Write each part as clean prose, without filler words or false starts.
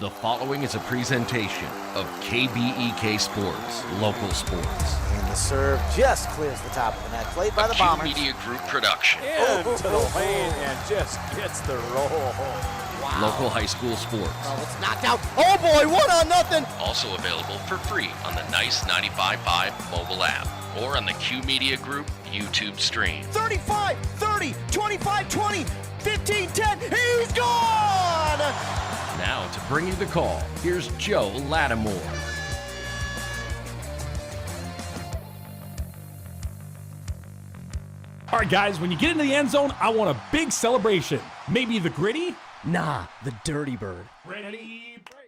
The following is a presentation of KBEK Sports, local sports. And the serve just clears the top of the net. Played by the Bombers. Media Group production. Into the lane and just gets the roll. Wow. Local high school sports. Oh, it's knocked out. Oh boy, 1-0. Also available for free on the Nice 95.5 mobile app or on the Q Media Group YouTube stream. 35, 30, 25, 20, 15, 10. He's gone! Now to bring you the call, here's Joe Lattimore. All right, guys, when you get into the end zone, I want a big celebration. Maybe the gritty? Nah, the dirty bird. Ready, break.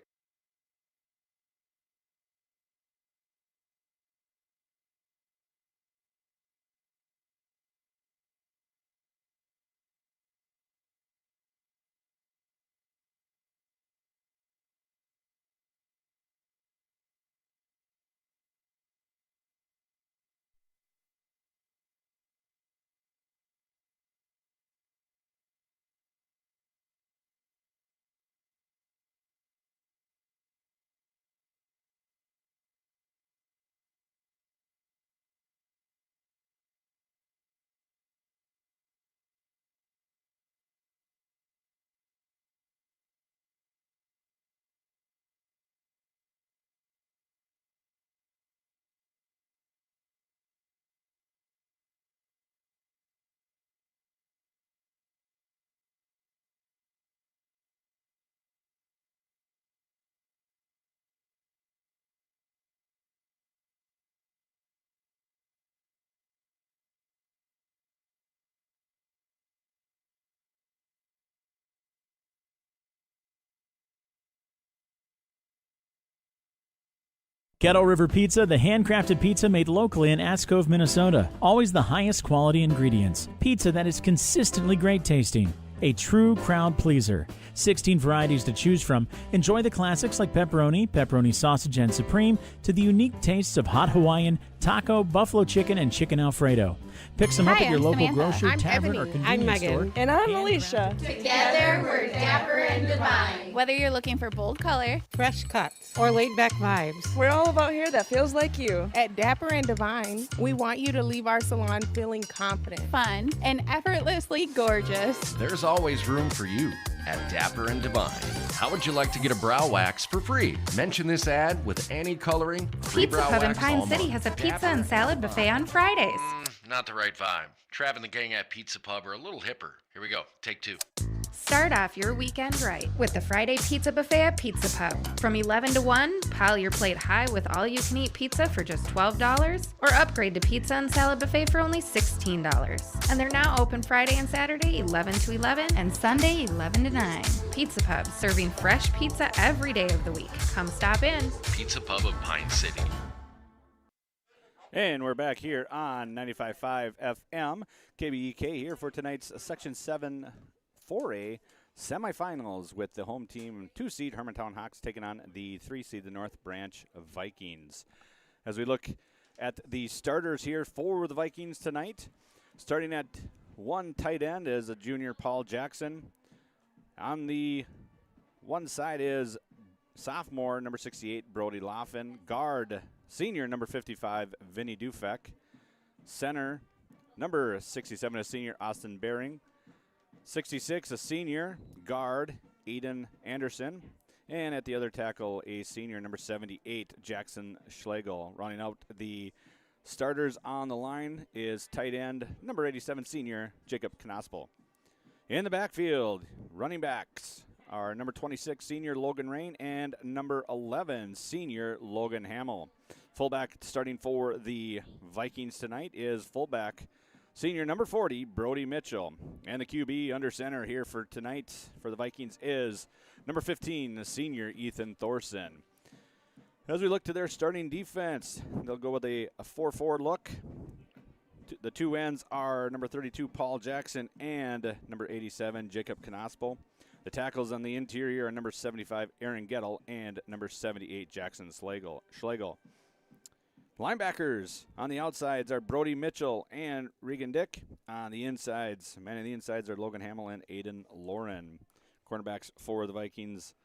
Kettle River Pizza, the handcrafted pizza made locally in Ash Cove, Minnesota. Always the highest quality ingredients. Pizza that is consistently great tasting. A true crowd pleaser. 16 varieties to choose from. Enjoy the classics like pepperoni, pepperoni sausage, and supreme, to the unique tastes of hot Hawaiian, taco, buffalo chicken, and chicken Alfredo. Pick some up at your local grocery, tavern, or convenience store. And I'm Alicia. Together, we're dapper and divine. Whether you're looking for bold color, Fresh cuts, or laid-back vibes. We're all about hair that feels like you. At Dapper and Divine, we want you to leave our salon feeling confident, fun, and effortlessly gorgeous. There's always room for you at Dapper and Divine. How would you like to get a brow wax for free? Mention this ad with Annie Coloring. Free Pizza brow Pub in wax Pine all City month. has a pizza Dapper and salad buffet on Fridays. Not the right vibe. Trav and the gang at Pizza Pub are a little hipper. Here we go. Take two. Start off your weekend right with the Friday Pizza Buffet at Pizza Pub. From 11 to 1, pile your plate high with all-you-can-eat pizza for just $12, or upgrade to pizza and salad buffet for only $16. And they're now open Friday and Saturday 11 to 11 and Sunday 11 to 9. Pizza Pub, serving fresh pizza every day of the week. Come stop in. Pizza Pub of Pine City. And we're back here on 95.5 FM. KBEK here for tonight's Section 7 4A semifinals with the home team 2-seed Hermantown Hawks taking on the 3-seed the North Branch Vikings. As we look at the starters here for the Vikings tonight, starting at one tight end is a junior Paul Jackson. On the one side is sophomore number 68 Brody Laughlin. Guard senior number 55 Vinny Dufek. Center number 67 a senior Austin Bering. 66 a senior guard Aiden Anderson. And at the other tackle a senior number 78 Jackson Schlegel. Running out the starters on the line is tight end number 87 senior Jacob Knospel. In the backfield, running backs are number 26 senior Logan Rain and number 11 senior Logan Hamill. Fullback starting for the Vikings tonight is fullback senior number 40 Brody Mitchell. And the QB under center here for tonight for the Vikings is number 15 the senior Ethan Thorson. As we look to their starting defense, they'll go with a 4-4 look. The two ends are number 32 Paul Jackson and number 87 Jacob Knospel. The tackles on the interior are number 75 Aaron Gettle and number 78 Jackson Schlegel. Linebackers on the outsides are Brody Mitchell and Regan Dick. On the insides, men on the insides are Logan Hamill and Aiden Lauren. Cornerbacks for the Vikings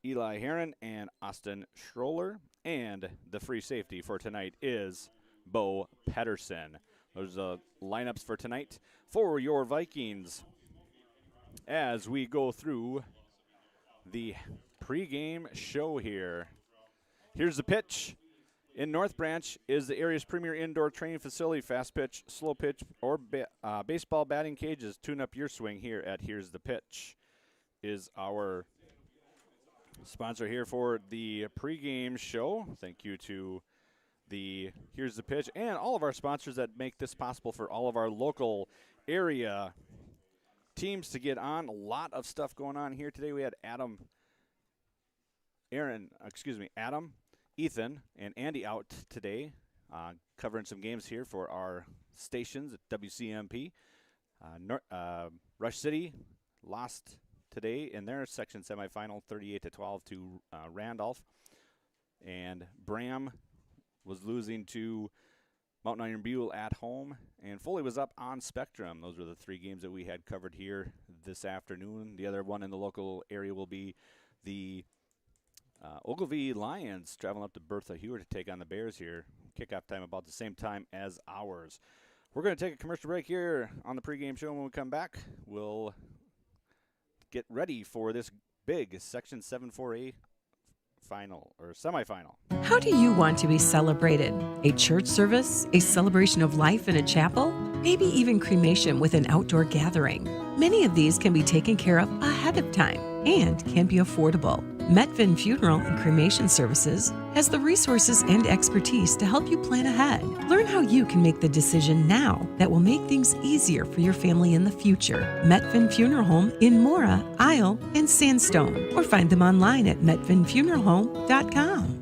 Eli Heron and Austin Schroller. And the free safety for tonight is Bo Pedersen. Those are the lineups for tonight for your Vikings. As we go through the pregame show here. Here's the pitch. In North Branch is the area's premier indoor training facility. Fast pitch, slow pitch, or baseball batting cages. Tune up your swing here at Here's the Pitch. Is our sponsor here for the pregame show. Thank you to the Here's the Pitch and all of our sponsors that make this possible for all of our local area teams to get on. A lot of stuff going on here today. We had Adam, Ethan, and Andy out today covering some games here for our stations at WCMP. Rush City lost today in their section semifinal 38-12 to Randolph. And Bram was losing to Mountain Iron Buell at home. And Foley was up on Spectrum. Those were the three games that we had covered here this afternoon. The other one in the local area will be the Ogilvie Lions traveling up to Bertha Hewer to take on the Bears here. Kickoff time about the same time as ours. We're going to take a commercial break here on the pregame show. When we come back, we'll get ready for this big Section 7-4A final or semifinal. How do you want to be celebrated? A church service? A celebration of life in a chapel? Maybe even cremation with an outdoor gathering. Many of these can be taken care of ahead of time and can be affordable. Metvin Funeral and Cremation Services has the resources and expertise to help you plan ahead. Learn how you can make the decision now that will make things easier for your family in the future. Metvin Funeral Home in Mora, Isle, and Sandstone, or find them online at metvinfuneralhome.com.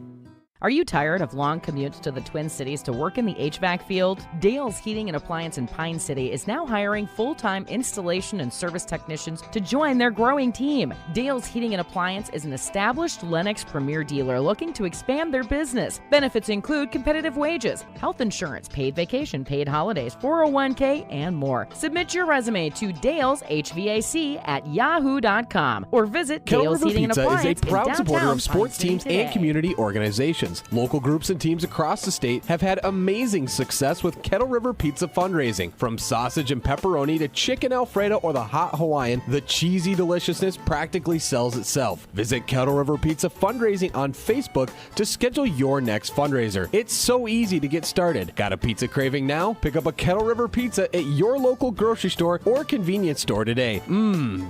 Are you tired of long commutes to the Twin Cities to work in the HVAC field? Dale's Heating and Appliance in Pine City is now hiring full-time installation and service technicians to join their growing team. Dale's Heating and Appliance is an established Lennox Premier dealer looking to expand their business. Benefits include competitive wages, health insurance, paid vacation, paid holidays, 401k, and more. Submit your resume to daleshvac@yahoo.com or visit Kettle Dale's River Heating and Pizza Appliance is a proud supporter downtown of sports Pine City teams today. and community organizations. Local groups and teams across the state have had amazing success with Kettle River Pizza fundraising. From sausage and pepperoni to chicken Alfredo or the hot Hawaiian, the cheesy deliciousness practically sells itself. Visit Kettle River Pizza fundraising on Facebook to schedule your next fundraiser. It's so easy to get started. Got a pizza craving now? Pick up a Kettle River Pizza at your local grocery store or convenience store today.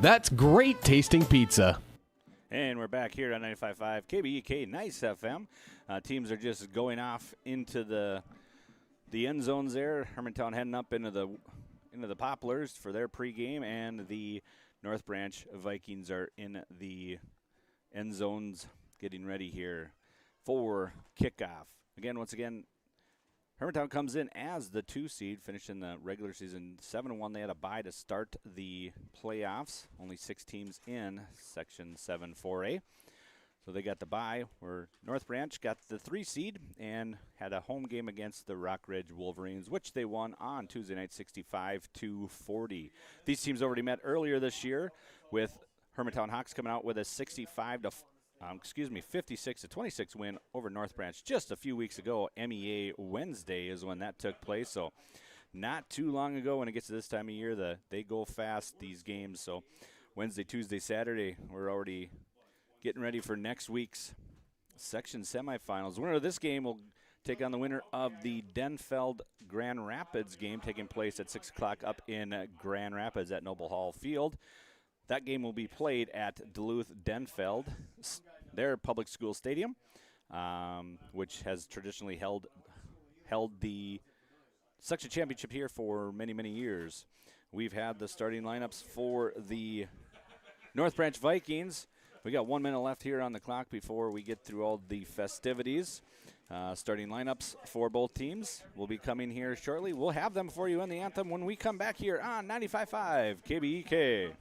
That's great tasting pizza. And we're back here on 95.5 KBEK Nice FM. Teams are just going off into the end zones there. Hermantown heading up into the Poplars for their pregame, and the North Branch Vikings are in the end zones getting ready here for kickoff. Once again, Hermantown comes in as the 2 seed, finishing the regular season 7-1. They had a bye to start the playoffs. Only 6 teams in Section 7-4A. So they got the bye, where North Branch got the 3 seed and had a home game against the Rock Ridge Wolverines, which they won on Tuesday night 65-40. These teams already met earlier this year, with Hermantown Hawks coming out with a 56-26 win over North Branch just a few weeks ago. MEA Wednesday is when that took place, so not too long ago. When it gets to this time of year, they go fast, these games. So Wednesday, Tuesday, Saturday, we're already getting ready for next week's section semifinals. The winner of this game will take on the winner of the Denfeld Grand Rapids game, taking place at 6 o'clock up in Grand Rapids at Noble Hall Field. That game will be played at Duluth-Denfeld, their public school stadium, which has traditionally held the section championship here for many, many years. We've had the starting lineups for the North Branch Vikings. We got 1 minute left here on the clock before we get through all the festivities. Starting lineups for both teams will be coming here shortly. We'll have them for you in the anthem when we come back here on 95.5 KBEK.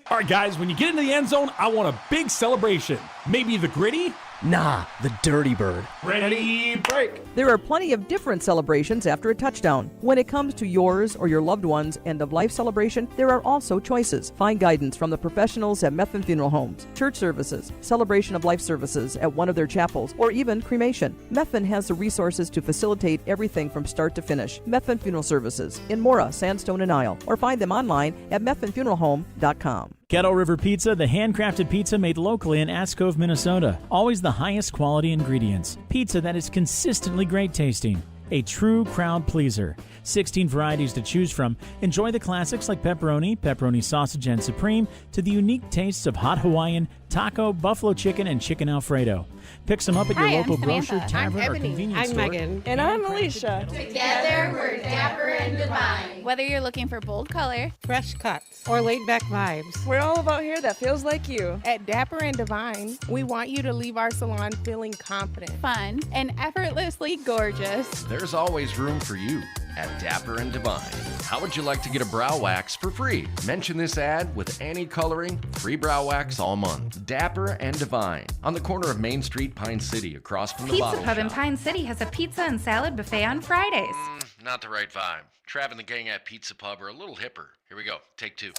All right, guys, when you get into the end zone, I want a big celebration. Maybe the Gritty, Nah, the Dirty Bird. Ready, break. There are plenty of different celebrations after a touchdown. When it comes to yours or your loved one's end-of-life celebration, there are also choices. Find guidance from the professionals at Methvin Funeral Homes, church services, celebration of life services at one of their chapels, or even cremation. Methvin has the resources to facilitate everything from start to finish. Methvin Funeral Services in Mora, Sandstone, and Isle, or find them online at methvinfuneralhome.com. Kettle River Pizza, the handcrafted pizza made locally in Ascove, Minnesota. Always the highest quality ingredients. Pizza that is consistently great tasting. A true crowd pleaser. 16 varieties to choose from. Enjoy the classics like pepperoni, pepperoni sausage and supreme, to the unique tastes of hot Hawaiian, taco, buffalo chicken, and chicken Alfredo. Pick some up at your local grocery, tavern, or convenience store. I'm Megan. And I'm Alicia. Together, we're dapper and divine. Whether you're looking for bold color, Fresh cuts. Or laid back vibes. We're all about hair that feels like you. At Dapper and Divine, we want you to leave our salon feeling confident, fun, and effortlessly gorgeous. There's always room for you at Dapper and Divine. How would you like to get a brow wax for free? Mention this ad with Annie Coloring, free brow wax all month. Dapper and Divine, on the corner of Main Street, Pine City, across from the Pizza bottle Pub shop. in Pine City has a pizza and salad buffet on Fridays. Not the right vibe. Trav and the gang at Pizza Pub are a little hipper. Here we go, take two.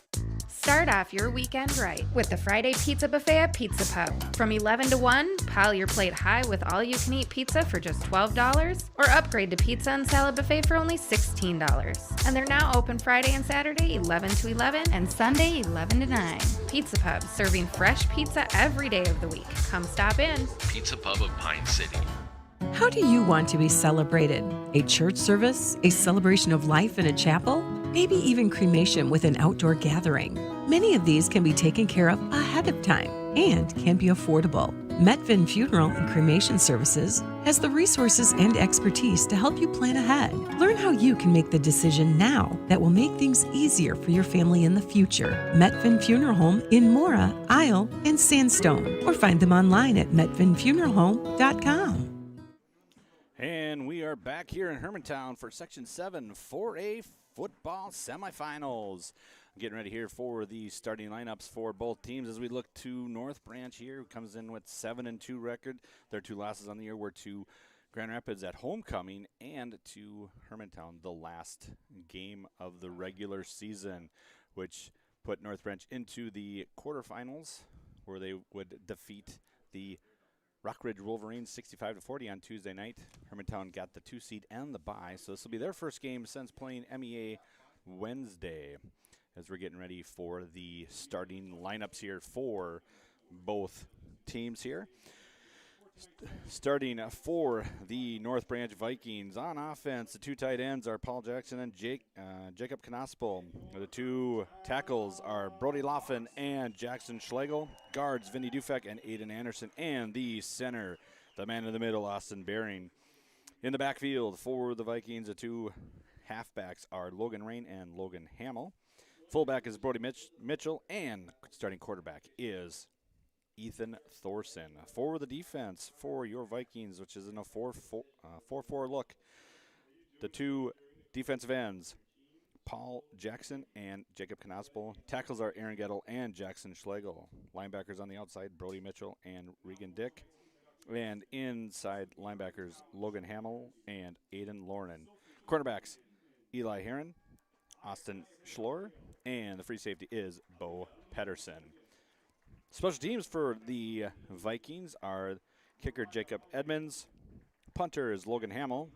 Start off your weekend right with the Friday Pizza Buffet at Pizza Pub. From 11 to 1, pile your plate high with all-you-can-eat pizza for just $12, or upgrade to pizza and salad buffet for only $16. And they're now open Friday and Saturday 11 to 11 and Sunday 11 to 9. Pizza Pub, serving fresh pizza every day of the week. Come stop in. Pizza Pub of Pine City. How do you want to be celebrated? A church service? A celebration of life in a chapel? Maybe even cremation with an outdoor gathering. Many of these can be taken care of ahead of time and can be affordable. Methvin Funeral and Cremation Services has the resources and expertise to help you plan ahead. Learn how you can make the decision now that will make things easier for your family in the future. Methvin Funeral Home in Mora, Isle, and Sandstone, or find them online at methvinfuneralhome.com. And we are back here in Hermantown for Section 7 4A football semifinals. Getting ready here for the starting lineups for both teams as we look to North Branch here, who comes in with 7-2 record. Their two losses on the year were to Grand Rapids at homecoming and to Hermantown, the last game of the regular season, which put North Branch into the quarterfinals where they would defeat the Rockridge Wolverines 65-40 on Tuesday night. Hermantown got the 2 seed and the bye, so this will be their first game since playing MEA Wednesday, as we're getting ready for the starting lineups here for both teams here. Starting for the North Branch Vikings on offense, the two tight ends are Paul Jackson and Jacob Knospel. The two tackles are Brody Laughlin and Jackson Schlegel. Guards Vinny Dufek and Aiden Anderson. And the center, the man in the middle, Austin Bering. In the backfield for the Vikings, the two halfbacks are Logan Rain and Logan Hamill. Fullback is Brody Mitchell, and starting quarterback is Ethan Thorson. For the defense for your Vikings, which is in a 4-4 look, the two defensive ends, Paul Jackson and Jacob Knospel. Tackles are Aaron Gettle and Jackson Schlegel. Linebackers on the outside, Brody Mitchell and Regan Dick. And inside linebackers, Logan Hamill and Aiden Lornan. Cornerbacks, Eli Heron, Austin Schlorer, and the free safety is Bo Pedersen. Special teams for the Vikings are kicker Jacob Edmonds, punter is Logan Hamill,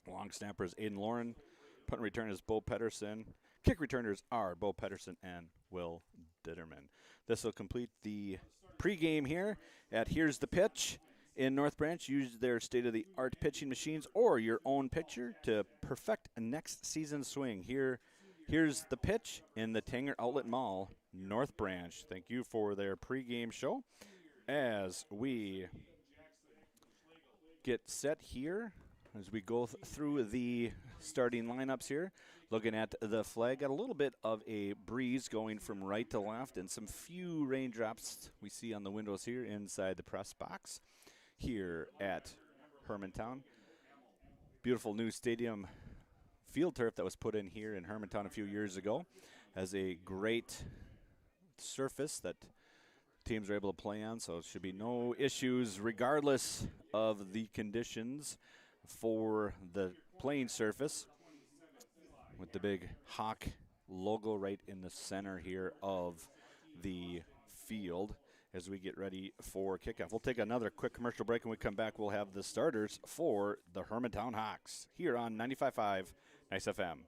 long snapper is Aiden Lauren, punt return is Bo Pedersen, kick returners are Bo Pedersen and Will Ditterman. This will complete the pregame here at Here's the Pitch in North Branch. Use their state-of-the-art pitching machines or your own pitcher to perfect a next season's swing. Here's the pitch in the Tanger Outlet Mall, North Branch. Thank you for their pregame show. As we get set here, as we go through the starting lineups here, looking at the flag, got a little bit of a breeze going from right to left and some few raindrops we see on the windows here inside the press box here at Hermantown. Beautiful new stadium field turf that was put in here in Hermantown a few years ago, has a great surface that teams are able to play on, so it should be no issues regardless of the conditions for the playing surface, with the big Hawk logo right in the center here of the field as we get ready for kickoff. We'll take another quick commercial break, and when we come back, we'll have the starters for the Hermantown Hawks here on 95.5 Nice FM.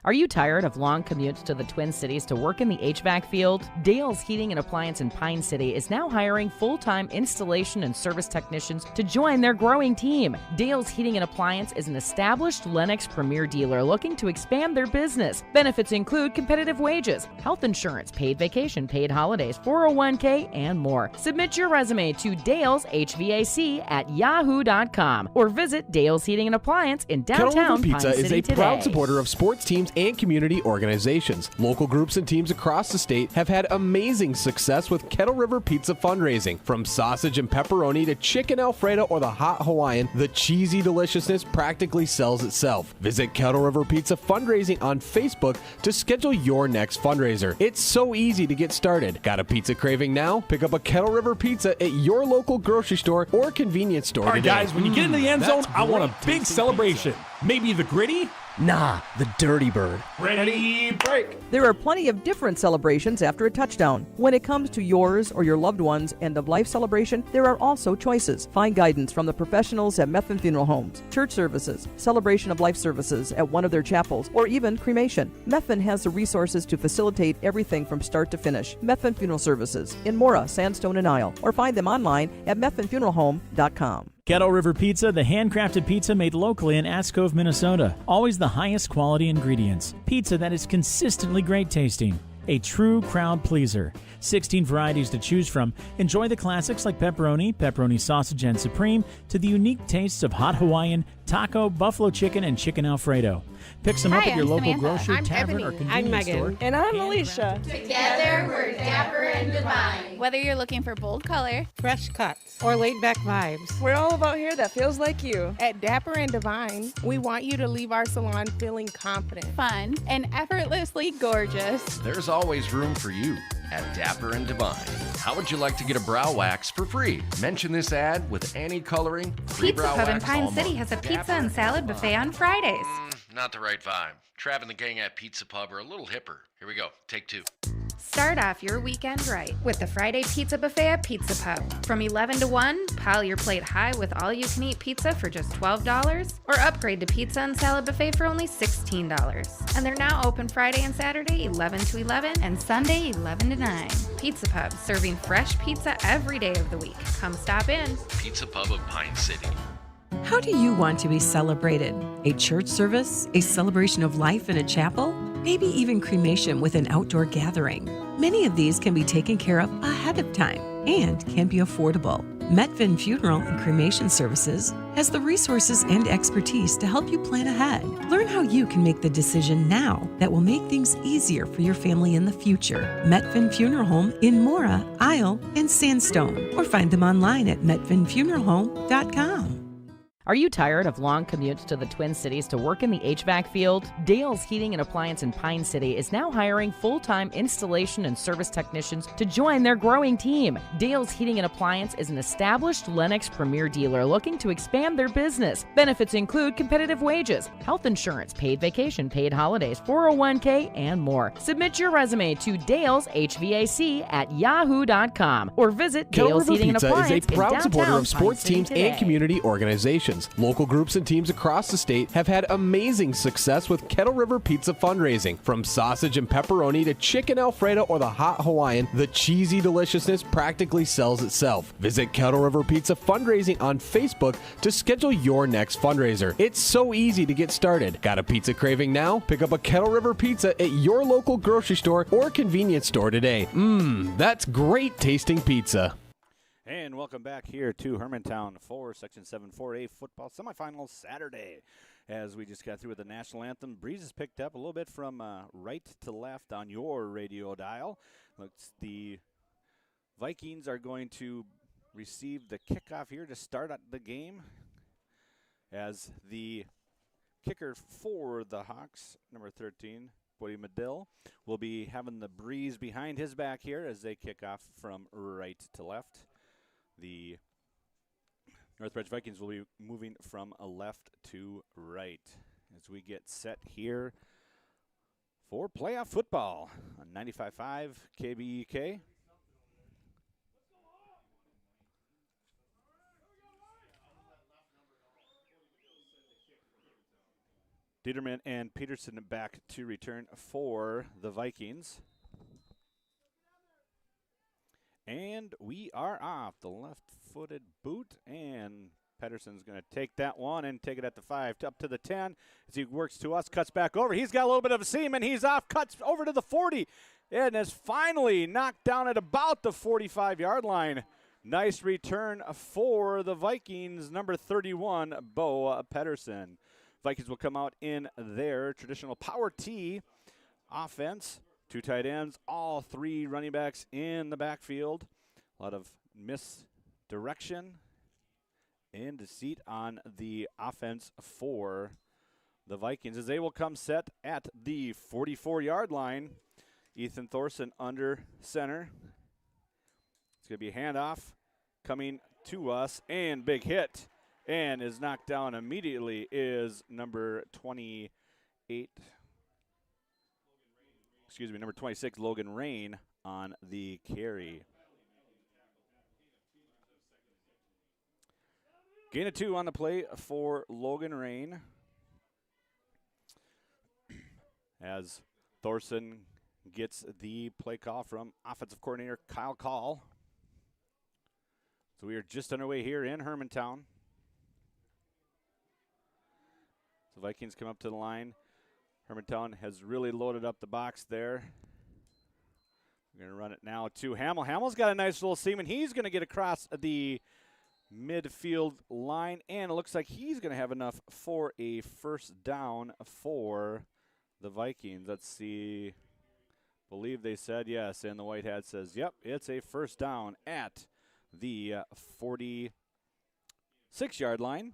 Are you tired of long commutes to the Twin Cities to work in the HVAC field? Dale's Heating and Appliance in Pine City is now hiring full-time installation and service technicians to join their growing team. Dale's Heating and Appliance is an established Lennox Premier dealer looking to expand their business. Benefits include competitive wages, health insurance, paid vacation, paid holidays, 401k, and more. Submit your resume to daleshvac@yahoo.com or visit Dale's Heating and Appliance in downtown Kettle River Pine Pizza is City a today. proud supporter of sports teams and community organizations. Local groups and teams across the state have had amazing success with Kettle River Pizza fundraising. From sausage and pepperoni to chicken Alfredo or the hot Hawaiian, the cheesy deliciousness practically sells itself. Visit Kettle River Pizza fundraising on Facebook to schedule your next fundraiser. It's so easy to get started. Got a pizza craving now? Pick up a Kettle River Pizza at your local grocery store or convenience store All right, today. guys, when you get into the end zone, That's I want a great big tasting celebration. Maybe the gritty? Nah, the Dirty Bird. Ready, break. There are plenty of different celebrations after a touchdown. When it comes to yours or your loved one's end-of-life celebration, there are also choices. Find guidance from the professionals at Methvin Funeral Homes, church services, celebration of life services at one of their chapels, or even cremation. Methvin has the resources to facilitate everything from start to finish. Methvin Funeral Services in Mora, Sandstone, and Isle, or find them online at methvinfuneralhome.com. Kettle River Pizza, the handcrafted pizza made locally in Ascove, Minnesota. Always the highest quality ingredients. Pizza that is consistently great tasting. A true crowd pleaser. 16 varieties to choose from. Enjoy the classics like pepperoni, pepperoni sausage and supreme, to the unique tastes of hot Hawaiian, taco, buffalo chicken, and chicken Alfredo. Pick some up Hi, at your I'm local Samantha. grocery, I'm tavern, Ebony. or I'm convenience Megan. store. And I'm Alicia. Together, we're dapper and divine. Whether you're looking for bold color, Fresh cuts or laid back vibes. We're all about hair that feels like you. At Dapper and Divine, we want you to leave our salon feeling confident. fun, and effortlessly gorgeous. There's always room for you at Dapper and Divine. How would you like to get a brow wax for free? Mention this ad with Annie Coloring. Free Pizza brow Pub in wax Pine all City month. has a Dapper pizza and salad Divine. buffet on Fridays. Not the right vibe. Trav and the gang at Pizza Pub are a little hipper. Here we go. Take two. Start off your weekend right with the Friday Pizza Buffet at Pizza Pub. From 11 to 1, pile your plate high with all-you-can-eat pizza for just $12, or upgrade to pizza and salad buffet for only $16. And they're now open Friday and Saturday 11 to 11 and Sunday 11 to 9. Pizza Pub, serving fresh pizza every day of the week. Come stop in. Pizza Pub of Pine City. How do you want to be celebrated? A church service? A celebration of life in a chapel? Maybe even cremation with an outdoor gathering. Many of these can be taken care of ahead of time and can be affordable. Metvin Funeral and Cremation Services has the resources and expertise to help you plan ahead. Learn how you can make the decision now that will make things easier for your family in the future. Metvin Funeral Home in Mora, Isle, and Sandstone, or find them online at metvinfuneralhome.com. Are you tired of long commutes to the Twin Cities to work in the HVAC field? Dale's Heating and Appliance in Pine City is now hiring full-time installation and service technicians to join their growing team. Dale's Heating and Appliance is an established Lennox Premier dealer looking to expand their business. Benefits include competitive wages, health insurance, paid vacation, paid holidays, 401k, and more. Submit your resume to daleshvac@yahoo.com or visit Kettle Dale's River Heating and Pizza Appliance is a proud in supporter downtown of sports Pine City teams today. and community organizations. Local groups and teams across the state have had amazing success with Kettle River Pizza fundraising. From sausage and pepperoni to chicken Alfredo or the hot Hawaiian, the cheesy deliciousness practically sells itself. Visit Kettle River Pizza fundraising on Facebook to schedule your next fundraiser. It's so easy to get started. Got a pizza craving now? Pick up a Kettle River Pizza at your local grocery store or convenience store today. That's great tasting pizza. And welcome back here to Hermantown for Section 7 4A football semifinals Saturday. As we just got through with the national anthem, breezes picked up a little bit from right to left on your radio dial. Looks the Vikings are going to receive the kickoff here to start the game, as the kicker for the Hawks, number 13, Bodie Medill will be having the breeze behind his back here as they kick off from right to left. The Northbridge Vikings will be moving from left to right as we get set here for playoff football on 95.5 KBEK. Dieterman and Peterson back to return for the Vikings. And we are off. The left-footed boot, and Pedersen's going to take that one and take it at the 5, up to the 10. As he works to us, cuts back over. He's got a little bit of a seam, and he's off, cuts over to the 40, and is finally knocked down at about the 45-yard line. Nice return for the Vikings, number 31, Bo Pedersen. Vikings will come out in their traditional power T offense. 2 tight ends, all 3 running backs in the backfield. A lot of misdirection and deceit on the offense for the Vikings as they will come set at the 44-yard line. Ethan Thorson under center. It's going to be a handoff coming to us, and big hit. And is knocked down immediately is number 26, Logan Rain on the carry. Gain of 2 on the play for Logan Rain as Thorson gets the play call from offensive coordinator Kyle Call. So we are just underway here in Hermantown. The Vikings come up to the line. Hermantown has really loaded up the box there. We're going to run it now to Hamill. Hamill's got a nice little seam, and he's going to get across the midfield line, and it looks like he's going to have enough for a first down for the Vikings. Let's see. Believe they said yes, and the white hat says, yep, it's a first down at the 46-yard line.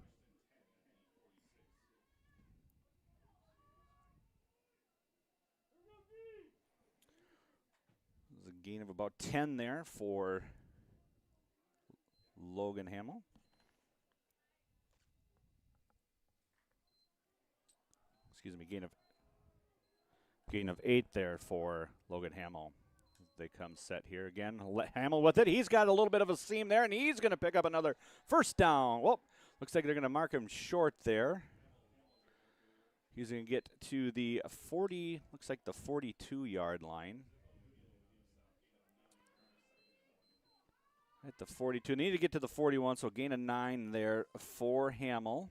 Gain of about 10 there for Logan Hamill. Excuse me, gain of 8 there for Logan Hamill. They come set here again. Hamill with it. He's got a little bit of a seam there, and he's going to pick up another first down. Well, looks like they're going to mark him short there. He's going to get to the 40, looks like the 42-yard line. At the 42. Need to get to the 41, so gain of 9 there for Hamill.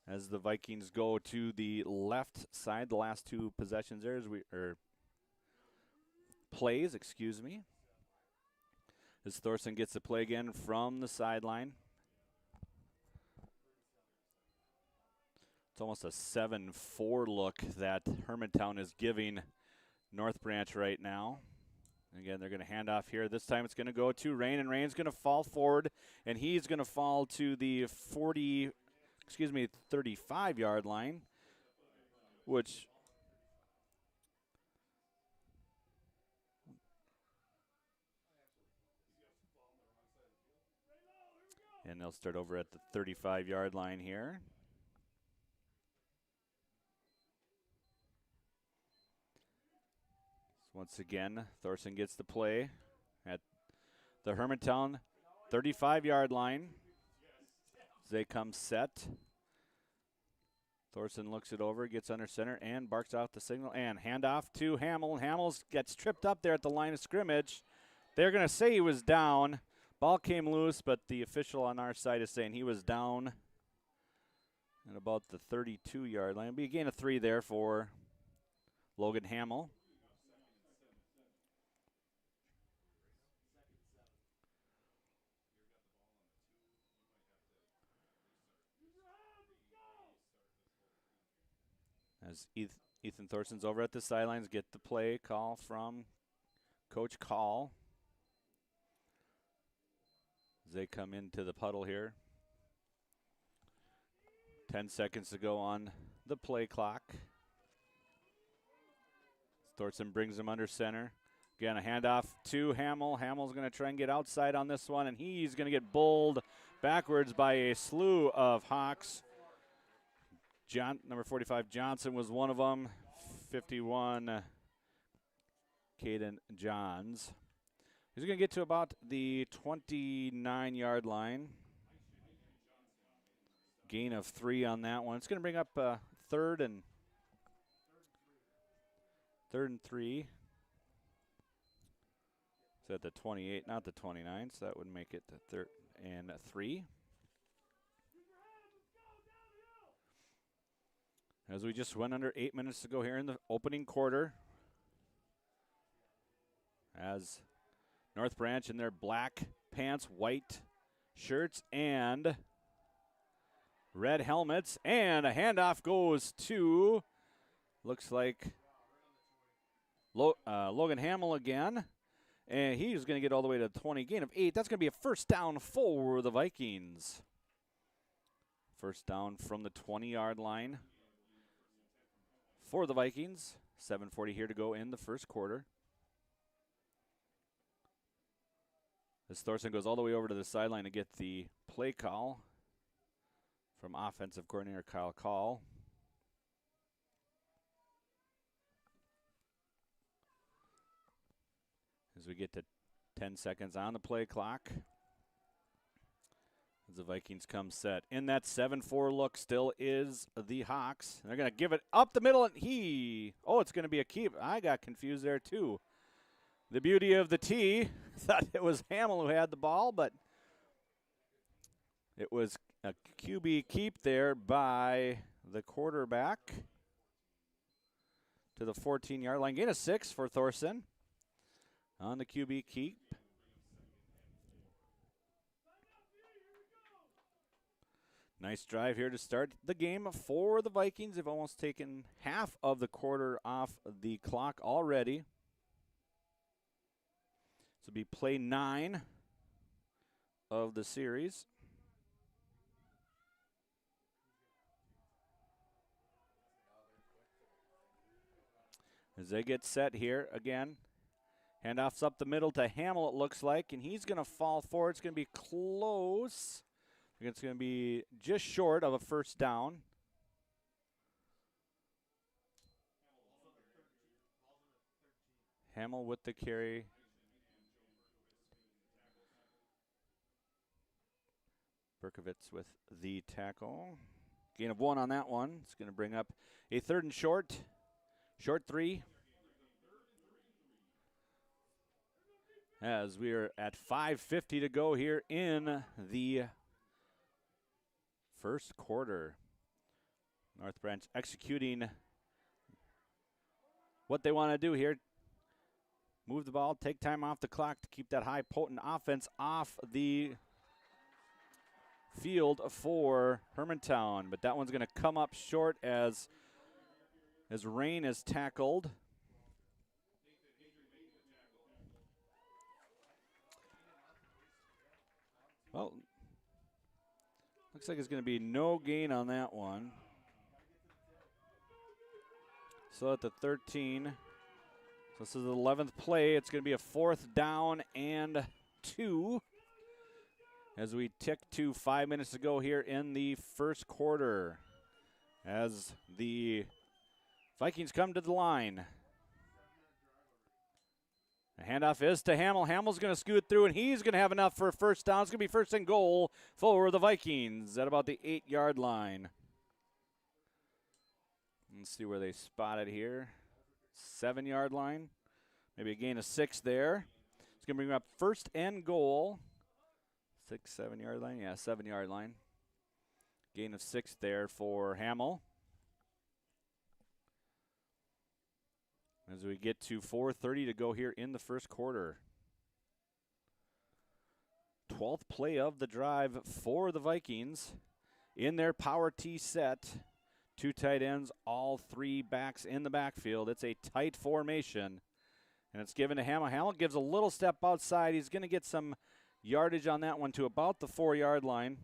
As the Vikings go to the left side, the last 2 possessions there, plays, excuse me. As Thorson gets the play again from the sideline. It's almost a 7-4 look that Hermantown is giving North Branch right now. Again, they're going to hand off here. This time it's going to go to Rain, and Rain's going to fall forward, and he's going to fall to the 35-yard line, which and they'll start over at the 35-yard line here. Once again, Thorson gets the play at the Hermantown 35-yard line. As they come set. Thorson looks it over, gets under center, and barks out the signal. And handoff to Hamill. Hamill gets tripped up there at the line of scrimmage. They're going to say he was down. Ball came loose, but the official on our side is saying he was down at about the 32-yard line. It'll be a gain of 3 there for Logan Hamill. As Ethan Thorson's over at the sidelines, get the play call from Coach Call. As they come into the puddle here. 10 seconds to go on the play clock. Thorson brings him under center. Again, a handoff to Hamill. Hamill's going to try and get outside on this one, and he's going to get bowled backwards by a slew of Hawks. Number 45, Johnson was one of them. 51, Caden Johns. He's going to get to about the 29-yard line. Gain of 3 on that one. It's going to bring up third and 3. It's at the 28, not the 29, so that would make it the 3rd and 3. As we just went under 8 minutes to go here in the opening quarter. As North Branch in their black pants, white shirts, and red helmets. And a handoff goes to, looks like, Logan Hamill again. And he's going to get all the way to 20, gain of 8. That's going to be a first down for the Vikings. First down from the 20-yard line for the Vikings. 7:40 here to go in the first quarter. As Thorson goes all the way over to the sideline to get the play call from offensive coordinator Kyle Call. As we get to 10 seconds on the play clock. As the Vikings come set. In that 7-4 look still is the Hawks. They're going to give it up the middle, and it's going to be a keep. I got confused there too. The beauty of the T, thought it was Hamill who had the ball, but it was a QB keep there by the quarterback to the 14-yard line. Gain of 6 for Thorson on the QB keep. Nice drive here to start the game for the Vikings. They've almost taken half of the quarter off the clock already. This will be play 9 of the series. As they get set here again. Handoffs up the middle to Hamill, it looks like, and he's going to fall forward. It's going to be close. It's going to be just short of a first down. Hamill with the carry. Berkovitz with the tackle. Gain of 1 on that one. It's going to bring up a 3rd and short. Short 3. As we are at 5:50 to go here in the first quarter. North Branch executing what they want to do here. Move the ball, take time off the clock to keep that high potent offense off the field for Hermantown. But that one's going to come up short as Rain is tackled. Well, looks like it's going to be no gain on that one. So at the 13. So this is the 11th play. It's going to be a 4th down and 2. As we tick to 5 minutes to go here in the first quarter. As the Vikings come to the line. The handoff is to Hamill. Hamill's going to scoot through, and he's going to have enough for a first down. It's going to be 1st and goal for the Vikings at about the 8-yard line. Let's see where they spot it here. 7-yard line. Maybe a gain of 6 there. It's going to bring up 1st and goal. 7-yard line? Yeah, 7-yard line. Gain of 6 there for Hamill. As we get to 4:30 to go here in the first quarter. 12th play of the drive for the Vikings. In their power T set. 2 tight ends, all 3 backs in the backfield. It's a tight formation. And it's given to Hamill. Hamill gives a little step outside. He's going to get some yardage on that one to about the 4-yard line.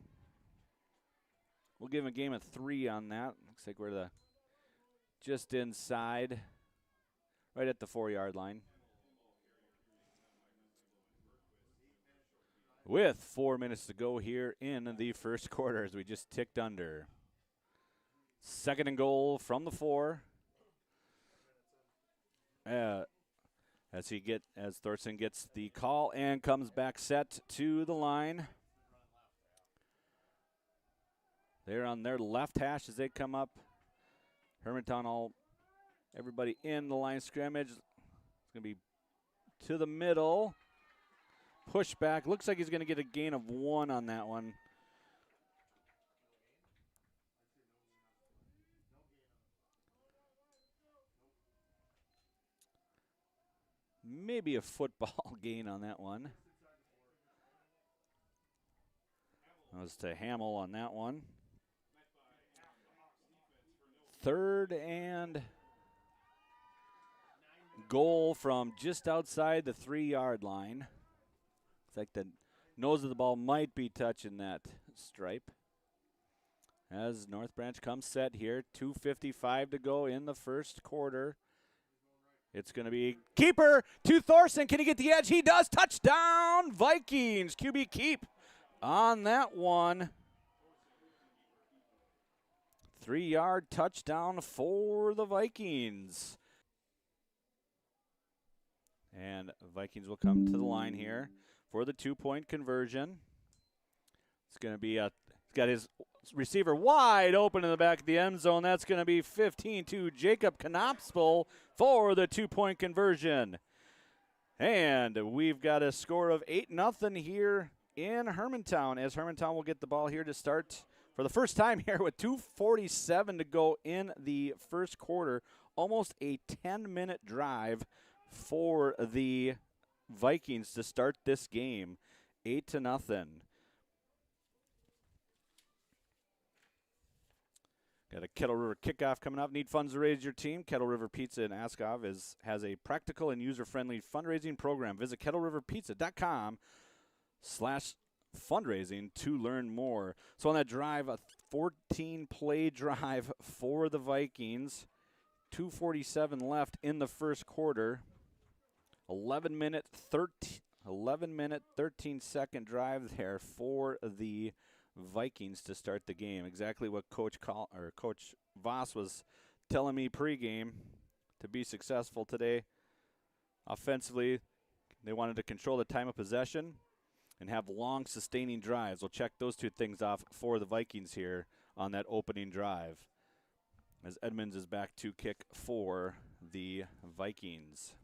We'll give him a game of 3 on that. Looks like we're just inside. right at the 4-yard line. With 4 minutes to go here in the first quarter as we just ticked under. 2nd and goal from the 4. As Thorson gets the call and comes back set to the line. They're on their left hash as they come up. Hermantown everybody in the line of scrimmage. It's going to be to the middle. Push back. Looks like he's going to get a gain of 1 on that one. Maybe a football gain on that one. That was to Hamill on that one. 3rd and goal from just outside the 3-yard line. It's like the nose of the ball might be touching that stripe. As North Branch comes set here, 2:55 to go in the first quarter. It's going to be keeper to Thorson. Can he get the edge? He does. Touchdown, Vikings. QB keep on that one. 3-yard touchdown for the Vikings. And Vikings will come to the line here for the 2-point conversion. It's going to be he's got his receiver wide open in the back of the end zone. That's going to be 15 to Jacob Knopspel for the 2-point conversion. And we've got a score of 8-0 here in Hermantown, as Hermantown will get the ball here to start for the first time here with 2:47 to go in the first quarter. Almost a 10-minute drive for the Vikings to start this game. 8-0. Got a Kettle River kickoff coming up. Need funds to raise your team? Kettle River Pizza in Askov has a practical and user-friendly fundraising program. Visit kettleriverpizza.com/fundraising to learn more. So on that drive, a 14-play drive for the Vikings. 2:47 left in the first quarter. 11-minute, 13-second drive there for the Vikings to start the game. Exactly what Coach Voss was telling me pregame. To be successful today, offensively, they wanted to control the time of possession and have long, sustaining drives. We'll check those 2 things off for the Vikings here on that opening drive, as Edmonds is back to kick for the Vikings.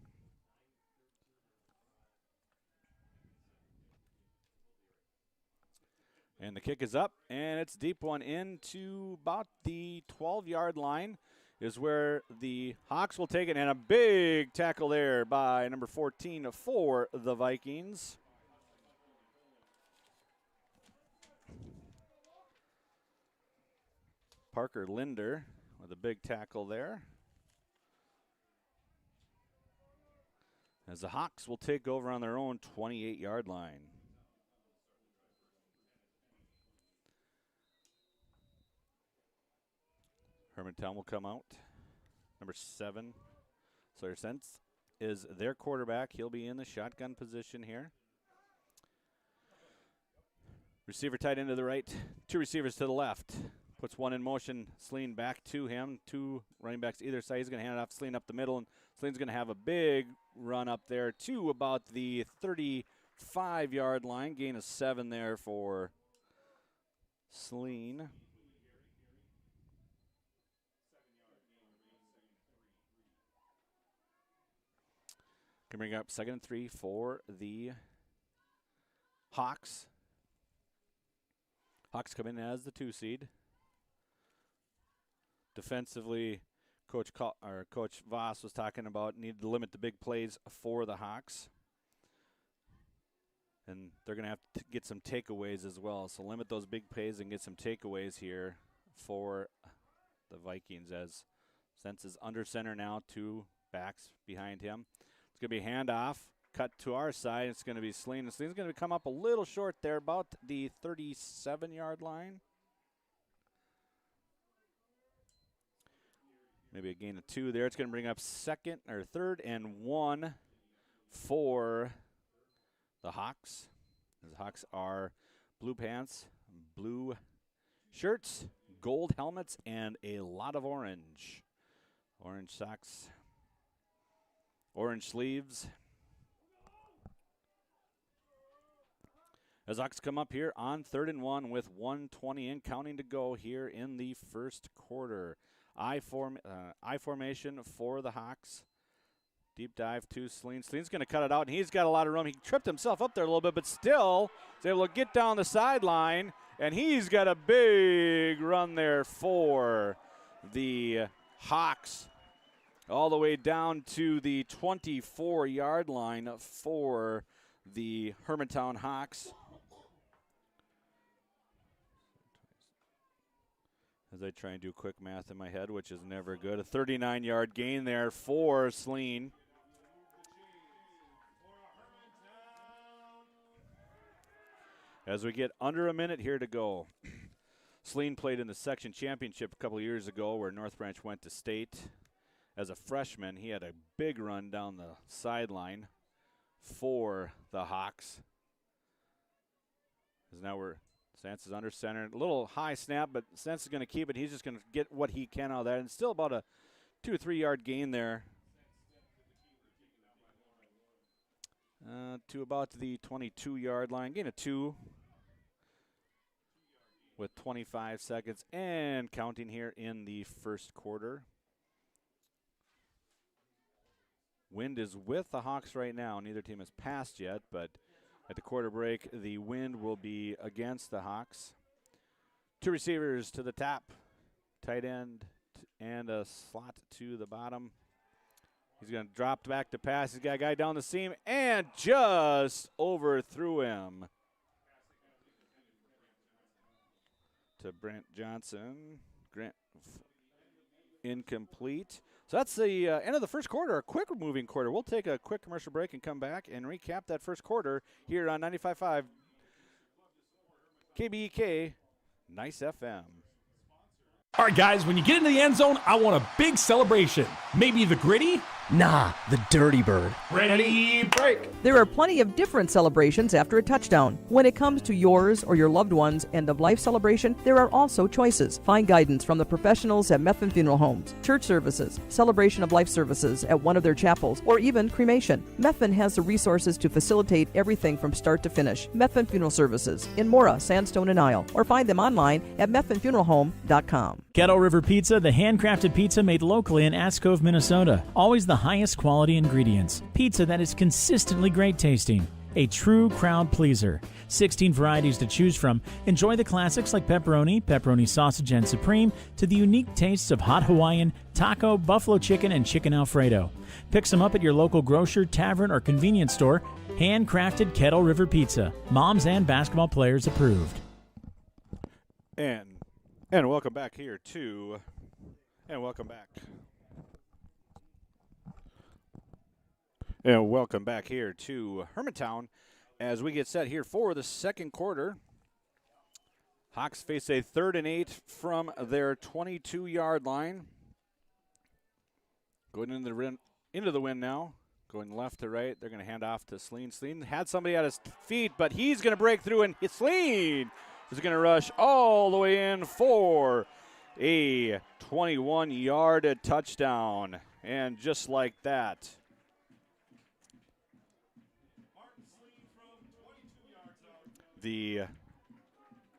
And the kick is up, and it's a deep one into about the 12-yard line is where the Hawks will take it, and a big tackle there by number 14 for the Vikings. Parker Linder with a big tackle there. As the Hawks will take over on their own 28-yard line. Hermantown will come out. Number 7, Sawyer Sense, is their quarterback. He'll be in the shotgun position here. Receiver tight end to the right, 2 receivers to the left. Puts one in motion, Sleen back to him. 2 running backs either side. He's going to hand it off Sleen up the middle, and Sleen's going to have a big run up there to about the 35-yard line. Gain of 7 there for Sleen. Can bring up 2nd and 3 for the Hawks. Hawks come in as the 2 seed. Defensively, Coach Voss was talking about needed to limit the big plays for the Hawks. And they're going to have to get some takeaways as well. So limit those big plays and get some takeaways here for the Vikings, as Sense is under center now, 2 backs behind him. It's going to be a handoff, cut to our side. It's going to be Sleen. And Sleen's going to come up a little short there, about the 37-yard line. Maybe a gain of 2 there. It's going to bring up third and 1 for the Hawks. The Hawks are blue pants, blue shirts, gold helmets, and a lot of orange. Orange socks, orange sleeves. As Hawks come up here on 3rd and 1 with 1:20 and counting to go here in the first quarter. I formation for the Hawks. Deep dive to Sleen. Sleen's going to cut it out, and he's got a lot of room. He tripped himself up there a little bit, but still is able to get down the sideline, and he's got a big run there for the Hawks. All the way down to the 24-yard line for the Hermantown Hawks. As I try and do quick math in my head, which is never good. A 39-yard gain there for Sleen. As we get under a minute here to go. Sleen played in the section championship a couple of years ago where North Branch went to state. As a freshman, he had a big run down the sideline for the Hawks. As now Stantz is under center. A little high snap, but Stantz is going to keep it. He's just going to get what he can out of that. And still about a 2 or 3 yard gain there. To about the 22-yard line. Gain of 2 with 25 seconds and counting here in the first quarter. Wind is with the Hawks right now. Neither team has passed yet, but at the quarter break, the wind will be against the Hawks. 2 receivers to the top, tight end and a slot to the bottom. He's going to drop back to pass. He's got a guy down the seam and just overthrew him. To Brent Johnson. Grant incomplete. So that's the end of the first quarter, a quick moving quarter. We'll take a quick commercial break and come back and recap that first quarter here on 95.5 KBEK, Nice FM. All right, guys, when you get into the end zone, I want a big celebration. Maybe the gritty? Nah, the Dirty Bird. Ready, break. There are plenty of different celebrations after a touchdown. When it comes to yours or your loved one's end-of-life celebration, there are also choices. Find guidance from the professionals at Methven Funeral Homes, church services, celebration of life services at one of their chapels, or even cremation. Methven has the resources to facilitate everything from start to finish. Methven Funeral Services in Mora, Sandstone, and Isle, or find them online at methvenfuneralhome.com. Kettle River Pizza, the handcrafted pizza made locally in Ascove, Minnesota. Always the highest quality ingredients. Pizza that is consistently great tasting. A true crowd pleaser. 16 varieties to choose from. Enjoy the classics like pepperoni, pepperoni sausage and supreme, to the unique tastes of hot Hawaiian, taco, buffalo chicken, and chicken Alfredo. Pick some up at your local grocer, tavern, or convenience store. Handcrafted Kettle River Pizza. Moms and basketball players approved. And welcome back here to, and welcome back. And welcome back here to Hermantown as we get set here for the second quarter. Hawks face a 3rd and 8 from their 22-yard line. Going into the wind now. Going left to right. They're going to hand off to Sleen. Sleen had somebody at his feet, but he's going to break through, and Sleen is going to rush all the way in for a 21-yard touchdown. And just like that, the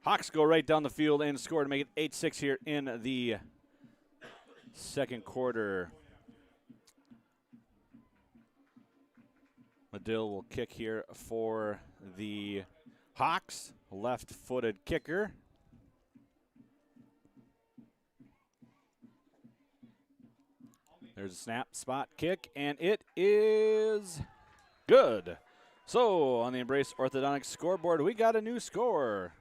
Hawks go right down the field and score to make it 8-6 here in the second quarter. Medill will kick here for the Hawks, left-footed kicker. There's a snap, spot, kick, and it is good. So on the Embrace Orthodontics scoreboard, we got a new score.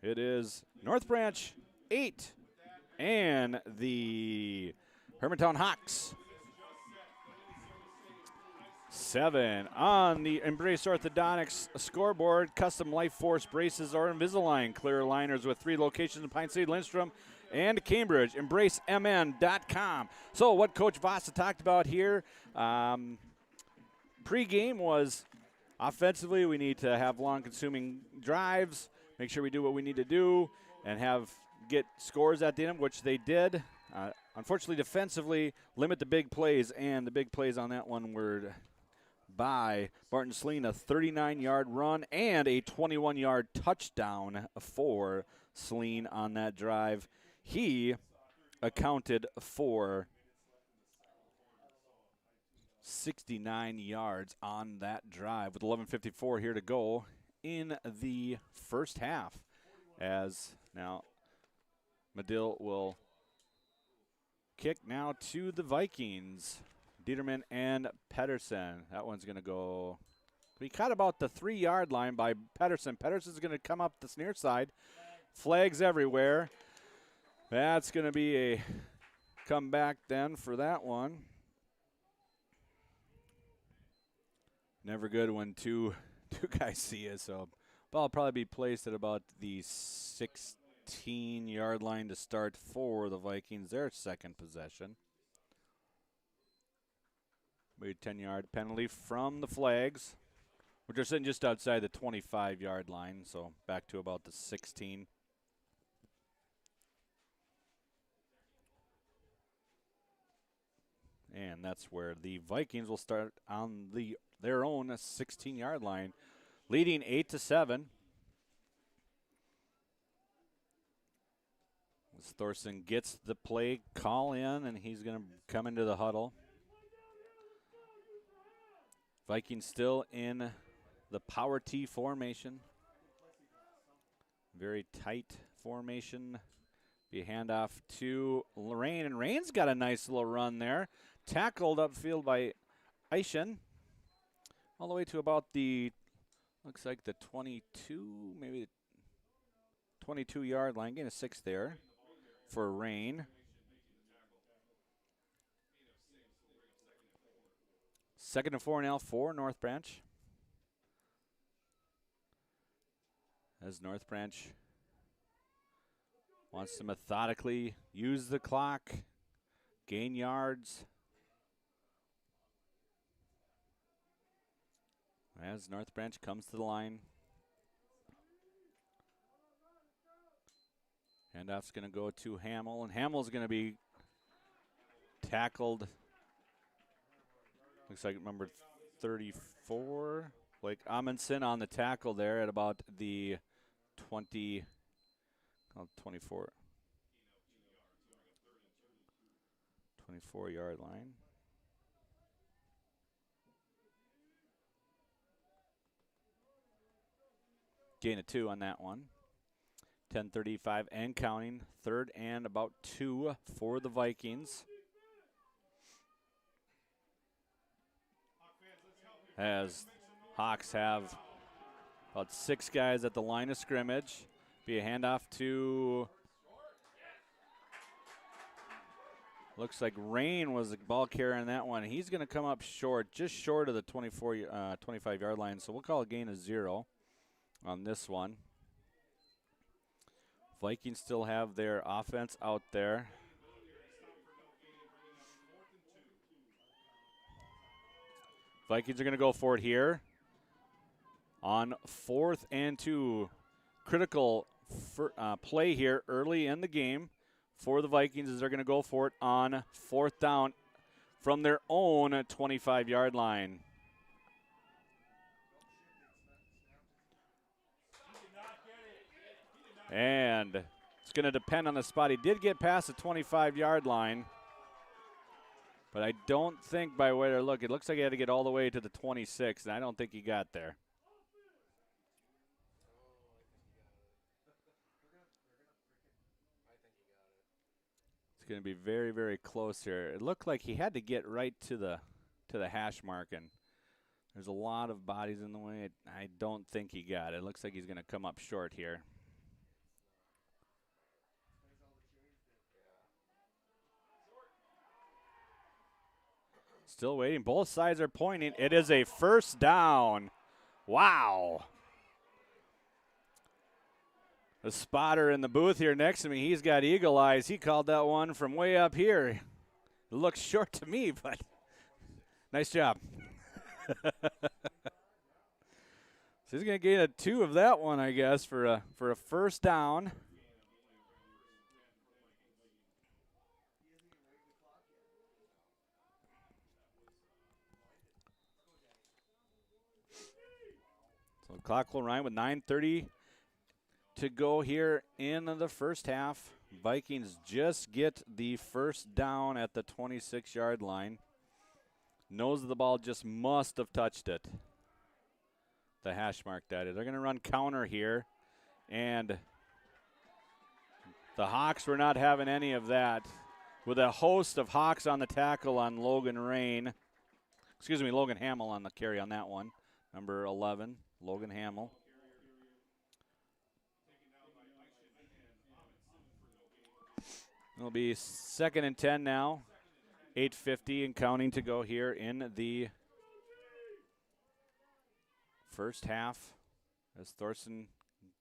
It is North Branch 8 and the Hermantown Hawks 7. On the Embrace Orthodontics scoreboard, custom Life Force braces or Invisalign clear aligners with 3 locations in Pine City, Lindstrom, and Cambridge. EmbraceMN.com. So what Coach Vasa talked about here, pregame was offensively we need to have long-consuming drives, make sure we do what we need to do, and get scores at the end, which they did. Unfortunately, defensively, limit the big plays, and the big plays on that one were by Martin Sleen, a 39-yard run and a 21-yard touchdown for Sleen on that drive. He accounted for 69 yards on that drive with 11:54 here to go in the first half. As now Medill will kick now to the Vikings. Dieterman and Pedersen. That one's going to go. We caught about the 3-yard line by Pedersen. Pedersen's going to come up the near side. Flags everywhere. That's going to be a comeback then for that one. Never good when two guys see it. So ball will probably be placed at about the 16-yard line to start for the Vikings. Their second possession. Maybe 10-yard penalty from the Flags, which are sitting just outside the 25-yard line, so back to about the 16. And that's where the Vikings will start on their own 16-yard line, leading 8-7. As Thorson gets the play call in, and he's going to come into the huddle. Vikings still in the power T formation. Very tight formation. Be a handoff to Rain, and Rain's got a nice little run there. Tackled upfield by Eischen. All the way to about the, looks like the 22, maybe the 22-yard line. Getting a 6 there for Rain. Second and 4 now for North Branch. As North Branch wants to methodically use the clock, gain yards. As North Branch comes to the line. Handoff's going to go to Hamill, and Hamill's going to be tackled. Looks like number 34, Blake Amundsen on the tackle there at about the 24 yard line. Gain of 2 on that one. 10:35 and counting. Third and about 2 for the Vikings. As Hawks have about 6 guys at the line of scrimmage. Be a handoff to, looks like Rain was the ball carrier on that one. He's going to come up short, just short of the 25-yard line. So we'll call a gain of 0 on this one. Vikings still have their offense out there. Vikings are going to go for it here on 4th and 2. Critical play here early in the game for the Vikings as they're going to go for it on 4th down from their own 25-yard line. And it's going to depend on the spot. He did get past the 25-yard line. But I don't think by way to look, it looks like he had to get all the way to the 26, and I don't think he got there. It's going to be very, very close here. It looked like he had to get right to the hash mark, and there's a lot of bodies in the way. I don't think he got it. It looks like he's going to come up short here. Still waiting. Both sides are pointing. It is a first down. Wow. The spotter in the booth here next to me, he's got eagle eyes. He called that one from way up here. It looks short to me, but nice job. So he's going to gain a 2 of that one, I guess, for a first down. So the clock will run with 9:30 to go here in the first half. Vikings just get the first down at the 26-yard line. Nose of the ball just must have touched it. The hash mark, that is. They're going to run counter here. And the Hawks were not having any of that. With a host of Hawks on the tackle on Logan Hamill on the carry on that one. Number 11, Logan Hamill. It'll be 2nd and 10 now. 8:50 and counting to go here in the first half. As Thorson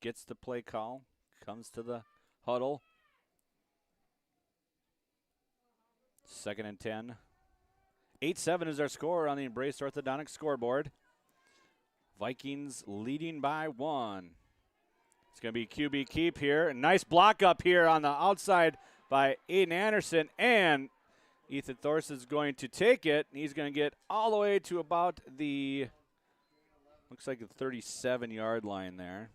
gets the play call, comes to the huddle. 2nd and 10. 8-7 is our score on the Embrace Orthodontics scoreboard. Vikings leading by 1. It's going to be QB keep here. A nice block up here on the outside by Aiden Anderson, and Ethan Thorson's going to take it. He's going to get all the way to about the, looks like the 37-yard line there.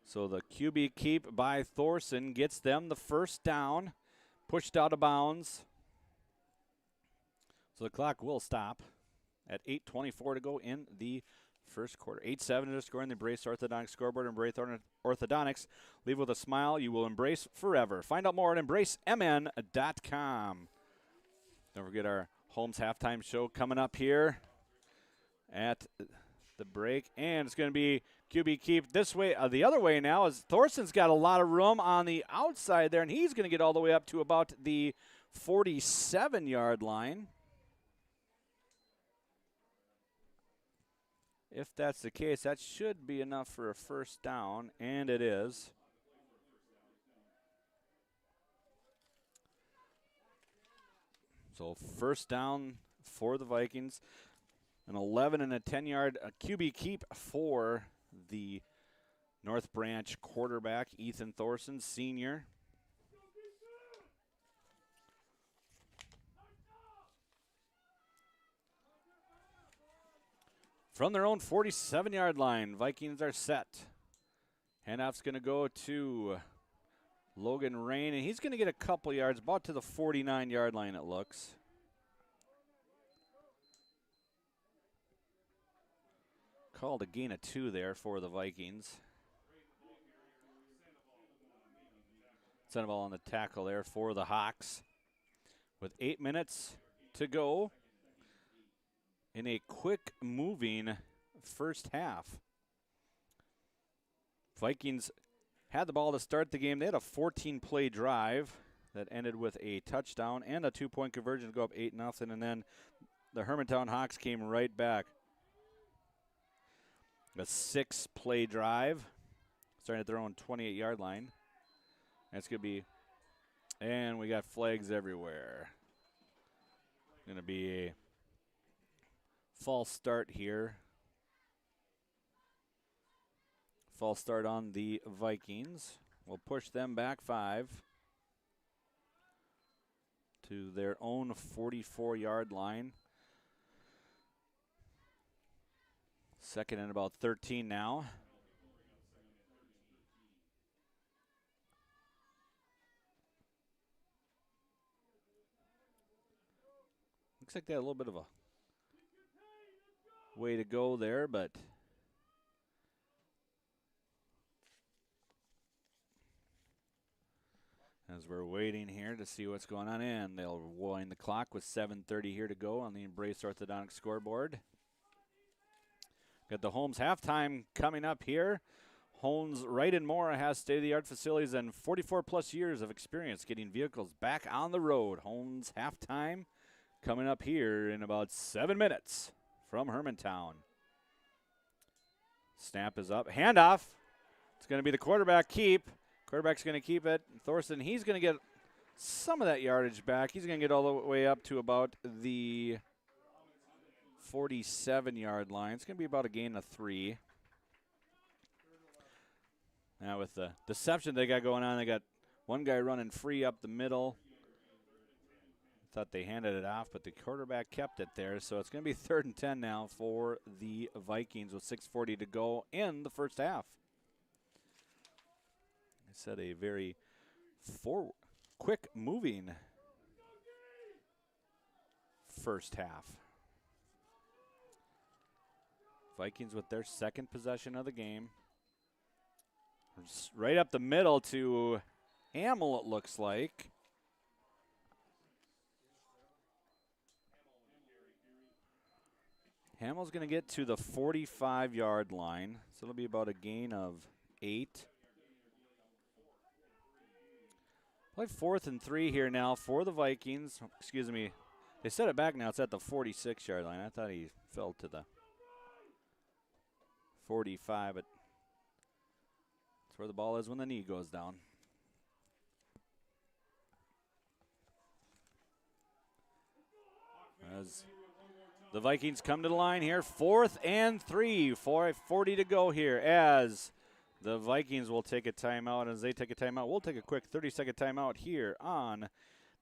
So the QB keep by Thorson gets them the first down, pushed out of bounds. So the clock will stop at 8:24 to go in the first quarter. 8-7 is scoring the Embrace Orthodontics scoreboard. Embrace Orthodontics. Leave with a smile you will embrace forever. Find out more at embracemn.com. Don't forget our Holmes halftime show coming up here at the break. And it's going to be QB keep this way. The other way now is Thorson's got a lot of room on the outside there, and he's going to get all the way up to about the 47-yard line. If that's the case, that should be enough for a first down, and it is. So first down for the Vikings. An 11 and a 10-yard QB keep for the North Branch quarterback, Ethan Thorson, senior. From their own 47-yard line, Vikings are set. Handoff's going to go to Logan Rain, and he's going to get a couple yards, about to the 49-yard line it looks. Called a gain of 2 there for the Vikings. Sandoval on the tackle there for the Hawks. With 8 minutes to go in a quick-moving first half. Vikings had the ball to start the game. They had a 14-play drive that ended with a touchdown and a 2-point conversion to go up 8-0, and then the Hermantown Hawks came right back. A 6-play drive, starting at their own 28-yard line. That's going to be, and we got flags everywhere. Going to be a false start here. False start on the Vikings. We'll push them back 5 to their own 44-yard line. 2nd and about 13 now. Looks like they had a little bit of a way to go there, but as we're waiting here to see what's going on, and they'll wind the clock with 7:30 here to go on the Embrace Orthodontics scoreboard. Got the Holmes halftime coming up here. Holmes Wright and Mora has state-of-the-art facilities and 44-plus years of experience getting vehicles back on the road. Holmes halftime coming up here in about 7 minutes from Hermantown. Snap is up. Handoff. It's going to be the quarterback keep. Quarterback's going to keep it. Thorson, he's going to get some of that yardage back. He's going to get all the way up to about the 47-yard line. It's going to be about a gain of 3. Now with the deception they got going on, they got one guy running free up the middle. Thought they handed it off, but the quarterback kept it there. So it's going to be 3rd and 10 now for the Vikings with 6:40 to go in the first half. I said a very quick-moving first half. Vikings with their second possession of the game. Right up the middle to Hamill, it looks like. Hamill's going to get to the 45-yard line, so it'll be about a gain of 8. Play 4th and 3 here now for the Vikings. Excuse me. They set it back now. It's at the 46-yard line. I thought he fell to the 45, but that's where the ball is when the knee goes down. As the Vikings come to the line here, 4th and 3, 4:40 to go here as the Vikings will take a timeout. As they take a timeout, we'll take a quick 30-second timeout here on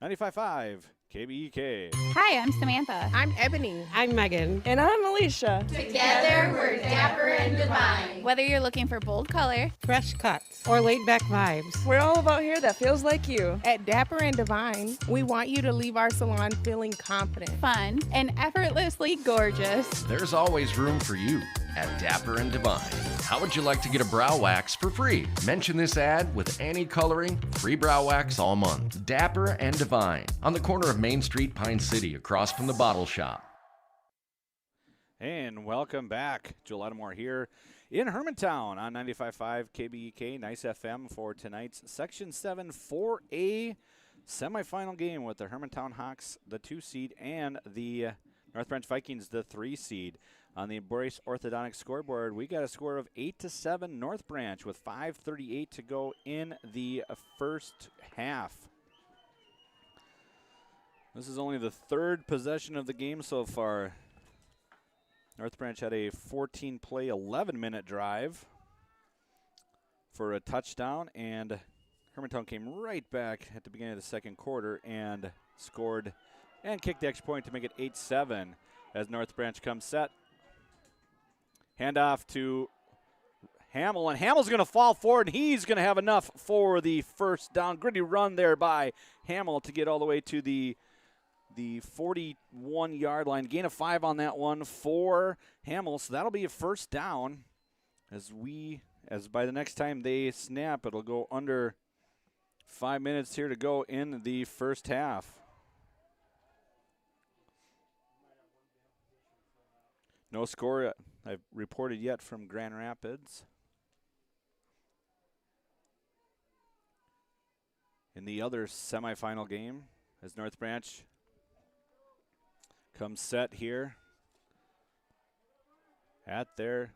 95.5 KBEK. Hi, I'm Samantha. I'm Ebony. I'm Megan. And I'm Alicia. Together, we're dapper and divine. Whether you're looking for bold color, Fresh cuts or laid back vibes. We're all about hair that feels like you. At Dapper and Divine, we want you to leave our salon feeling confident. fun, and effortlessly gorgeous. There's always room for you at Dapper and Divine. How would you like to get a brow wax for free? Mention this ad with Annie Coloring, free brow wax all month. Dapper and Divine, on the corner of Main Street, Pine City, across from the Bottle Shop. And welcome back. Joe Lattimore here in Hermantown on 95.5 KBEK, Nice FM for tonight's Section 7 4A semifinal game with the Hermantown Hawks, the 2 seed, and the North Branch Vikings, the 3 seed. On the Embrace Orthodontic scoreboard, we got a score of 8-7 North Branch with 5:38 to go in the first half. This is only the 3rd possession of the game so far. North Branch had a 14-play, 11-minute drive for a touchdown, and Hermantown came right back at the beginning of the second quarter and scored and kicked the extra point to make it 8-7 as North Branch comes set. Handoff to Hamill, and Hamill's going to fall forward, and he's going to have enough for the first down. Gritty run there by Hamill to get all the way to the 41-yard line. Gain of 5 on that one for Hamill, so that'll be a first down. As by the next time they snap, it'll go under 5 minutes here to go in the first half. No score I've reported yet from Grand Rapids. In the other semifinal game, as North Branch comes set here at the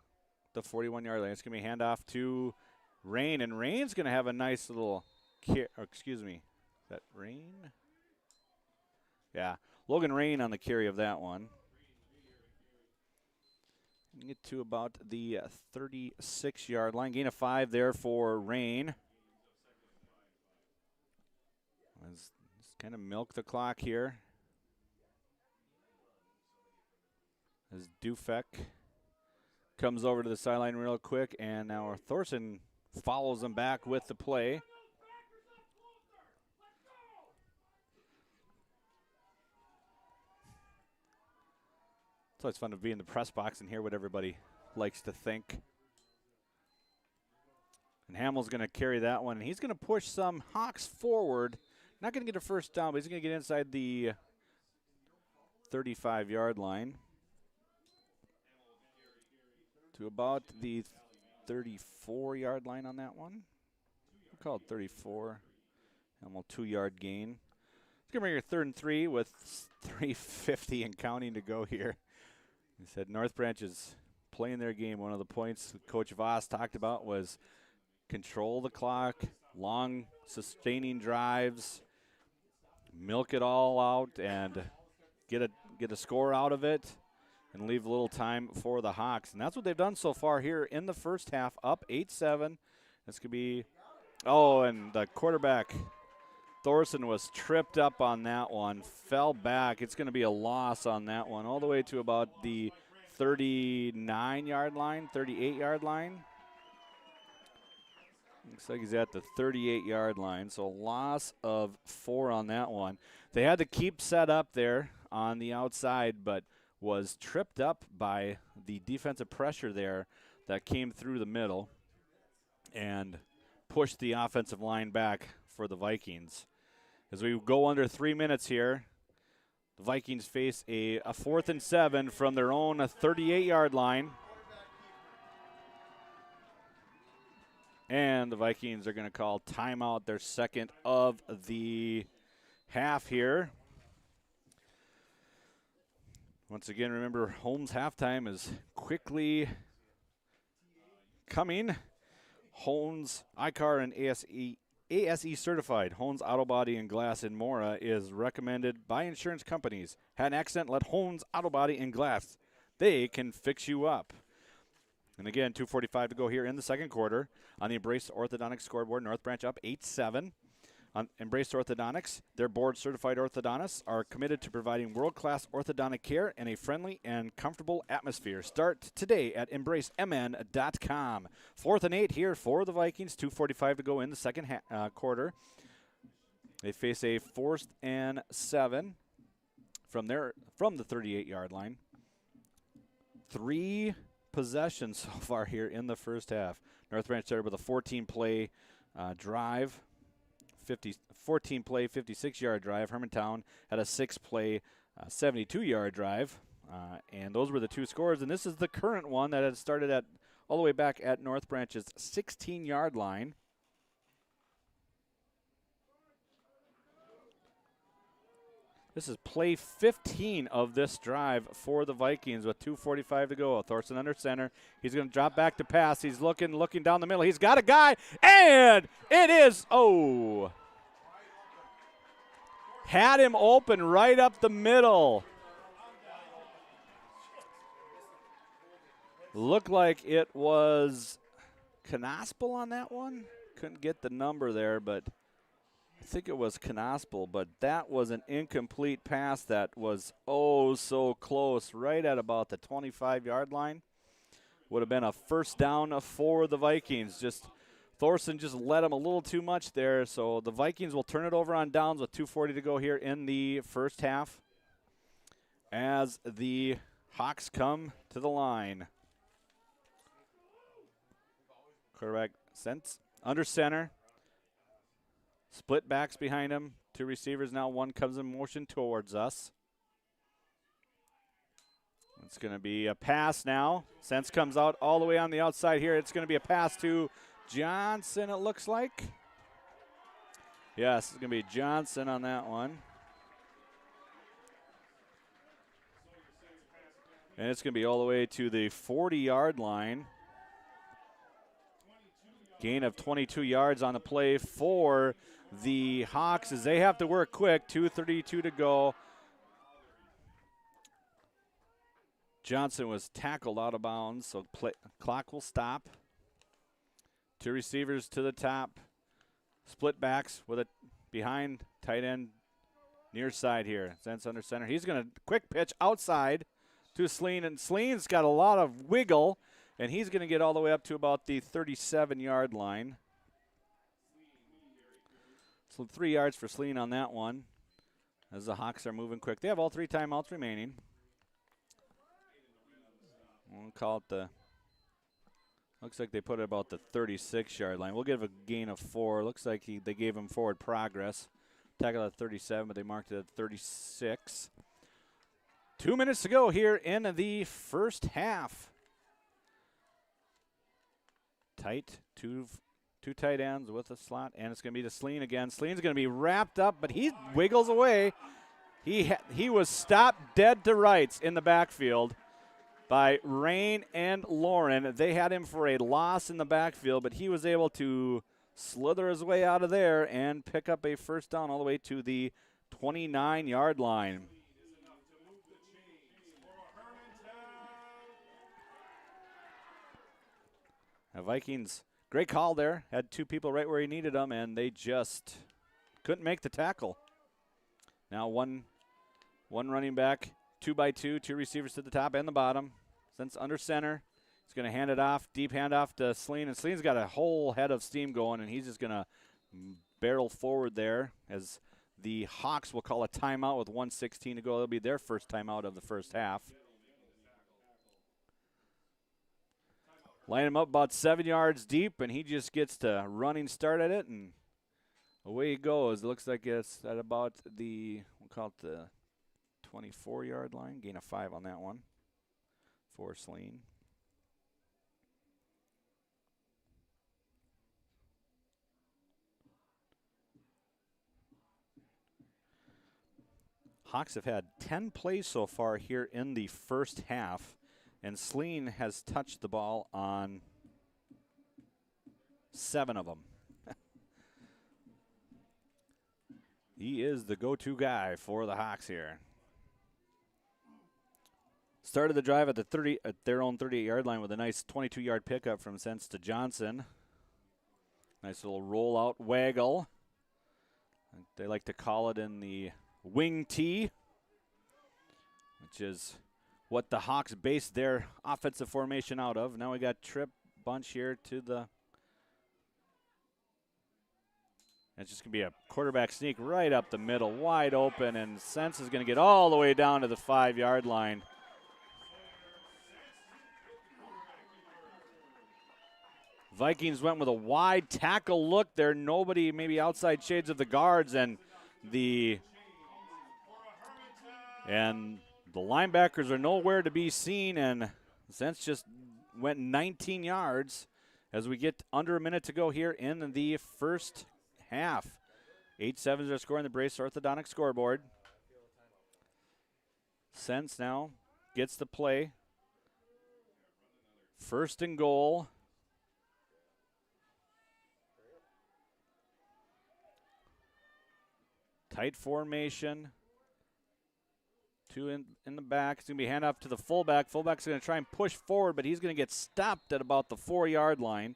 41-yard line. It's going to be handoff to Rain, and Rain's going to have a nice little excuse me, is that Rain? Yeah, Logan Rain on the carry of that one. Get to about the 36-yard line. Gain of 5 there for Rain. Let's kind of milk the clock here. As Dufek comes over to the sideline real quick, and now Thorson follows him back with the play. It's always fun to be in the press box and hear what everybody likes to think. And Hamill's going to carry that one. And he's going to push some Hawks forward. Not going to get a first down, but he's going to get inside the 35-yard line to about the 34-yard line on that one. We'll call it 34. Hamill 2-yard gain. It's going to bring your 3rd and 3 with 3:50 and counting to go here. He said North Branch is playing their game. One of the points Coach Voss talked about was control the clock, long sustaining drives, milk it all out, and get a score out of it, and leave a little time for the Hawks. And that's what they've done so far here in the first half, up 8-7. This could be, and the quarterback, Thorson, was tripped up on that one, fell back. It's going to be a loss on that one, all the way to about the 39-yard line, 38-yard line. Looks like he's at the 38-yard line, so loss of 4 on that one. They had to keep set up there on the outside, but was tripped up by the defensive pressure there that came through the middle and pushed the offensive line back for the Vikings. As we go under 3 minutes here, the Vikings face a 4th and 7 from their own 38-yard line. And the Vikings are going to call timeout, their second of the half here. Once again, remember, Holmes halftime is quickly coming. Holmes, ICAR, and ASE certified. Holmes Auto Body and Glass in Mora is recommended by insurance companies. Had an accident? Let Holmes Auto Body and Glass. They can fix you up. And again, 2:45 to go here in the second quarter. On the Embrace Orthodontics scoreboard, North Branch up 8-7. On Embrace Orthodontics, their board-certified orthodontists are committed to providing world-class orthodontic care in a friendly and comfortable atmosphere. Start today at embracemn.com. 4th and 8 here for the Vikings. 2:45 to go in the second quarter. They face a 4th and 7 from the 38-yard line. 3 possessions so far here in the first half. North Branch started with a 14-play drive. 14-play, 56-yard drive. Hermantown had a 6-play, 72-yard drive. And those were the 2 scores. And this is the current one that had started at all the way back at North Branch's 16-yard line. This is play 15 of this drive for the Vikings with 2:45 to go. Thorson under center. He's going to drop back to pass. He's looking down the middle. He's got a guy, and it is, had him open right up the middle. Looked like it was Knospel on that one. Couldn't get the number there, but I think it was Knospel, but that was an incomplete pass that was so close, right at about the 25-yard line. Would have been a first down for the Vikings. Thorson just led him a little too much there, so the Vikings will turn it over on downs with 2:40 to go here in the first half as the Hawks come to the line. Quarterback under center. Split backs behind him. 2 receivers now. One comes in motion towards us. It's going to be a pass now. Sense comes out all the way on the outside here. It's going to be a pass to Johnson, it looks like. Yes, it's going to be Johnson on that one. And it's going to be all the way to the 40-yard line. Gain of 22 yards on the play for the Hawks as they have to work quick. 2:32 to go. Johnson was tackled out of bounds, so clock will stop. 2 receivers to the top. Split backs with it behind tight end near side here. Sense under center. He's going to quick pitch outside to Sleen, and Sleen's got a lot of wiggle, and he's going to get all the way up to about the 37-yard line. So 3 yards for Sleen on that one as the Hawks are moving quick. They have all 3 timeouts remaining. We'll call it looks like they put it about the 36-yard line. We'll give a gain of 4. Looks like they gave him forward progress. Tackle at 37, but they marked it at 36. 2 minutes to go here in the first half. Tight, two tight ends with a slot, and it's going to be to Sleen again. Sleen's going to be wrapped up, but he wiggles away. He was stopped dead to rights in the backfield. by Rain and Lauren. They had him for a loss in the backfield, but he was able to slither his way out of there and pick up a first down all the way to the 29-yard line. The Vikings, great call there. Had two people right where he needed them, and they just couldn't make the tackle. Now one running back, 2x2, two receivers to the top and the bottom. Since under center, he's going to hand it off, deep handoff to Sleen, and Sleen's got a whole head of steam going, and he's just going to barrel forward there as the Hawks will call a timeout with 1:16 to go. It'll be their first timeout of the first half. Line him up about 7 yards deep, and he just gets to running start at it, and away he goes. It looks like it's at about the, we'll call it the 24-yard line. Gain of 5 on that one for Sleen. Hawks have had 10 plays so far here in the first half, and Sleen has touched the ball on 7 of them. He is the go-to guy for the Hawks here. Started the drive at their own 38-yard line with a nice 22-yard pickup from Sense to Johnson. Nice little rollout waggle. They like to call it in the wing tee, which is what the Hawks base their offensive formation out of. Now we got trip bunch here to the. It's just going to be a quarterback sneak right up the middle, wide open, and Sense is going to get all the way down to the 5-yard line. Vikings went with a wide tackle look there. Nobody, maybe outside shades of the guards, and the linebackers are nowhere to be seen, and Sense just went 19 yards as we get under a minute to go here in the first half. 8-7 is our score on the Brace Orthodontic scoreboard. Sense now gets the play. First and goal. Tight formation. 2 in the back. It's going to be hand off to the fullback. Fullback's going to try and push forward, but he's going to get stopped at about the 4-yard line.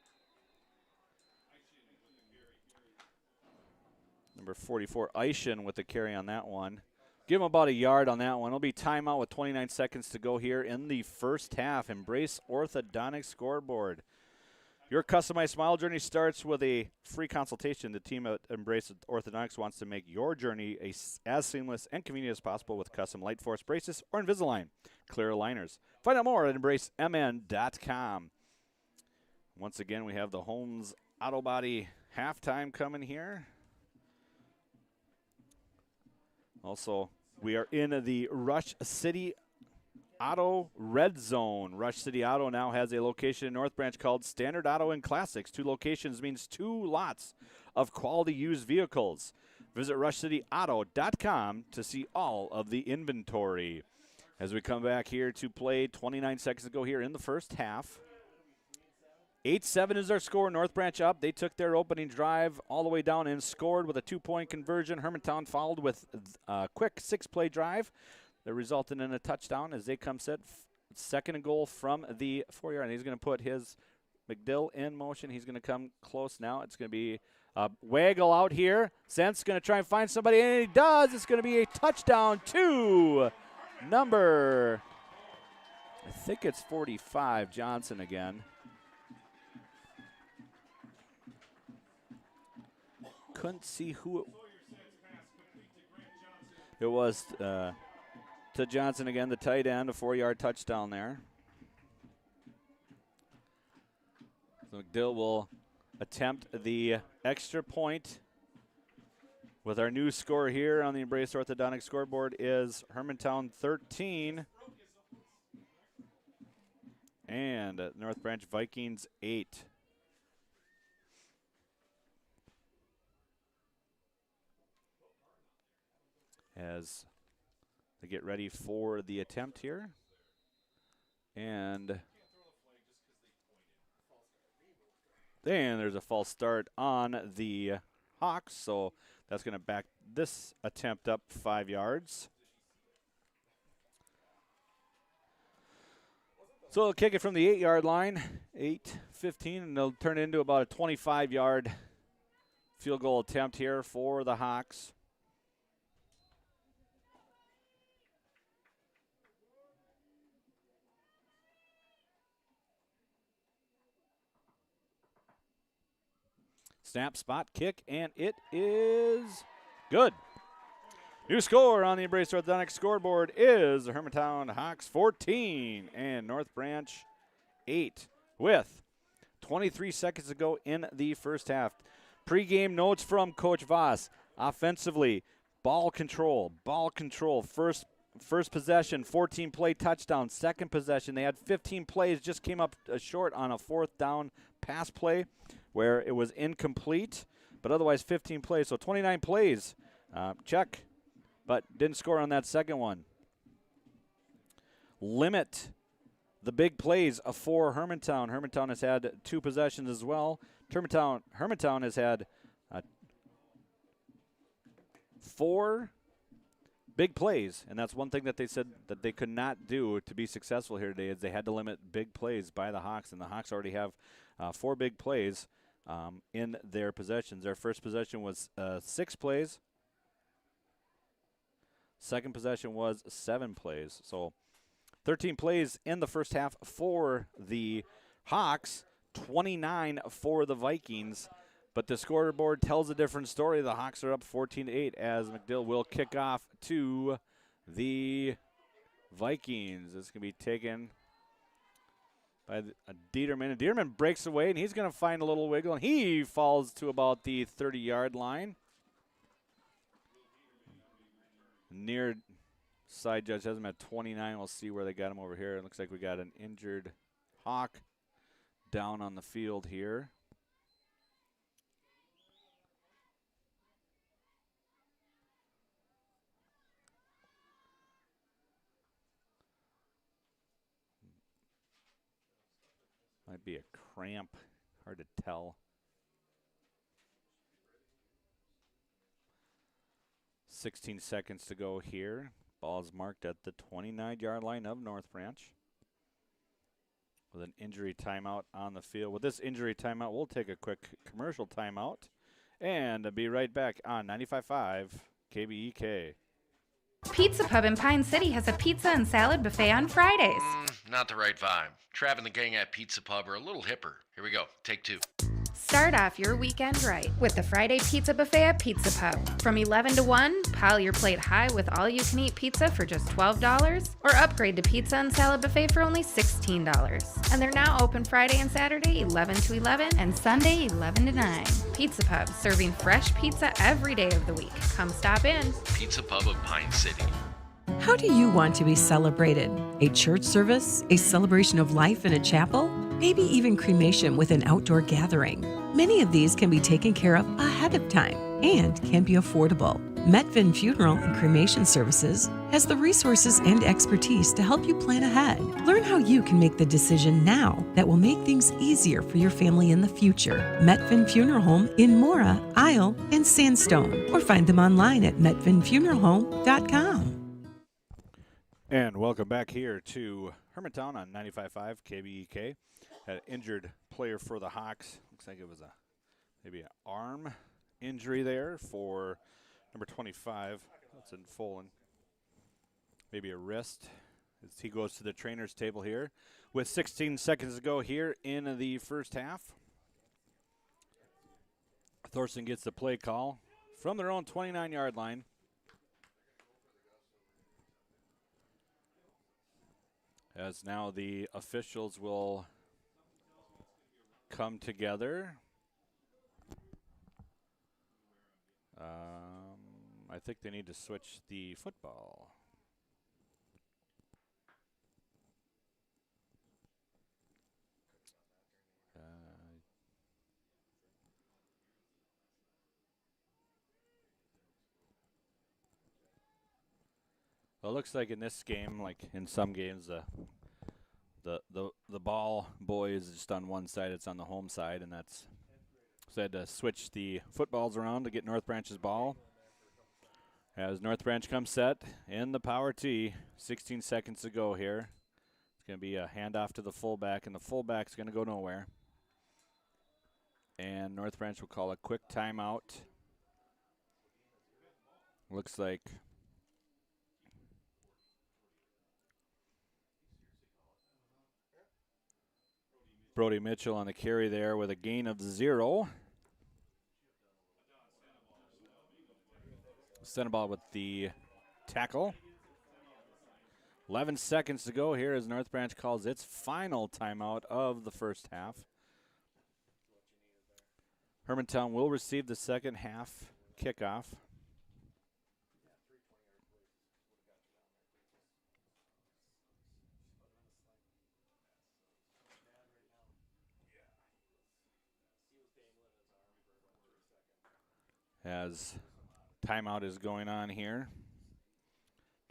Number 44, Eishen with the carry on that one. Give him about a yard on that one. It'll be timeout with 29 seconds to go here in the first half. Embrace Orthodontic scoreboard. Your customized smile journey starts with a free consultation. The team at Embrace Orthodontics wants to make your journey as seamless and convenient as possible with custom Light Force braces or Invisalign clear aligners. Find out more at embracemn.com. Once again, we have the Holmes Auto Body halftime coming here. Also, we are in the Rush City Auto Red Zone. Rush City Auto now has a location in North Branch called Standard Auto and Classics. 2 locations means 2 lots of quality used vehicles. Visit rushcityauto.com to see all of the inventory. As we come back here to play, 29 seconds to go here in the first half. 8-7 is our score. North Branch up. They took their opening drive all the way down and scored with a 2-point conversion. Hermantown followed with a quick 6-play drive that resulted in a touchdown as they come set. Second and goal from the 4-yard. And he's going to put his McDill in motion. He's going to come close now. It's going to be a waggle out here. Sense going to try and find somebody, and he does. It's going to be a touchdown to number, I think it's 45, Johnson again. Couldn't see who it was. To Johnson again, the tight end, a 4-yard touchdown there. So McDill will attempt the extra point. With our new score here on the Embrace Orthodontic scoreboard is Hermantown 13 and North Branch Vikings 8. As they get ready for the attempt here. And there's a false start on the Hawks, so that's going to back this attempt up 5 yards. So they'll kick it from the 8-yard line, 8-15, and they'll turn it into about a 25-yard field goal attempt here for the Hawks. Snap, spot, kick, and it is good. New score on the Embrace Orthodontics scoreboard is the Hermantown Hawks 14 and North Branch 8 with 23 seconds to go in the first half. Pre-game notes from Coach Voss. Offensively, ball control. First possession, 14-play touchdown. Second possession, they had 15 plays, just came up short on a 4th down pass play where it was incomplete, but otherwise 15 plays. So 29 plays, check, but didn't score on that second one. Limit the big plays for Hermantown. Hermantown has had 2 possessions as well. Hermantown has had 4 big plays, and that's one thing that they said that they could not do to be successful here today is they had to limit big plays by the Hawks, and the Hawks already have 4 big plays in their possessions. Their first possession was 6 plays. Second possession was 7 plays. So 13 plays in the first half for the Hawks, 29 for the Vikings. But the scoreboard tells a different story. The Hawks are up 14-8 as McDill will kick off to the Vikings. It's going to be taken by Dieterman. And Dieterman breaks away, and he's going to find a little wiggle, and he falls to about the 30-yard line. Near side judge has him at 29. We'll see where they got him over here. It looks like we got an injured Hawk down on the field here. Might be a cramp, hard to tell. 16 seconds to go here. Ball is marked at the 29-yard line of North Branch. With an injury timeout on the field. With this injury timeout, we'll take a quick commercial timeout and be right back on 95.5 KBEK. Pizza Pub in Pine City has a pizza and salad buffet on Fridays. Not the right vibe. Trav and the gang at Pizza Pub are a little hipper. Here we go. Take 2. Start off your weekend right with the Friday Pizza Buffet at Pizza Pub. From 11 to 1, pile your plate high with all-you-can-eat pizza for just $12, or upgrade to pizza and salad buffet for only $16. And they're now open Friday and Saturday 11 to 11 and Sunday 11 to 9. Pizza Pub, serving fresh pizza every day of the week. Come stop in. Pizza Pub of Pine City. How do you want to be celebrated? A church service? A celebration of life in a chapel? Maybe even cremation with an outdoor gathering. Many of these can be taken care of ahead of time and can be affordable. Metvin Funeral and Cremation Services has the resources and expertise to help you plan ahead. Learn how you can make the decision now that will make things easier for your family in the future. Metvin Funeral Home in Mora, Isle, and Sandstone, or find them online at metvinfuneralhome.com. And welcome back here to Hermantown on 95.5 KBEK. Had an injured player for the Hawks. Looks like it was maybe an arm injury there for number 25. That's in Folan. Maybe a wrist as he goes to the trainer's table here. With 16 seconds to go here in the first half. Thorson gets the play call from their own 29-yard line. As now the officials will come together. I think they need to switch the football. Well, it looks like in this game, like in some games, The ball boy is just on one side. It's on the home side, and that's so I had to switch the footballs around to get North Branch's ball. As North Branch comes set in the power tee, 16 seconds to go here. It's going to be a handoff to the fullback, and the fullback's going to go nowhere. And North Branch will call a quick timeout. Looks like Brody Mitchell on the carry there with a gain of 0. Senebal with the tackle. 11 seconds to go here as North Branch calls its final timeout of the first half. Hermantown will receive the second half kickoff. As timeout is going on here.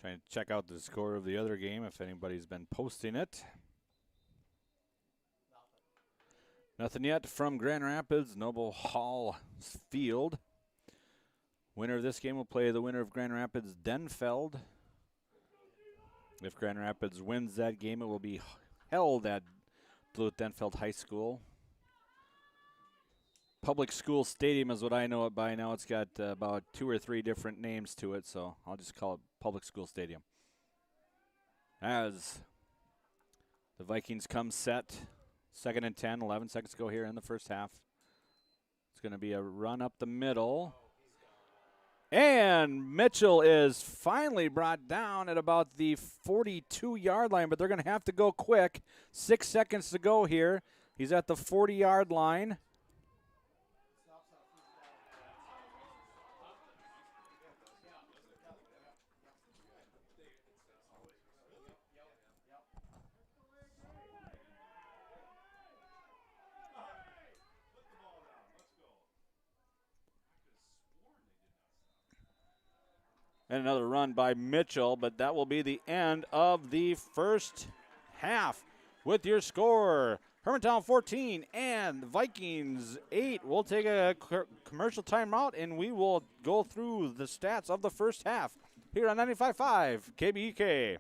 Trying to check out the score of the other game if anybody's been posting it. Nothing yet from Grand Rapids Noble Hall Field. Winner of this game will play the winner of Grand Rapids Denfeld. If Grand Rapids wins that game, it will be held at Duluth Denfeld High School. Public School Stadium is what I know it by now. It's got about 2 or 3 different names to it, so I'll just call it Public School Stadium. As the Vikings come set, 2nd and 10, 11 seconds to go here in the first half. It's going to be a run up the middle. And Mitchell is finally brought down at about the 42-yard line, but they're going to have to go quick. 6 seconds to go here. He's at the 40-yard line. And another run by Mitchell, but that will be the end of the first half. With your score, Hermantown 14 and Vikings 8. We'll take a commercial timeout, and we will go through the stats of the first half here on 95.5 KBEK.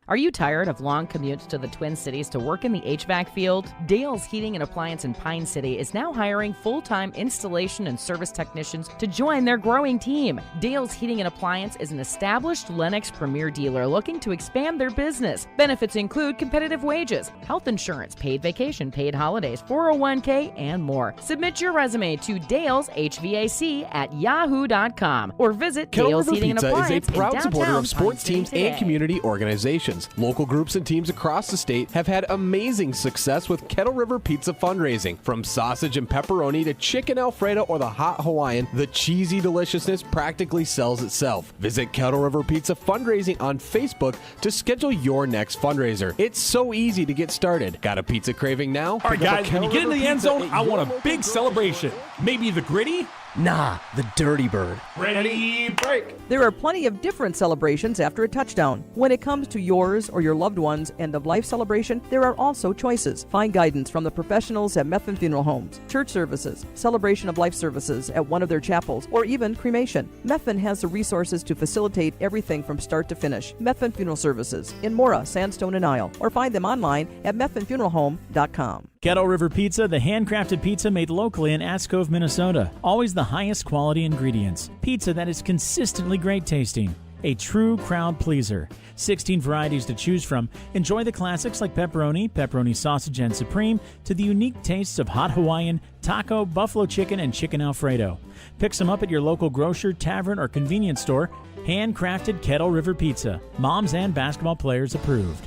Are you tired of long commutes to the Twin Cities to work in the HVAC field? Dale's Heating and Appliance in Pine City is now hiring full-time installation and service technicians to join their growing team. Dale's Heating and Appliance is an established Lennox Premier dealer looking to expand their business. Benefits include competitive wages, health insurance, paid vacation, paid holidays, 401k, and more. Submit your resume to daleshvac@yahoo.com or visit Dale's Heating and Appliance is a proud supporter of sports teams today. and community organizations. Local groups and teams across the state have had amazing success with Kettle River Pizza fundraising. From sausage and pepperoni to chicken Alfredo or the hot Hawaiian, the cheesy deliciousness practically sells itself. Visit Kettle River Pizza fundraising on Facebook to schedule your next fundraiser. It's so easy to get started. Got a pizza craving now? All right, guys, when you get into the end zone, I want a big celebration. Maybe the gritty? Nah, the Dirty Bird. Ready, break. There are plenty of different celebrations after a touchdown. When it comes to yours or your loved one's end-of-life celebration, there are also choices. Find guidance from the professionals at Methven Funeral Homes, church services, celebration of life services at one of their chapels, or even cremation. Methven has the resources to facilitate everything from start to finish. Methven Funeral Services in Mora, Sandstone, and Isle, or find them online at methvenfuneralhome.com. Kettle River Pizza, the handcrafted pizza made locally in Ascove, Minnesota. Always the highest quality ingredients. Pizza that is consistently great tasting. A true crowd pleaser. 16 varieties to choose from. Enjoy the classics like pepperoni, pepperoni sausage and supreme, to the unique tastes of hot Hawaiian, taco, buffalo chicken, and chicken Alfredo. Pick some up at your local grocer, tavern, or convenience store. Handcrafted Kettle River Pizza. Moms and basketball players approved.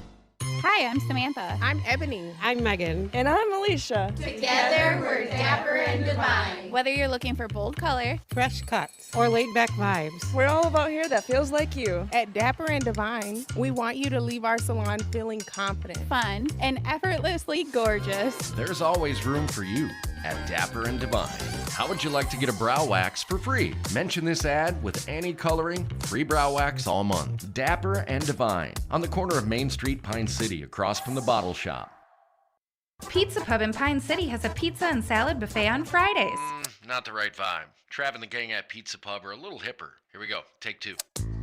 Hi, I'm Samantha. I'm Ebony. I'm Megan. And I'm Alicia. Together, we're dapper and divine. Whether you're looking for bold color, Fresh cuts, or laid-back vibes, we're all about hair that feels like you. At Dapper and Divine, we want you to leave our salon feeling confident. fun, and effortlessly gorgeous. There's always room for you at Dapper and Divine. How would you like to get a brow wax for free? Mention this ad with Annie Coloring, free brow wax all month. Dapper and Divine, on the corner of Main Street, Pine City, across from the Bottle Shop. Pizza Pub in Pine City has a pizza and salad buffet on Fridays. Not the right vibe. Trav and the gang at Pizza Pub are a little hipper. Here we go. Take two.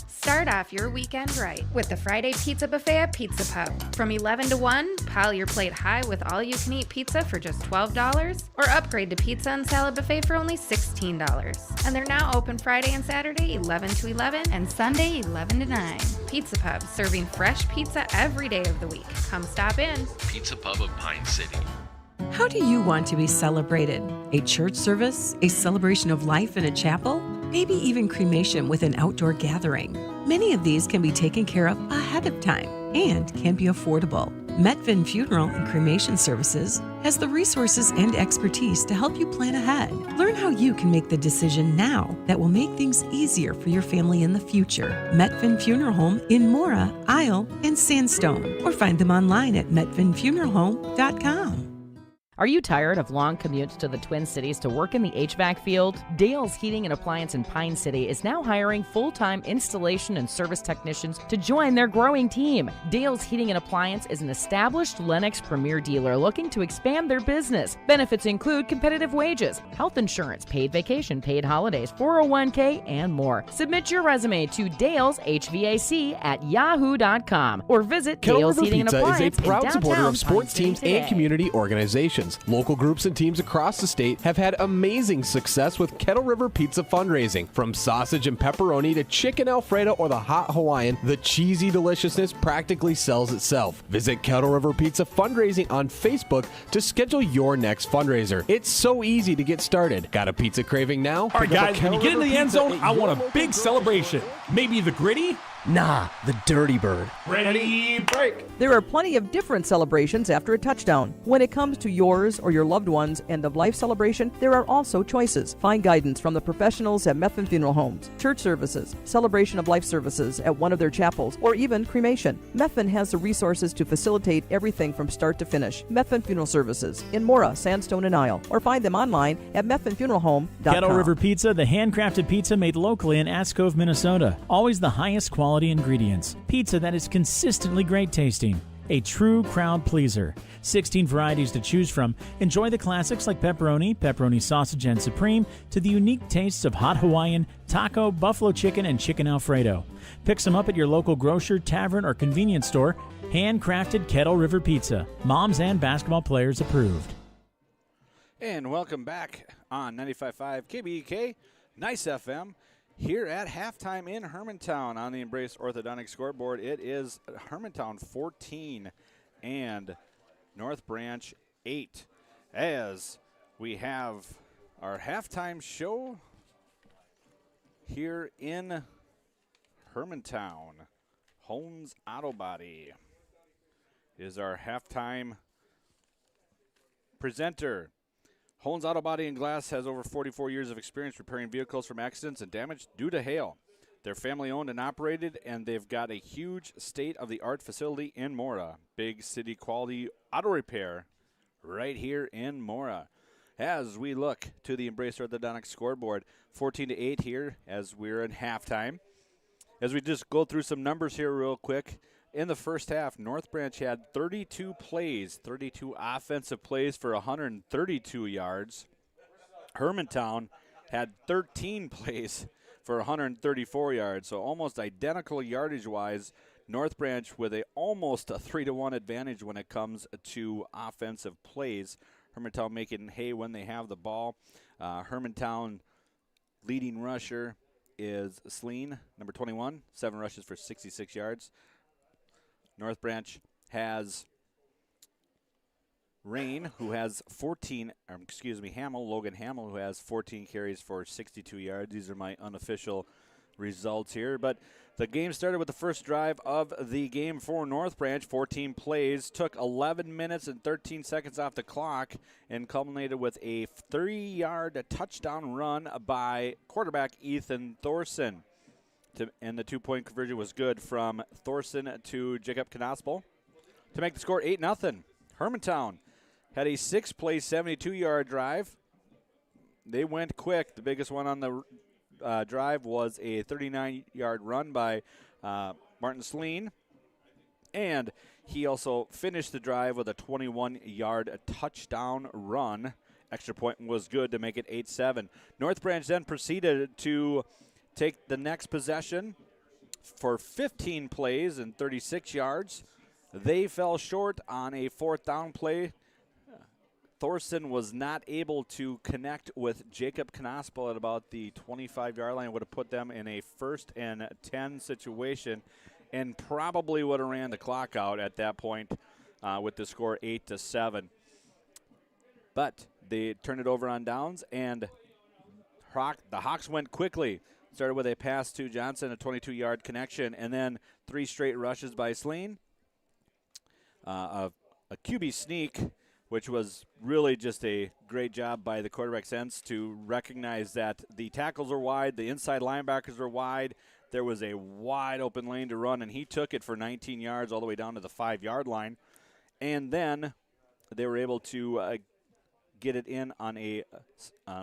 Start off your weekend right with the Friday Pizza Buffet at Pizza Pub. From 11 to 1, pile your plate high with all-you-can-eat pizza for just $12, or upgrade to pizza and salad buffet for only $16. And they're now open Friday and Saturday 11 to 11 and Sunday 11 to 9. Pizza Pub, serving fresh pizza every day of the week. Come stop in. Pizza Pub of Pine City. How do you want to be celebrated? A church service? A celebration of life in a chapel? Maybe even cremation with an outdoor gathering. Many of these can be taken care of ahead of time and can be affordable. Metvin Funeral and Cremation Services has the resources and expertise to help you plan ahead. Learn how you can make the decision now that will make things easier for your family in the future. Metvin Funeral Home in Mora, Isle, and Sandstone, or find them online at metvinfuneralhome.com. Are you tired of long commutes to the Twin Cities to work in the HVAC field? Dale's Heating and Appliance in Pine City is now hiring full-time installation and service technicians to join their growing team. Dale's Heating and Appliance is an established Lennox Premier dealer looking to expand their business. Benefits include competitive wages, health insurance, paid vacation, paid holidays, 401k, and more. Submit your resume to daleshvac@yahoo.com or visit Kettle Dale's River Heating and Pizza Appliance is a proud in supporter downtown of sports Pine City teams today. and community organizations. Local groups and teams across the state have had amazing success with Kettle River Pizza fundraising. From sausage and pepperoni to chicken Alfredo or the hot Hawaiian, the cheesy deliciousness practically sells itself. Visit Kettle River Pizza fundraising on Facebook to schedule your next fundraiser. It's so easy to get started. Got a pizza craving now? All right, Pick up a guys, when you Kettle get into River the end Pizza zone, at I your want a local big grocery celebration. Maybe the gritty? Nah, the dirty bird. Ready, break. There are plenty of different celebrations after a touchdown. When it comes to yours or your loved one's end-of-life celebration, there are also choices. Find guidance from the professionals at Metvin Funeral Homes, church services, celebration of life services at one of their chapels, or even cremation. Metvin has the resources to facilitate everything from start to finish. Metvin Funeral Services in Mora, Sandstone, and Isle, or find them online at metvinfuneralhome.com. Kettle River Pizza, the handcrafted pizza made locally in Ascove, Minnesota. Always the highest quality ingredients. Pizza that is consistently great tasting. A true crowd pleaser. 16 varieties to choose from. Enjoy the classics like pepperoni, pepperoni sausage, and supreme, to the unique tastes of hot Hawaiian, taco, buffalo chicken, and chicken Alfredo. Pick some up at your local grocer, tavern, or convenience store. Handcrafted Kettle River Pizza. Moms and basketball players approved. And welcome back on 95.5 KBEK, Nice FM. Here at halftime in Hermantown on the Embrace Orthodontic scoreboard, it is Hermantown 14 and North Branch 8. As we have our halftime show here in Hermantown, Holmes Auto Body is our halftime presenter. Holmes Auto Body and Glass has over 44 years of experience repairing vehicles from accidents and damage due to hail. They're family-owned and operated, and they've got a huge state-of-the-art facility in Mora. Big city quality auto repair right here in Mora. As we look to the Embrace Orthodontic scoreboard, 14-8 here as we're in halftime. As we just go through some numbers here real quick, in the first half, North Branch had 32 plays, 32 offensive plays for 132 yards. Hermantown had 13 plays for 134 yards, so almost identical yardage-wise. North Branch with almost a 3-1 advantage when it comes to offensive plays. Hermantown making hay when they have the ball. Hermantown leading rusher is Sleen, number 21, 7 rushes for 66 yards. North Branch has Logan Hamill, who has 14 carries for 62 yards. These are my unofficial results here. But the game started with the first drive of the game for North Branch. 14 plays, took 11 minutes and 13 seconds off the clock, and culminated with a 3-yard touchdown run by quarterback Ethan Thorson. And the 2-point conversion was good from Thorson to Jacob Knospel to make the score 8-0. Hermantown had a 6-play, 72-yard drive. They went quick. The biggest one on the drive was a 39-yard run by Martin Sleen. And he also finished the drive with a 21-yard touchdown run. Extra point was good to make it 8-7. North Branch then proceeded to take the next possession for 15 plays and 36 yards. They fell short on a 4th down play. Thorson was not able to connect with Jacob Knospel at about the 25-yard line. Would have put them in a 1st and 10 situation and probably would have ran the clock out at that point with the score 8-7. But they turned it over on downs, and the Hawks went quickly. Started with a pass to Johnson, a 22-yard connection, and then 3 straight rushes by Sleen. A QB sneak, which was really just a great job by the quarterback sense to recognize that the tackles are wide, the inside linebackers are wide. There was a wide open lane to run, and he took it for 19 yards all the way down to the 5-yard line. And then they were able to get it in on a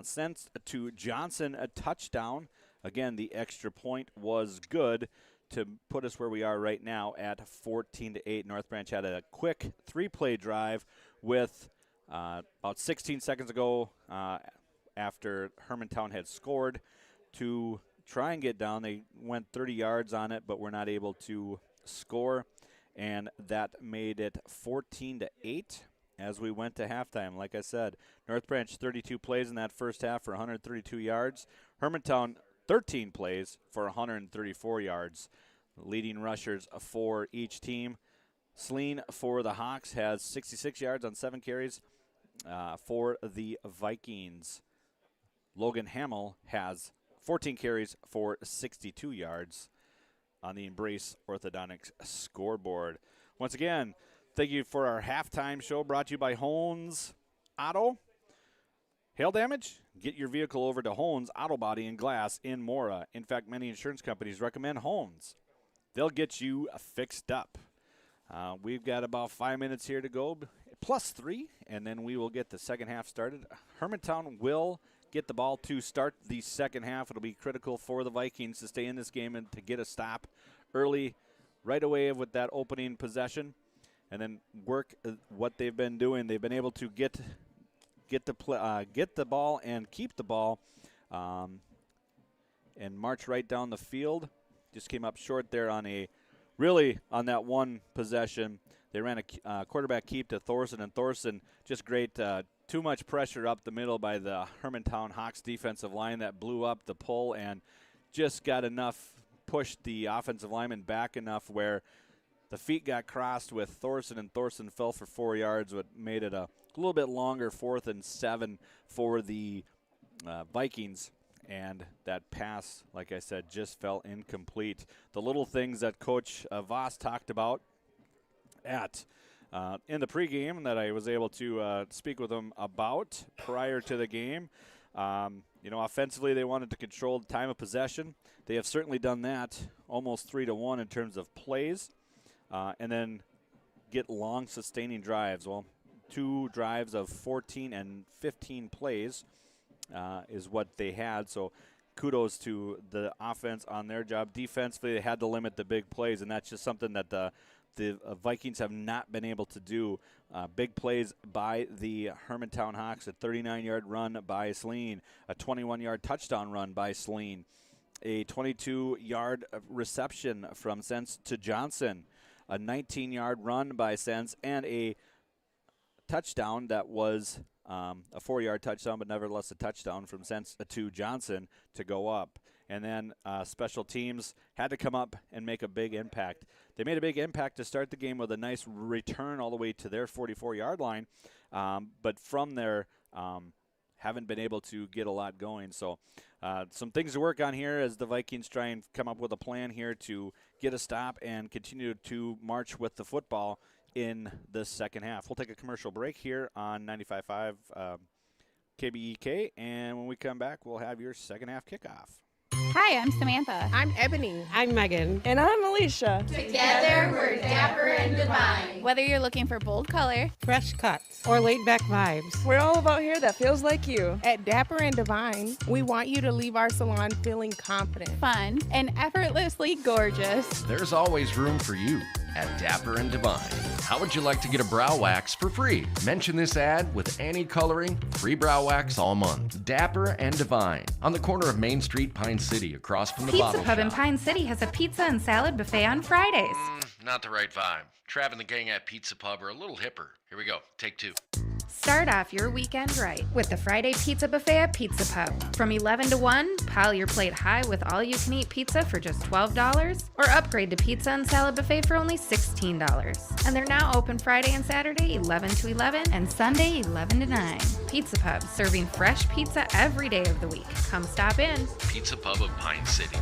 sense to Johnson, a touchdown. Again, the extra point was good to put us where we are right now at 14-8. North Branch had a quick 3-play drive with about 16 seconds ago after Hermantown had scored to try and get down. They went 30 yards on it, but were not able to score, and that made it 14-8 as we went to halftime. Like I said, North Branch 32 plays in that first half for 132 yards. Hermantown 13 plays for 134 yards. Leading rushers for each team. Sleen for the Hawks has 66 yards on 7 carries. For the Vikings, Logan Hamill has 14 carries for 62 yards on the Embrace Orthodontics scoreboard. Once again, thank you for our halftime show brought to you by Hones Auto. Hail damage? Get your vehicle over to Hones Auto Body and Glass in Mora. In fact, many insurance companies recommend Hones. They'll get you fixed up. We've got about 5 minutes here to go, +3, and then we will get the second half started. Hermantown will get the ball to start the second half. It'll be critical for the Vikings to stay in this game and to get a stop early, right away with that opening possession, and then work what they've been doing. They've been able to get the ball and keep the ball and march right down the field. Just came up short there on that one possession. They ran a quarterback keep to Thorson, and Thorson just great. Too much pressure up the middle by the Hermantown Hawks defensive line that blew up the pull and just got enough, pushed the offensive lineman back enough where the feet got crossed with Thorson, and Thorson fell for 4 yards, what made it a little bit longer 4th and 7 for the Vikings. And that pass, like I said, just fell incomplete. The little things that Coach Voss talked about in the pregame that I was able to speak with him about prior to the game. Offensively, they wanted to control the time of possession. They have certainly done that, almost 3-1 in terms of plays, and then get long, sustaining drives. Well, 2 drives of 14 and 15 plays is what they had. So kudos to the offense on their job. Defensively, they had to limit the big plays, and that's just something that the Vikings have not been able to do. Big plays by the Hermantown Hawks, a 39-yard run by Sleen, a 21-yard touchdown run by Sleen, a 22-yard reception from Sense to Johnson, a 19-yard run by Sense, and a touchdown that was a 4-yard touchdown, but nevertheless a touchdown from Sense to Johnson to go up. And then special teams had to come up and make a big impact. They made a big impact to start the game with a nice return all the way to their 44-yard line, but from there haven't been able to get a lot going. So some things to work on here as the Vikings try and come up with a plan here to get a stop and continue to march with the football in the second half. We'll take a commercial break here on 95.5 KBEK, and when we come back, we'll have your second half kickoff. Hi, I'm Samantha. I'm Ebony. I'm Megan. And I'm Alicia. Together, we're Dapper and Divine. Whether you're looking for bold color, Fresh cuts, or laid-back vibes, we're all about hair that feels like you. At Dapper and Divine, we want you to leave our salon feeling confident, fun, and effortlessly gorgeous. There's always room for you at Dapper and Divine. How would you like to get a brow wax for free? Mention this ad with Annie Coloring, free brow wax all month. Dapper and Divine, on the corner of Main Street, Pine City, across from the Pizza bottle Pub shop. in Pine City has a pizza and salad buffet on Fridays. Not the right vibe. Trav and the gang at Pizza Pub are a little hipper. Here we go. Take 2. Start off your weekend right with the Friday Pizza Buffet at Pizza Pub. From 11 to 1, pile your plate high with all-you-can-eat pizza for just $12, or upgrade to pizza and salad buffet for only $16. And they're now open Friday and Saturday 11 to 11 and Sunday 11 to 9. Pizza Pub, serving fresh pizza every day of the week. Come stop in. Pizza Pub of Pine City.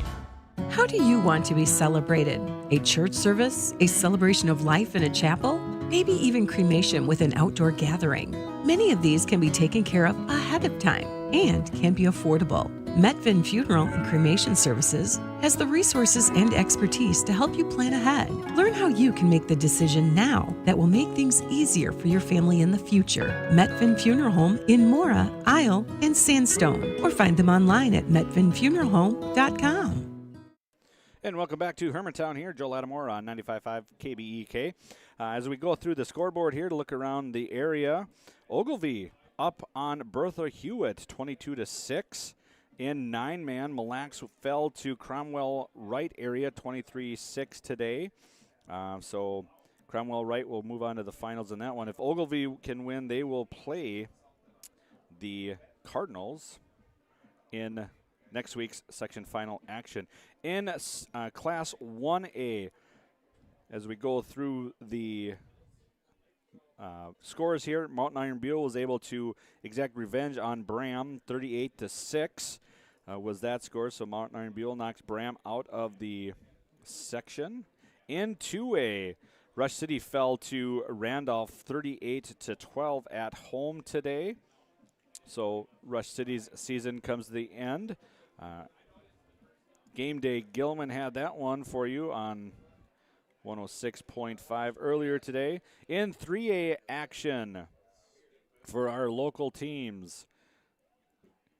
How do you want to be celebrated? A church service? A celebration of life in a chapel? Maybe even cremation with an outdoor gathering. Many of these can be taken care of ahead of time and can be affordable. Metvin Funeral and Cremation Services has the resources and expertise to help you plan ahead. Learn how you can make the decision now that will make things easier for your family in the future. Metvin Funeral Home in Mora, Isle, and Sandstone, or find them online at metvinfuneralhome.com. And welcome back to Hermantown here. Joe Lattimore on 95.5 KBEK. As we go through the scoreboard here to look around the area, Ogilvie up on Bertha Hewitt, 22-6. In 9-man, Mille Lacs fell to Cromwell Wright area, 23-6 today. So Cromwell Wright will move on to the finals in that one. If Ogilvie can win, they will play the Cardinals in next week's section final action. In Class 1A, as we go through the scores here, Mountain Iron Buell was able to exact revenge on Bram, 38-6 was that score. So Mountain Iron Buell knocks Bram out of the section. In 2A, Rush City fell to Randolph, 38-12 at home today. So Rush City's season comes to the end. Game Day Gilman had that one for you on 106.5 earlier today. In 3A action for our local teams.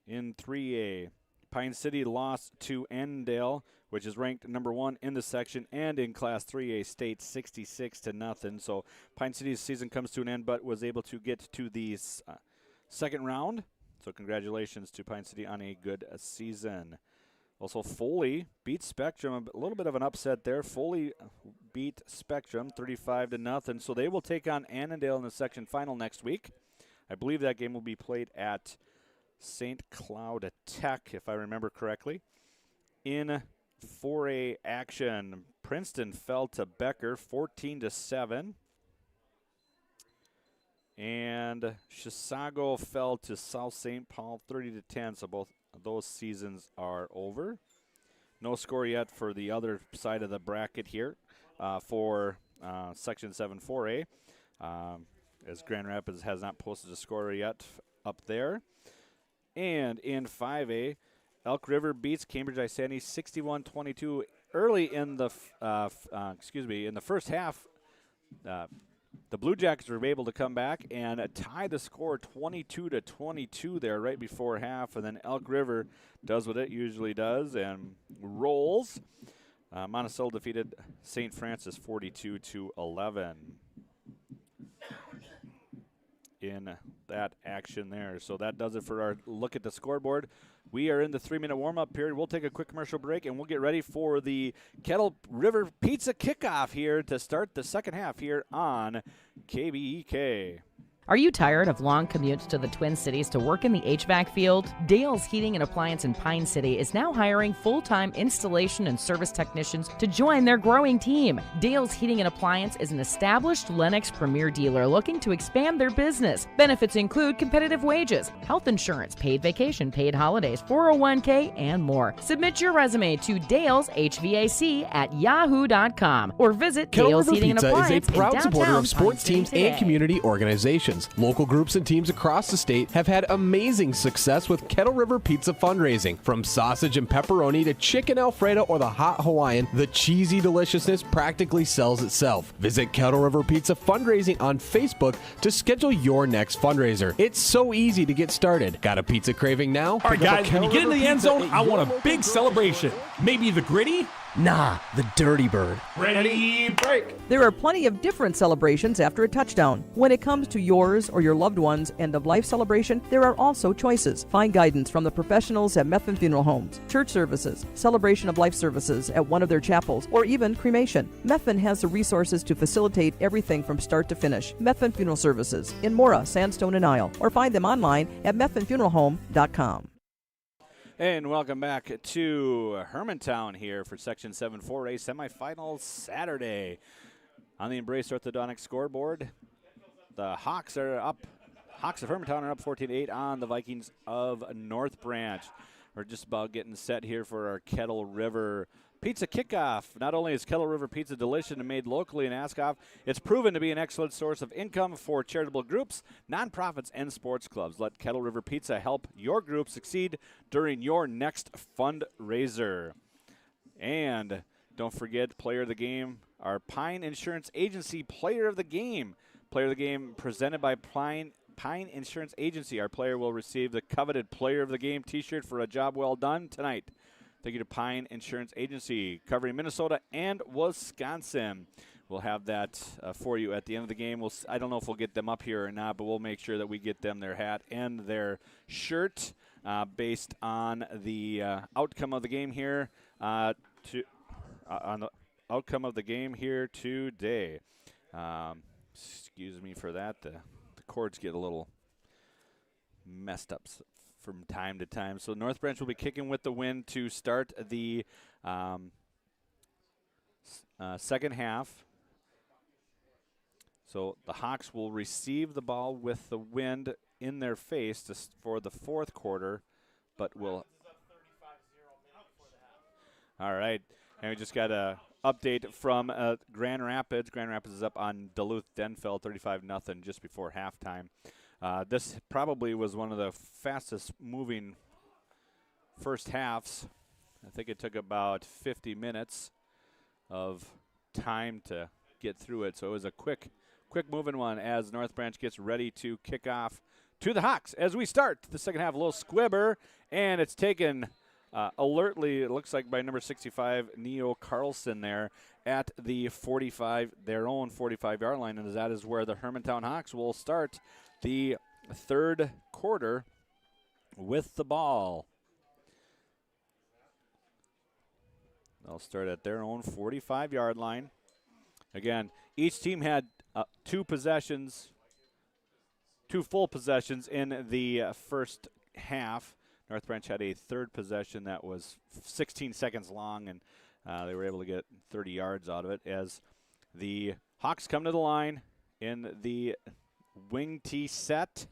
In 3A, Pine City lost to Annandale, which is ranked number 1 in the section and in Class 3A state, 66-0. So Pine City's season comes to an end, but was able to get to the second round. So congratulations to Pine City on a good season. Also, Foley beat Spectrum. A little bit of an upset there. Foley beat Spectrum 35-0. So they will take on Annandale in the section final next week. I believe that game will be played at St. Cloud Tech, if I remember correctly. In 4A action, Princeton fell to Becker 14-7. And Chisago fell to South St. Paul 30-10. So both those seasons are over. No score yet for the other side of the bracket here for Section 7 4A, as Grand Rapids has not posted a score yet up there. And in 5A, Elk River beats Cambridge Isani 61-22 early in the in the first half. The Blue Jackets were able to come back and tie the score 22-22 there right before half, and then Elk River does what it usually does and rolls. Monticello defeated St. Francis 42-11 in that action there. So that does it for our look at the scoreboard. We are in the 3-minute warm-up period. We'll take a quick commercial break, and we'll get ready for the Kettle River Pizza kickoff here to start the second half here on KBEK. Are you tired of long commutes to the Twin Cities to work in the HVAC field? Dale's Heating and Appliance in Pine City is now hiring full-time installation and service technicians to join their growing team. Dale's Heating and Appliance is an established Lennox Premier dealer looking to expand their business. Benefits include competitive wages, health insurance, paid vacation, paid holidays, 401k, and more. Submit your resume to daleshvac@yahoo.com or visit Kettle Dale's River Heating and Pizza Appliance is a proud in supporter downtown of sports Pine City teams today. and community organizations. Celebrations. Local groups and teams across the state have had amazing success with Kettle River Pizza fundraising. From sausage and pepperoni to chicken Alfredo or the hot Hawaiian, the cheesy deliciousness practically sells itself. Visit Kettle River Pizza fundraising on Facebook to schedule your next fundraiser. It's so easy to get started. Got a pizza craving now? All right, guys, when you get into the end zone, I want a big celebration. Maybe the gritty? Nah, the Dirty Bird. Ready, break. There are plenty of different celebrations after a touchdown. When it comes to yours or your loved one's end-of-life celebration, there are also choices. Find guidance from the professionals at Methven Funeral Homes, church services, celebration of life services at one of their chapels, or even cremation. Methven has the resources to facilitate everything from start to finish. Methven Funeral Services in Mora, Sandstone, and Isle, or find them online at methvenfuneralhome.com. And welcome back to Hermantown here for Section 7 4A semifinals Saturday. On the Embrace Orthodontic scoreboard, the Hawks are up. Hawks of Hermantown are up 14-8 on the Vikings of North Branch. We're just about getting set here for our Kettle River Pizza kickoff. Not only is Kettle River Pizza delicious and made locally in Ascoff, it's proven to be an excellent source of income for charitable groups, nonprofits, and sports clubs. Let Kettle River Pizza help your group succeed during your next fundraiser. And don't forget, player of the game, our Pine Insurance Agency Player of the Game. Player of the Game presented by Pine Insurance Agency. Our player will receive the coveted Player of the Game t-shirt for a job well done tonight. Thank you to Pine Insurance Agency, covering Minnesota and Wisconsin. We'll have that for you at the end of the game. I don't know if we'll get them up here or not, but we'll make sure that we get them their hat and their shirt based on the outcome of the game here. On the outcome of the game here today. Excuse me for that. The cords get a little messed up from time to time. So North Branch will be kicking with the win to start the second half. So the Hawks will receive the ball with the wind in their face for the fourth quarter, but will. All right, and we just got a update from Grand Rapids. Grand Rapids is up on Duluth-Denfeld 35-0 just before halftime. This probably was one of the fastest moving first halves. I think it took about 50 minutes of time to get through it. So it was a quick moving one as North Branch gets ready to kick off to the Hawks as we start the second half. A little squibber, and it's taken alertly, it looks like, by number 65, Neo Carlson there at the 45, their own 45-yard line, and that is where the Hermantown Hawks will start the third quarter with the ball. They'll start at their own 45-yard line. Again, each team had two full possessions in the first half. North Branch had a third possession that was 16 seconds long, and they were able to get 30 yards out of it as the Hawks come to the line in the wing T set,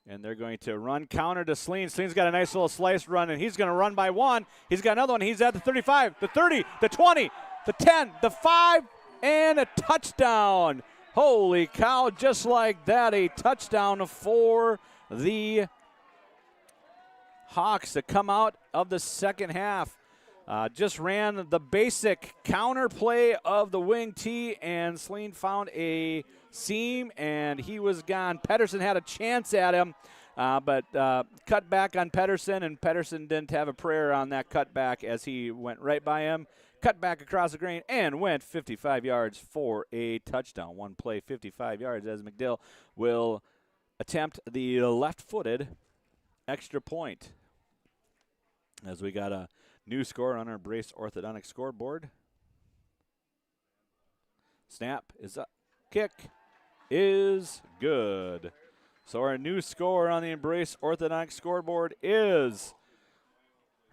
and they're going to run counter to Sleen. Sleen's got a nice little slice run, and he's going to run by one. He's got another one. He's at the 35, the 30, the 20, the 10, the 5, and a touchdown. Holy cow, just like that, a touchdown for the Hawks to come out of the second half. Just ran the basic counter play of the wing T, and Sleen found a seam, and he was gone. Pedersen had a chance at him, but cut back on Pedersen, and Pedersen didn't have a prayer on that cutback as he went right by him, cut back across the grain, and went 55 yards for a touchdown. One play, 55 yards, as McDill will attempt the left-footed extra point. As we got a new score on our Brace Orthodontic scoreboard. Snap is up. Kick is good. So our new score on the Embrace Orthodontic scoreboard is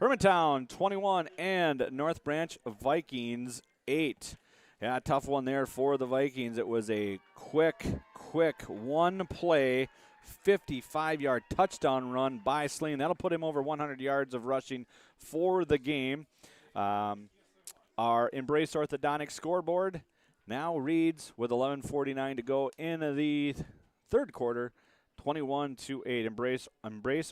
Hermantown 21 and North Branch Vikings 8. Yeah, tough one there for the Vikings. It was a quick one play 55-yard touchdown run by Sleen. That'll put him over 100 yards of rushing for the game. Our Embrace Orthodontic scoreboard now reads with 11:49 to go in the third quarter, 21-8. Embrace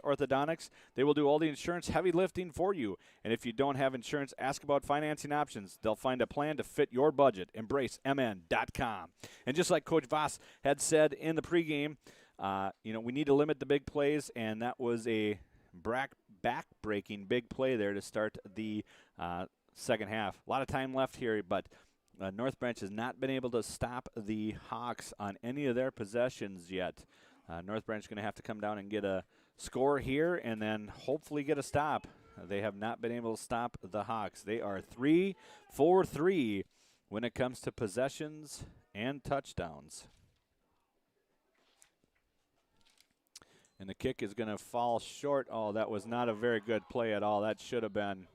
Orthodontics. They will do all the insurance heavy lifting for you. And if you don't have insurance, ask about financing options. They'll find a plan to fit your budget. EmbraceMN.com. And just like Coach Voss had said in the pregame, we need to limit the big plays, and that was a back-breaking big play there to start the second half. A lot of time left here, but North Branch has not been able to stop the Hawks on any of their possessions yet. North Branch is going to have to come down and get a score here and then hopefully get a stop. They have not been able to stop the Hawks. They are 3 for 3 when it comes to possessions and touchdowns. And the kick is going to fall short. Oh, that was not a very good play at all. That should have been.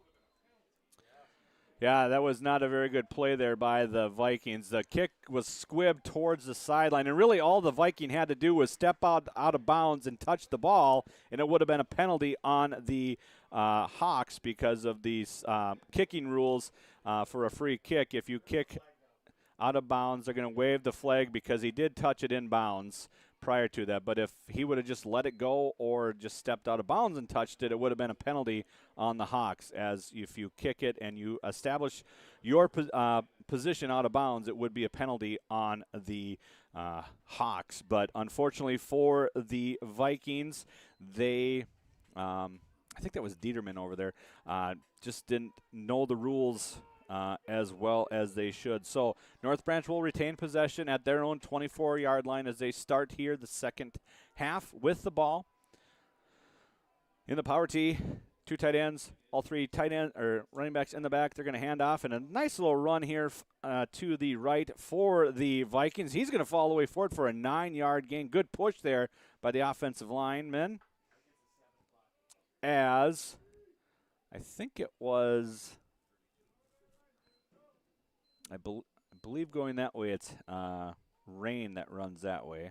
Yeah, that was not a very good play there by the Vikings. The kick was squibbed towards the sideline, and really all the Viking had to do was step out of bounds and touch the ball, and it would have been a penalty on the Hawks because of these kicking rules for a free kick. If you kick out of bounds, they're going to wave the flag because he did touch it in bounds prior to that. But if he would have just let it go or just stepped out of bounds and touched it, it would have been a penalty on the Hawks. As if you kick it and you establish your position out of bounds, it would be a penalty on the Hawks. But unfortunately for the Vikings, they I think that was Dieterman over there, just didn't know the rules as well as they should. So North Branch will retain possession at their own 24-yard line as they start here the second half with the ball. In the power tee, 2 tight ends, all 3 tight end or running backs in the back. They're going to hand off, and a nice little run here to the right for the Vikings. He's going to fall all the way forward for a 9-yard gain. Good push there by the offensive lineman. As I think it was, I believe going that way, it's Rain that runs that way.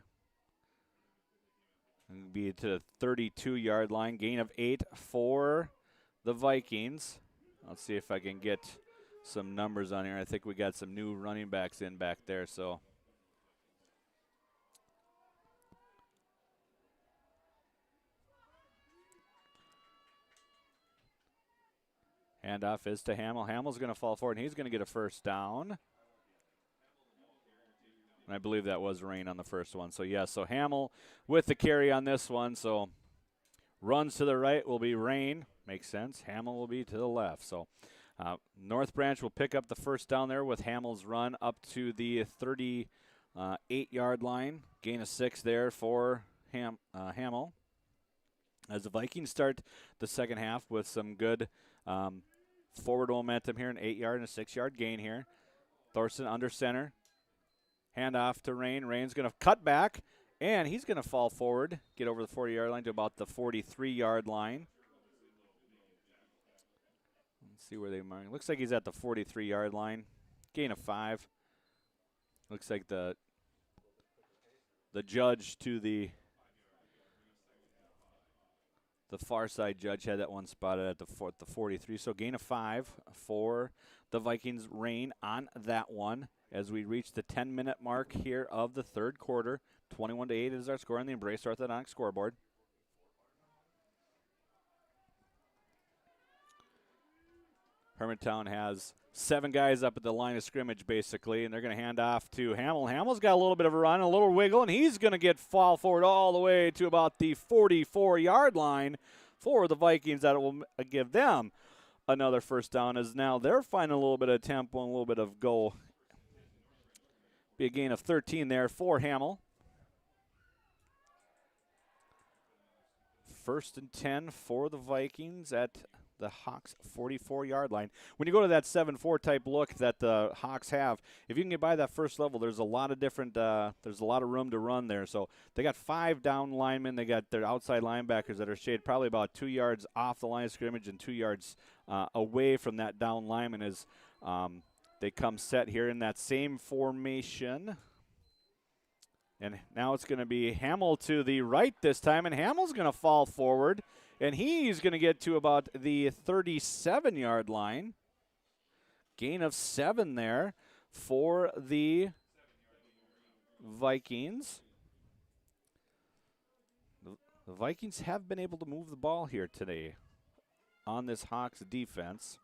It'll be to the 32-yard line. Gain of 8 for the Vikings. Let's see if I can get some numbers on here. I think we got some new running backs in back there. So handoff is to Hamill. Hamill's going to fall forward, and he's going to get a first down. And I believe that was Rain on the first one. So, yeah, so Hamill with the carry on this one. So, runs to the right will be Rain. Makes sense. Hamill will be to the left. So, North Branch will pick up the first down there with Hamill's run up to the 38-yard line. Gain of 6 there for Hamill. As the Vikings start the second half with some good forward momentum here, an 8-yard and a 6-yard gain here. Thorson under center. Hand off to Rain. Rain's going to cut back, and he's going to fall forward, get over the 40-yard line to about the 43-yard line. Let's see where they mark. Looks like he's at the 43-yard line. Gain of 5. Looks like the judge to the far side judge had that one spotted at the 43. So gain of 5 for the Vikings. Rain on that one as we reach the 10-minute mark here of the third quarter. 21-8 is our score on the Embrace Orthodontic scoreboard. Hermantown has 7 guys up at the line of scrimmage, basically, and they're going to hand off to Hamill. Hamill's got a little bit of a run, a little wiggle, and he's going to fall forward all the way to about the 44-yard line for the Vikings. That will give them another first down, as now they're finding a little bit of tempo and a little bit of go. Be a gain of 13 there for Hamill. 1st and 10 for the Vikings at the Hawks 44-yard line. When you go to that 7-4 type look that the Hawks have, if you can get by that first level, there's a lot of different there's a lot of room to run there. So they got 5 down linemen. They got their outside linebackers that are shaded probably about 2 yards off the line of scrimmage and 2 yards away from that down lineman as they come set here in that same formation. And now it's going to be Hamill to the right this time, and Hamill's going to fall forward. And he's going to get to about the 37-yard line. Gain of 7 there for the Vikings. The Vikings have been able to move the ball here today on this Hawks defense.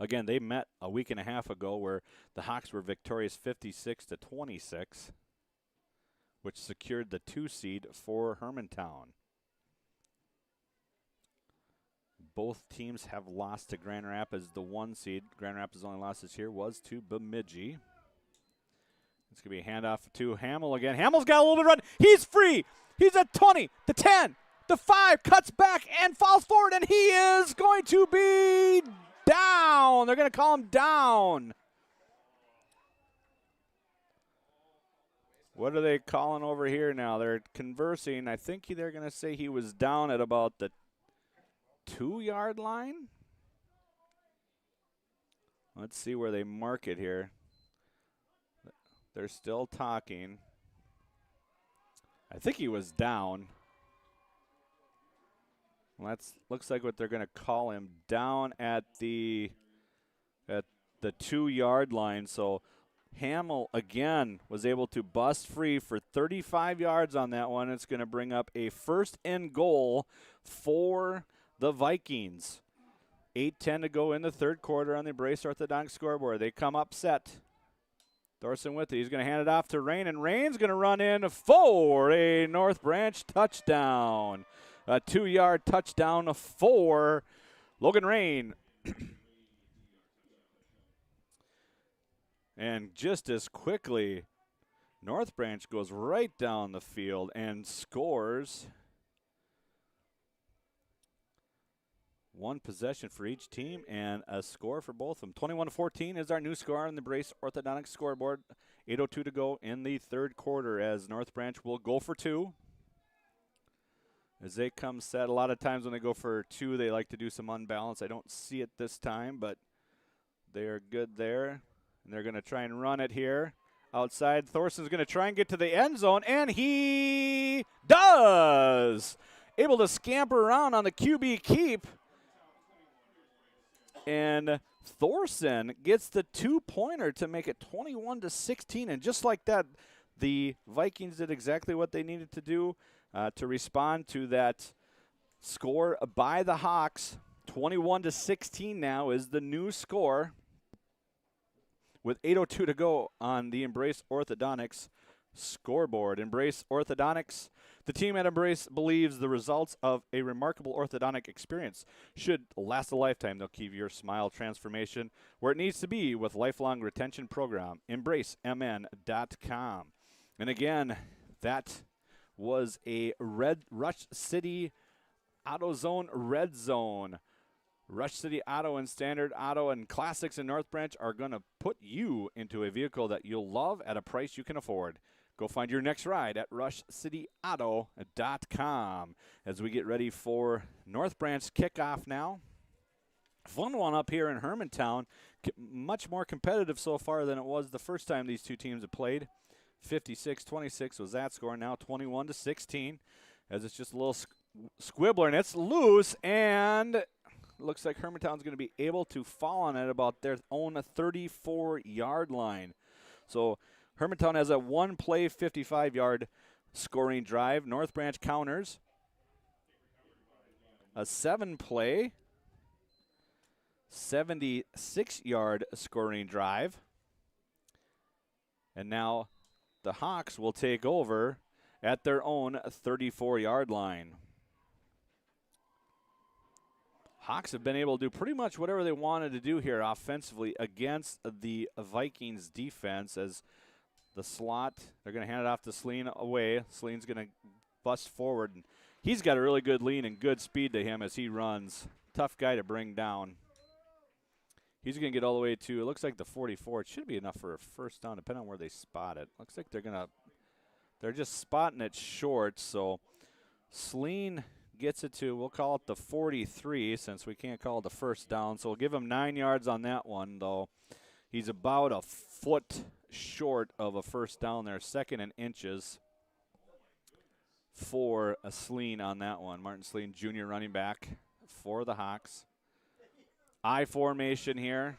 Again, they met a week and a half ago where the Hawks were victorious 56-26, which secured the 2 seed for Hermantown. Both teams have lost to Grand Rapids, the 1 seed. Grand Rapids' only loss this year was to Bemidji. It's going to be a handoff to Hamill again. Hamill's got a little bit of run. He's free. He's at 20, the 10, the 5, cuts back and falls forward, and he is going to be down. They're going to call him down. What are they calling over here now? They're conversing. I think they're going to say he was down at about the 2-yard line. Let's see where they mark it here. They're still talking. I think he was down. Well, that looks like what they're going to call him, down at the 2-yard line. So Hamill again was able to bust free for 35 yards on that one. It's going to bring up a 1st and goal for the Vikings. 8:10 to go in the 3rd quarter on the Embrace Orthodontic scoreboard. They come up set. Thorson with it. He's going to hand it off to Rain, and Rain's going to run in for a North Branch touchdown. A 2-yard touchdown for Logan Rain. And just as quickly, North Branch goes right down the field and scores. 1 possession for each team and a score for both of them. 21-14 is our new score on the Brace Orthodontic scoreboard. 8:02 to go in the 3rd quarter as North Branch will go for 2. As they come set, a lot of times when they go for 2, they like to do some unbalance. I don't see it this time, but they are good there. And they're going to try and run it here. Outside, Thorson's going to try and get to the end zone, and he does! Able to scamper around on the QB keep. And Thorson gets the 2-pointer to make it 21-16. And just like that, the Vikings did exactly what they needed to do to respond to that score by the Hawks. 21-16 now is the new score with 8:02 to go on the Embrace Orthodontics scoreboard. Embrace Orthodontics. The team at Embrace believes the results of a remarkable orthodontic experience should last a lifetime. They'll keep your smile transformation where it needs to be with lifelong retention program. EmbraceMN.com. And again, that was a Rush City AutoZone Red Zone. Rush City Auto and Standard Auto and Classics in North Branch are going to put you into a vehicle that you'll love at a price you can afford. Go find your next ride at rushcityauto.com as we get ready for North Branch kickoff now. Fun one up here in Hermantown. Much more competitive so far than it was the first time these two teams have played. 56-26 was that score. Now 21-16 as it's just a little squibbler, and it's loose, and looks like Hermantown's going to be able to fall on it about their own 34-yard line. So Hermantown has a 1-play, 55-yard scoring drive. North Branch counters. A 7-play, 76-yard scoring drive. And now the Hawks will take over at their own 34-yard line. Hawks have been able to do pretty much whatever they wanted to do here offensively against the Vikings defense as the slot, they're going to hand it off to Sleen away. Sleen's going to bust forward. And he's got a really good lean and good speed to him as he runs. Tough guy to bring down. He's going to get all the way to, it looks like the 44. It should be enough for a first down depending on where they spot it. Looks like they're just spotting it short. So Sleen gets it to, we'll call it the 43 since we can't call it the first down. So we'll give him 9 yards on that one, though. He's about a foot short of a first down there, 2nd and inches for a Sleen on that one. Martin Sleen, junior running back for the Hawks. I formation here.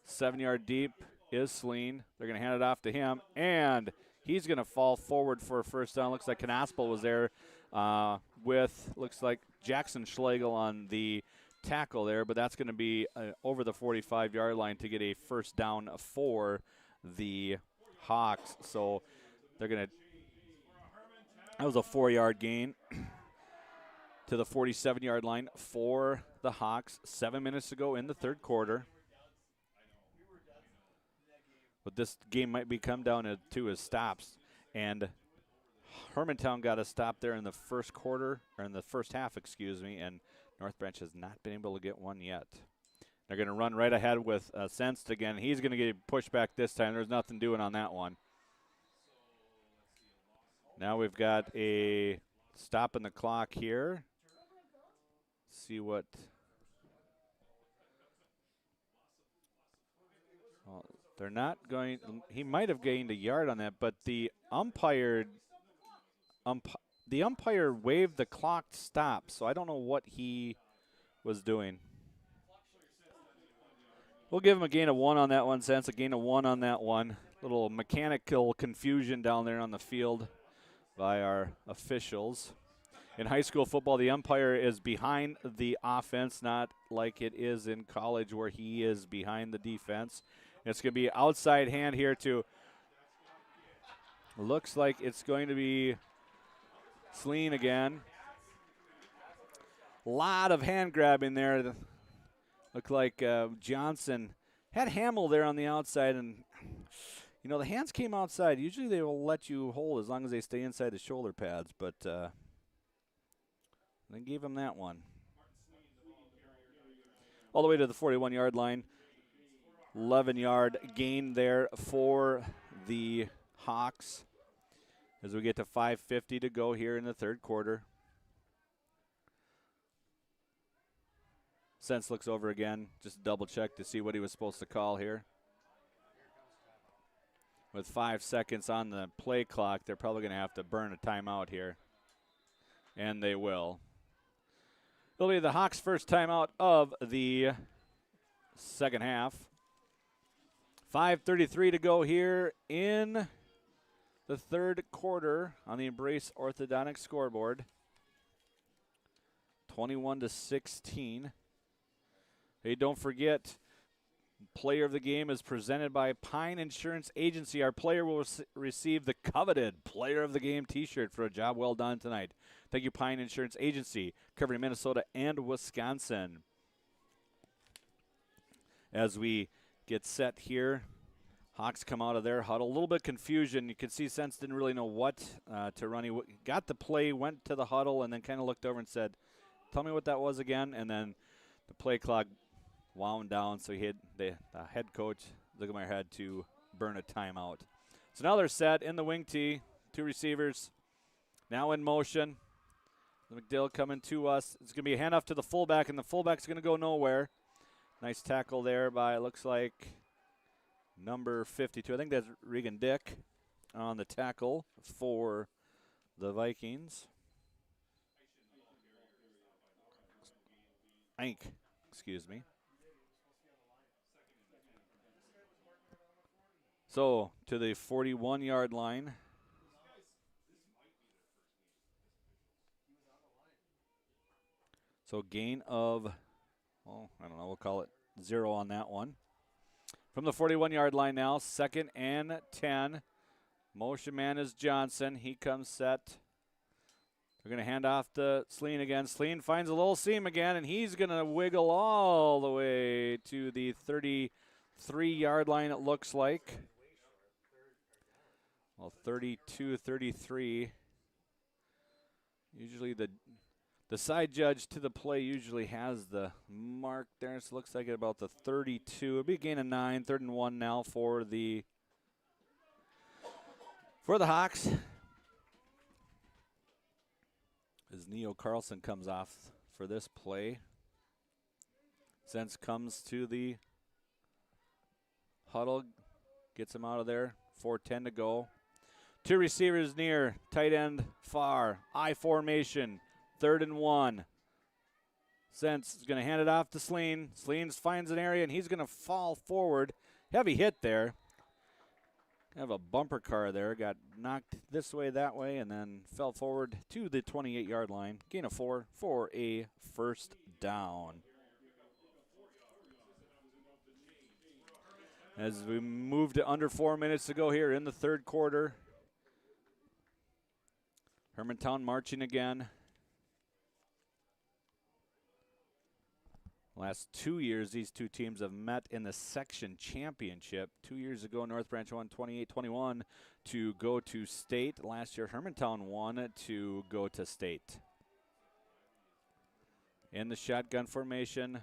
7-yard deep is Sleen. They're going to hand it off to him, and He's going to fall forward for a first down. Looks like Knospel was there with, looks like Jackson Schlegel on the tackle there, but that's going to be over the 45-yard line to get a first down for the Hawks. So they're going to, that was a 4-yard gain to the 47-yard line for the Hawks. 7 minutes to go in the third quarter. But this game might be come down to his stops. And Hermantown got a stop there in the first quarter, or in the first half, excuse me, and North Branch has not been able to get one yet. They're going to run right ahead with Senst again. He's going to get pushed back this time. There's nothing doing on that one. Now we've got a stop in the clock here. See what. Well, they're not going. He might have gained a yard on that, but the umpire waved the clock stop, so I don't know what he was doing. We'll give him a gain of 1 on that one, Sense. A gain of 1 on that one. Little mechanical confusion down there on the field by our officials. In high school football, the umpire is behind the offense, not like it is in college where he is behind the defense. It's going to be outside hand here too. Looks like it's going to be Sleen again. A lot of hand grabbing there. Looked like Johnson had Hamill there on the outside, and you know the hands came outside. Usually they will let you hold as long as they stay inside the shoulder pads, but they gave him that one. All the way to the 41-yard line. 11-yard gain there for the Hawks as we get to 5:50 to go here in the third quarter. Sense looks over again, just double check to see what he was supposed to call here. With 5 seconds on the play clock, they're probably going to have to burn a timeout here. And they will. It'll be the Hawks' first timeout of the second half. 5:33 to go here in the third quarter on the Embrace Orthodontic scoreboard. 21-16. Hey, don't forget, player of the game is presented by Pine Insurance Agency. Our player will receive the coveted Player of the Game t-shirt for a job well done tonight. Thank you, Pine Insurance Agency, covering Minnesota and Wisconsin. As we get set here, Hawks come out of their huddle. A little bit confusion. You can see Sense didn't really know what to run. He got the play, went to the huddle, and then kind of looked over and said, tell me what that was again. And then the play clock wound down, so he had the head coach, Zugmeyer, had to burn a timeout. So now they're set in the wing tee. 2 receivers now in motion. McDill coming to us. It's going to be a handoff to the fullback, and the fullback's going to go nowhere. Nice tackle there by, it looks like, number 52. I think that's Regan Dick on the tackle for the Vikings. Excuse me. So to the 41-yard line. So gain of, well, I don't know, we'll call it 0 on that one. From the 41-yard line now, 2nd and 10. Motion man is Johnson. He comes set. They're going to hand off to Sleen again. Sleen finds a little seam again, and he's going to wiggle all the way to the 33-yard line, it looks like. Well, 32, 33. Usually the side judge to the play usually has the mark there. So it looks like at about the 32. It'll be a gain of 9, 3rd and 1 now for the Hawks. As Neo Carlson comes off for this play. Sense comes to the huddle, gets him out of there. 4:10 to go. 2 receivers near, tight end far, I formation, 3rd and 1. Sense is going to hand it off to Sleen. Sleen finds an area, and he's going to fall forward. Heavy hit there. Kind of a bumper car there. Got knocked this way, that way, and then fell forward to the 28-yard line. Gain of 4 for a first down. As we move to under 4 minutes to go here in the third quarter. Hermantown marching again. Last 2 years, these two teams have met in the section championship. 2 years ago, North Branch won 28-21 to go to state. Last year, Hermantown won to go to state. In the shotgun formation,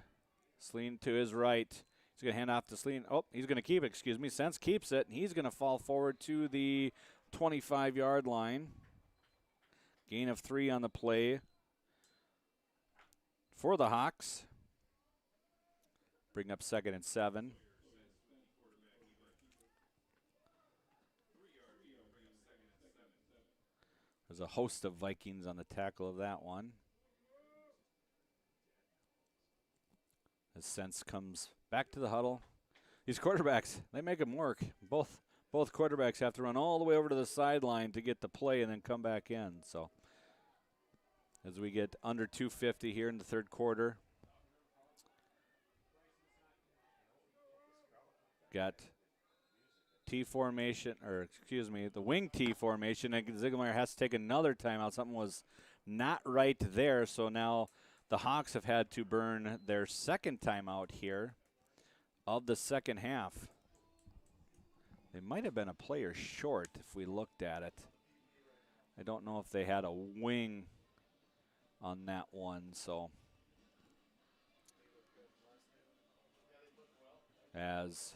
Sleen to his right. He's going to hand off to Sleen. Oh, he's going to keep it, excuse me. Sense keeps it, and he's going to fall forward to the 25-yard line. Gain of 3 on the play for the Hawks. Bring up 2nd and 7. There's a host of Vikings on the tackle of that one. As Sense comes back to the huddle. These quarterbacks, they make them work. Both quarterbacks have to run all the way over to the sideline to get the play and then come back in. So as we get under 2:50 here in the third quarter. Got T formation, or excuse me, the wing T formation. And Ziegelmeyer has to take another timeout. Something was not right there. So now the Hawks have had to burn their second timeout here of the second half. They might have been a player short if we looked at it. I don't know if they had a wing on that one. So as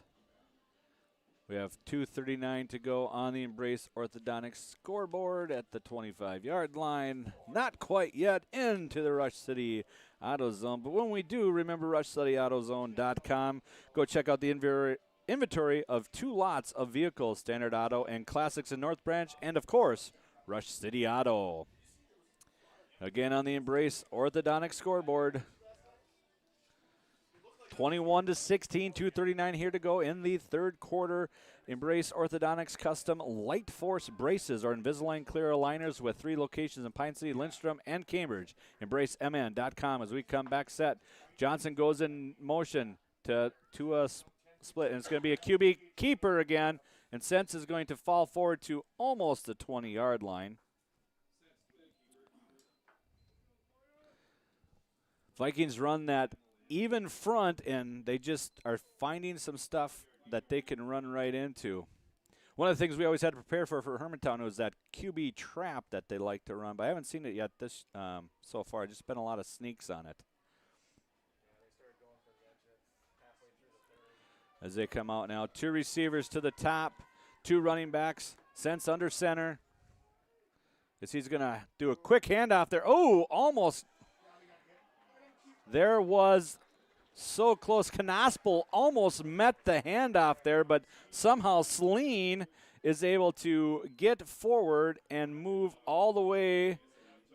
we have 2:39 to go on the Embrace Orthodontics scoreboard at the 25-yard line. Not quite yet into the Rush City AutoZone, but when we do, remember RushCityAutoZone.com. Go check out the inventory of 2 lots of vehicles, Standard Auto and Classics in North Branch, and of course, Rush City Auto. Again on the Embrace Orthodontics scoreboard. 21-16, 2:39 here to go in the third quarter. Embrace Orthodontics custom Light Force braces or Invisalign clear aligners with 3 locations in Pine City, Lindstrom, and Cambridge. EmbraceMN.com as we come back set. Johnson goes in motion to a split, and it's going to be a QB keeper again, and Sense is going to fall forward to almost the 20-yard line. Vikings run that even front, and they just are finding some stuff that they can run right into. One of the things we always had to prepare for Hermantown was that QB trap that they like to run, but I haven't seen it yet this so far. Just been a lot of sneaks on it. As they come out now, 2 receivers to the top, 2 running backs, Sense under center. As he's going to do a quick handoff there. Oh, almost. There was so close. Knaspel almost met the handoff there, but somehow Sleen is able to get forward and move all the way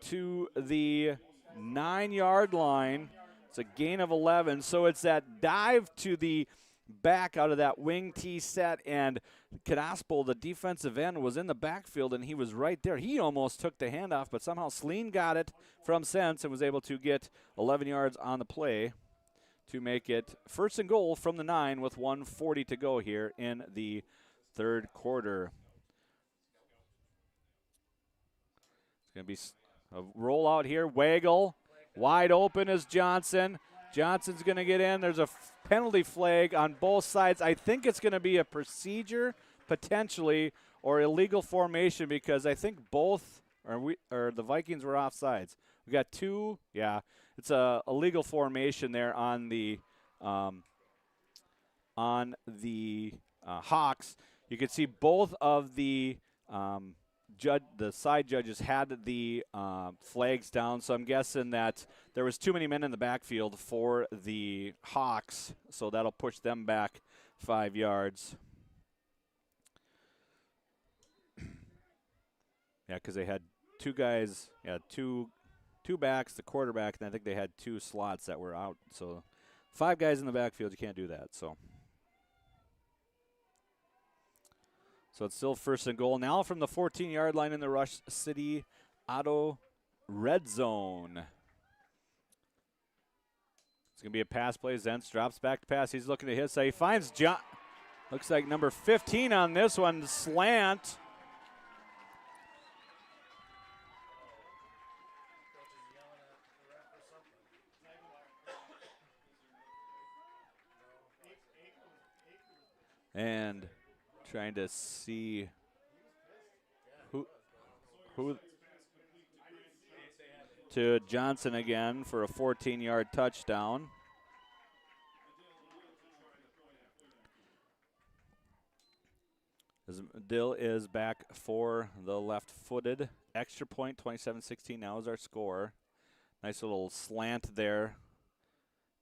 to the 9-yard line. It's a gain of 11. So it's that dive to the back out of that wing T set, and Knaspel, the defensive end, was in the backfield, and he was right there. He almost took the handoff, but somehow Sleen got it from Sense and was able to get 11 yards on the play to make it first and goal from the 9 with 1:40 to go here in the third quarter. It's going to be a rollout here. Waggle, wide open is Johnson. Johnson's going to get in. There's a penalty flag on both sides. I think it's going to be a procedure, potentially, or illegal formation, because I think both or the Vikings were offsides. We got 2. Yeah, it's a illegal formation there on the Hawks. You can see both of the side judges had the flags down, so I'm guessing that there was too many men in the backfield for the Hawks, so that'll push them back 5 yards. Yeah, because they had 2 guys, two backs, the quarterback, and I think they had 2 slots that were out. So 5 guys in the backfield, you can't do that. So So it's still 1st and goal. Now from the 14-yard line in the Rush City Auto red zone. It's going to be a pass play. Zentz drops back to pass. He's looking to his side. He finds John. Looks like number 15 on this one. Slant. And trying to see who to Johnson again for a 14-yard touchdown. As Dill is back for the left-footed. Extra point, 27-16 now is our score. Nice little slant there.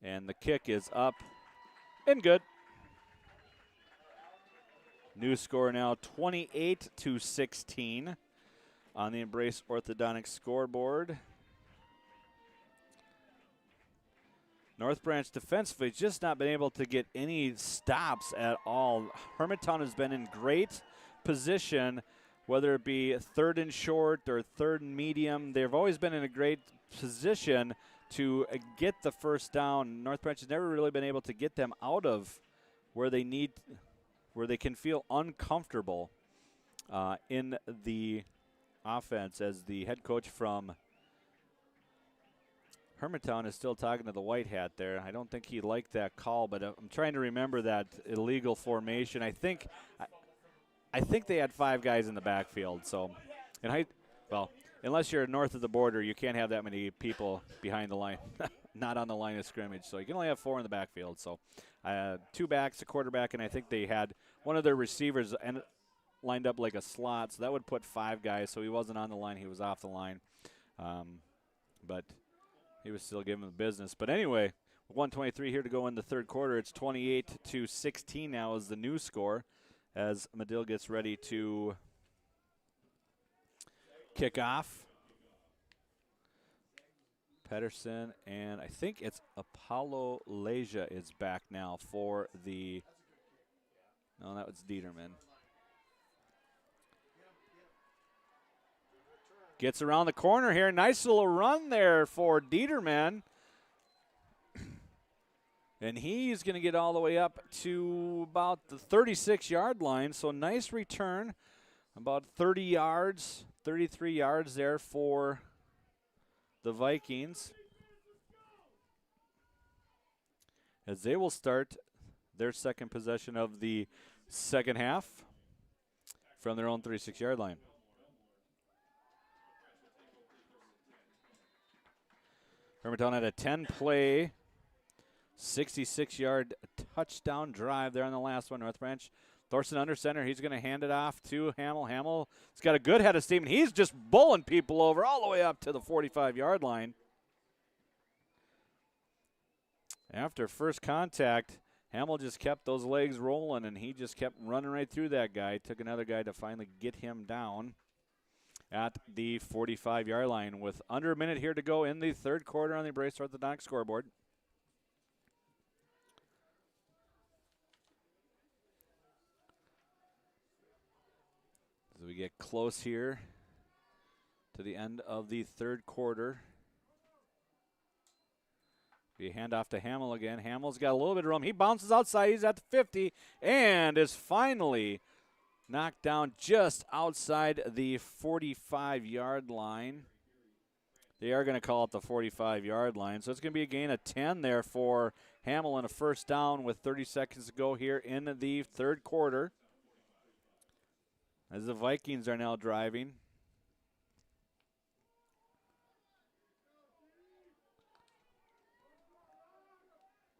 And the kick is up and good. New score now 28-16 on the Embrace Orthodontics scoreboard. North Branch defensively just not been able to get any stops at all. Hermantown has been in great position, whether it be 3rd and short or 3rd and medium. They've always been in a great position to get the first down. North Branch has never really been able to get them out of where they need, where they can feel uncomfortable in the offense, as the head coach from Hermantown is still talking to the white hat there. I don't think he liked that call, but I'm trying to remember that illegal formation. I think they had 5 guys in the backfield. So, well, unless you're north of the border, you can't have that many people behind the line, not on the line of scrimmage. So you can only have 4 in the backfield. So 2 backs, a quarterback, and I think they had one of their receivers lined up like a slot. So that would put 5 guys. So he wasn't on the line. He was off the line. But he was still giving the business. But anyway, 1:23 here to go in the third quarter. It's 28-16 now is the new score as Medill gets ready to kick off. Pedersen and I think it's Apollo Leja is back now for the – no, that was Dieterman. Gets around the corner here. Nice little run there for Dieterman. And he's going to get all the way up to about the 36-yard line. So nice return. About 30 yards, 33 yards there for the Vikings. As they will start their second possession of the second half from their own 36-yard line. Hermantown had a 10-play, 66-yard touchdown drive there on the last one. North Branch, Thorson under center. He's going to hand it off to Hamill. Hamill's got a good head of steam, and he's just bowling people over all the way up to the 45-yard line. After first contact, Hamill just kept those legs rolling, and he just kept running right through that guy. Took another guy to finally get him down at the 45-yard line with under a minute here to go in the third quarter on the Embrace Orthodontics scoreboard. As we get close here to the end of the third quarter. Be a handoff to Hamill again. Hamill's got a little bit of room. He bounces outside. He's at the 50 and is finally knocked down just outside the 45-yard line. They are going to call it the 45-yard line. So it's going to be a gain of 10 there for Hamill and a first down with 30 seconds to go here in the third quarter. As the Vikings are now driving.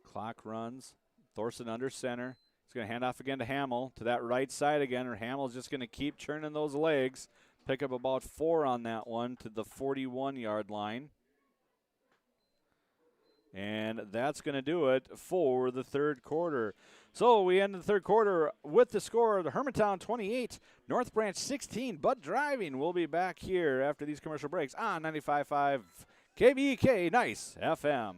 Clock runs. Thorson under center. He's going to hand off again to Hamill to that right side again, or Hamill's just going to keep churning those legs. Pick up about 4 on that one to the 41-yard line. And that's going to do it for the third quarter. So we end the third quarter with the score of the Hermantown 28, North Branch 16. Bud Driving will be back here after these commercial breaks on 95.5 KBEK Nice FM.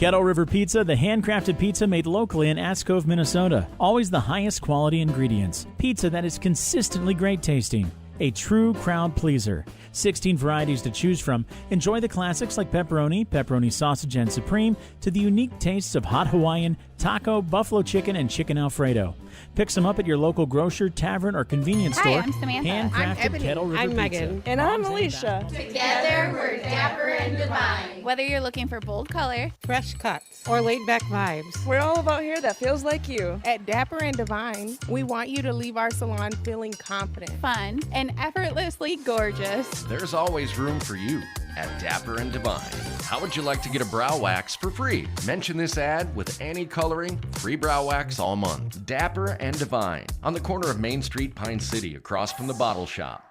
Kettle River Pizza, the handcrafted pizza made locally in Ask Cove, Minnesota. Always the highest quality ingredients. Pizza that is consistently great tasting. A true crowd pleaser. 16 varieties to choose from. Enjoy the classics like pepperoni, pepperoni sausage, and supreme, to the unique tastes of hot Hawaiian, taco, buffalo chicken, and chicken Alfredo. Pick some up at your local grocer, tavern, or convenience Hi, store. I'm Samantha. Handcrafted I'm Ebony. Kettle River I'm Pizza. Megan. And I'm Alicia. Together, we're dapper and divine. Whether you're looking for bold color, Fresh cuts, or laid back vibes, we're all about hair that feels like you. At Dapper and Divine, we want you to leave our salon feeling confident. fun, and effortlessly gorgeous. There's always room for you at Dapper and Divine. How would you like to get a brow wax for free? Mention this ad with Annie Coloring, free brow wax all month. Dapper and Divine, on the corner of Main Street, Pine City, across from the Bottle Shop.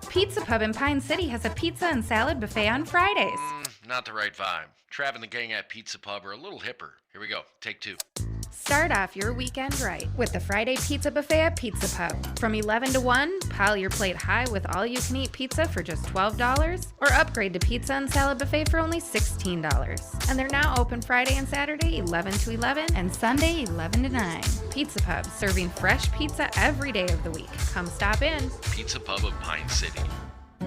Pizza Pub in Pine City has a pizza and salad buffet on Fridays. Not the right vibe. Trav and the gang at Pizza Pub are a little hipper. Here we go, take two. Start off your weekend right with the Friday Pizza Buffet at Pizza Pub. From 11 to 1, pile your plate high with all-you-can-eat pizza for just $12, or upgrade to pizza and salad buffet for only $16. And they're now open Friday and Saturday 11 to 11 and Sunday 11 to 9. Pizza Pub, serving fresh pizza every day of the week. Come stop in. Pizza Pub of Pine City.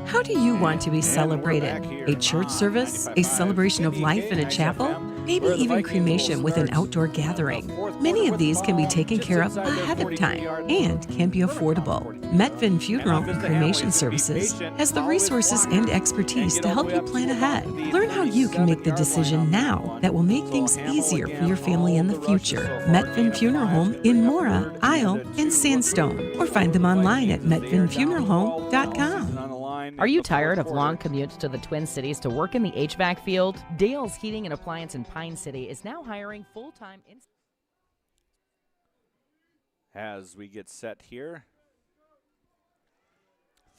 How do you want to be celebrated? A church service? A celebration of life in a chapel? Maybe even cremation with an outdoor gathering. Many of these can be taken care of ahead of time and can be affordable. Metvin Funeral and Cremation Services has the resources and expertise to help you plan ahead. Learn how you can make the decision now that will make things easier for your family in the future. Metvin Funeral Home in Mora, Isle, and Sandstone. Or find them online at metvinfuneralhome.com. Are you tired of long commutes to the Twin Cities to work in the HVAC field? Dale's Heating and Appliance in Pine City is now hiring full-time... As we get set here,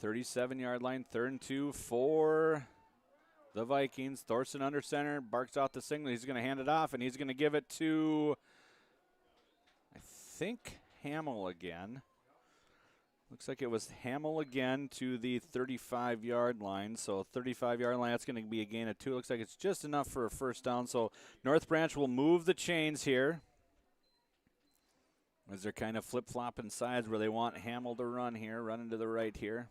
37-yard line, 3rd and 2 for the Vikings. Thorson under center, barks out the signal. He's going to hand it off, and he's going to give it to, I think, Hamill again. Looks like it was Hamill again to the 35-yard line. So 35-yard line, that's going to be a gain of 2. Looks like it's just enough for a first down. So North Branch will move the chains here, as they're kind of flip-flopping sides where they want Hamill to run here, running to the right here.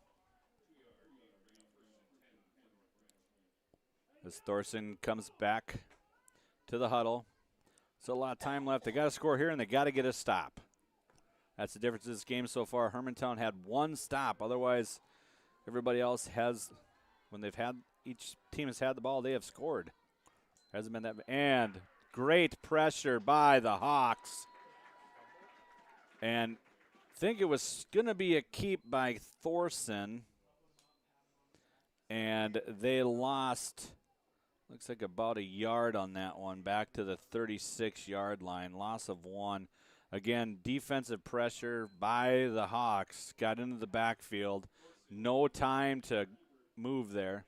As Thorson comes back to the huddle. So a lot of time left. They got to score here, and they got to get a stop. That's the difference in this game so far. Hermantown had one stop. Otherwise, everybody else has, when they've had, each team has had the ball, they have scored. Hasn't been that, and great pressure by the Hawks. And I think it was going to be a keep by Thorson. And they lost, looks like about a yard on that one, back to the 36-yard line. Loss of 1. Again, defensive pressure by the Hawks. Got into the backfield. No time to move there.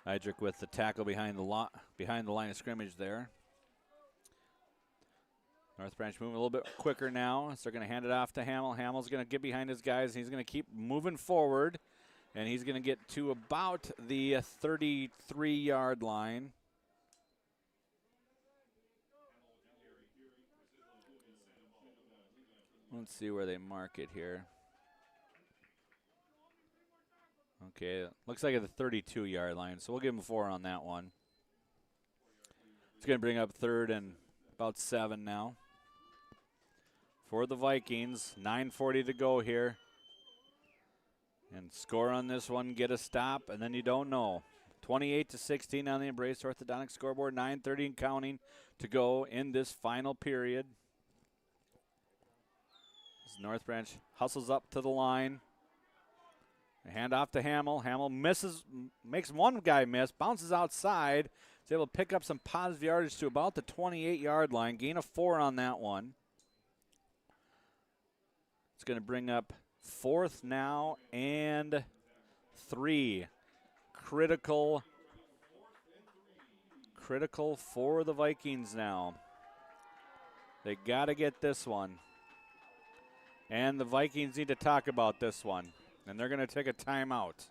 Idrick with the tackle behind the line of scrimmage there. North Branch moving a little bit quicker now. So they're going to hand it off to Hamill. Hamill's going to get behind his guys. He's going to keep moving forward. And he's going to get to about the 33-yard line. Let's see where they mark it here. Okay, looks like at the 32-yard line, so we'll give him 4 on that one. It's going to bring up 3rd and about 7 now for the Vikings. 9:40 to go here. And score on this one, get a stop, and then you don't know. 28-16 on the Embrace Orthodontic scoreboard. 9:30 and counting to go in this final period. As North Branch hustles up to the line. A hand off to Hamill. Hamill misses, makes one guy miss, bounces outside. Is able to pick up some positive yardage to about the 28-yard line. Gain of 4 on that one. It's going to bring up 4th now and 3. Critical for the Vikings now. They got to get this one. And the Vikings need to talk about this one. And they're going to take a timeout.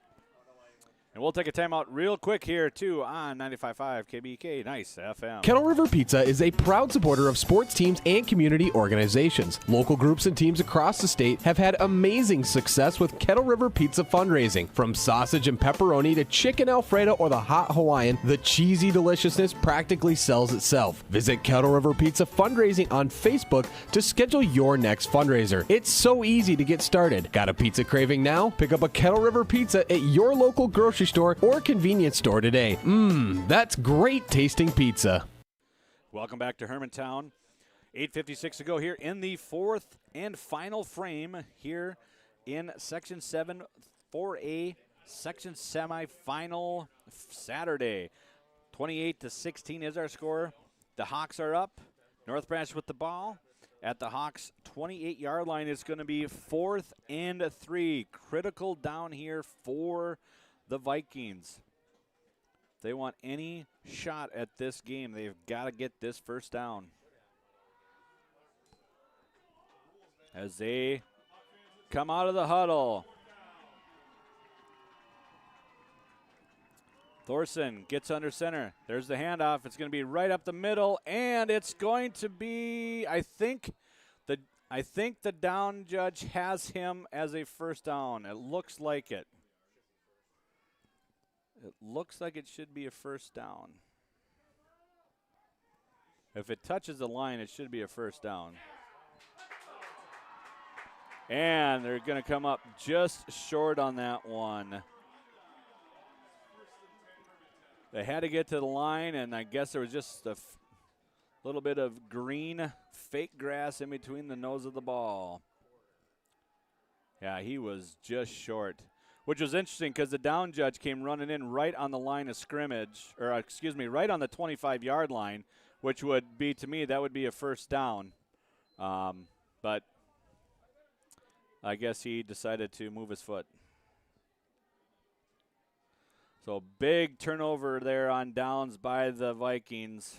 And we'll take a timeout real quick here, too, on 95.5 KBK. Nice FM. Kettle River Pizza is a proud supporter of sports teams and community organizations. Local groups and teams across the state have had amazing success with Kettle River Pizza fundraising. From sausage and pepperoni to chicken Alfredo or the hot Hawaiian, the cheesy deliciousness practically sells itself. Visit Kettle River Pizza fundraising on Facebook to schedule your next fundraiser. It's so easy to get started. Got a pizza craving now? Pick up a Kettle River Pizza at your local grocery store or convenience store today. That's great tasting pizza. Welcome back to Hermantown. 8:56 to go here in the fourth and final frame here in Section 7 4A section semifinal Saturday. 28-16 is our score. The Hawks are up. North Branch with the ball. At the Hawks' 28-yard line, it's going to be 4th and 3. Critical down here for the Vikings. If they want any shot at this game, they've got to get this first down. As they come out of the huddle. Thorson gets under center. There's the handoff. It's going to be right up the middle, and it's going to be, I think the down judge has him as a first down. It looks like it. It looks like it should be a first down. If it touches the line, it should be a first down. And they're going to come up just short on that one. They had to get to the line, and I guess there was just a little bit of green fake grass in between the nose of the ball. Yeah, he was just short, which was interesting because the down judge came running in right on the line of scrimmage, or right on the 25-yard line, which would be, to me, that would be a first down. But I guess he decided to move his foot. So big turnover there on downs by the Vikings.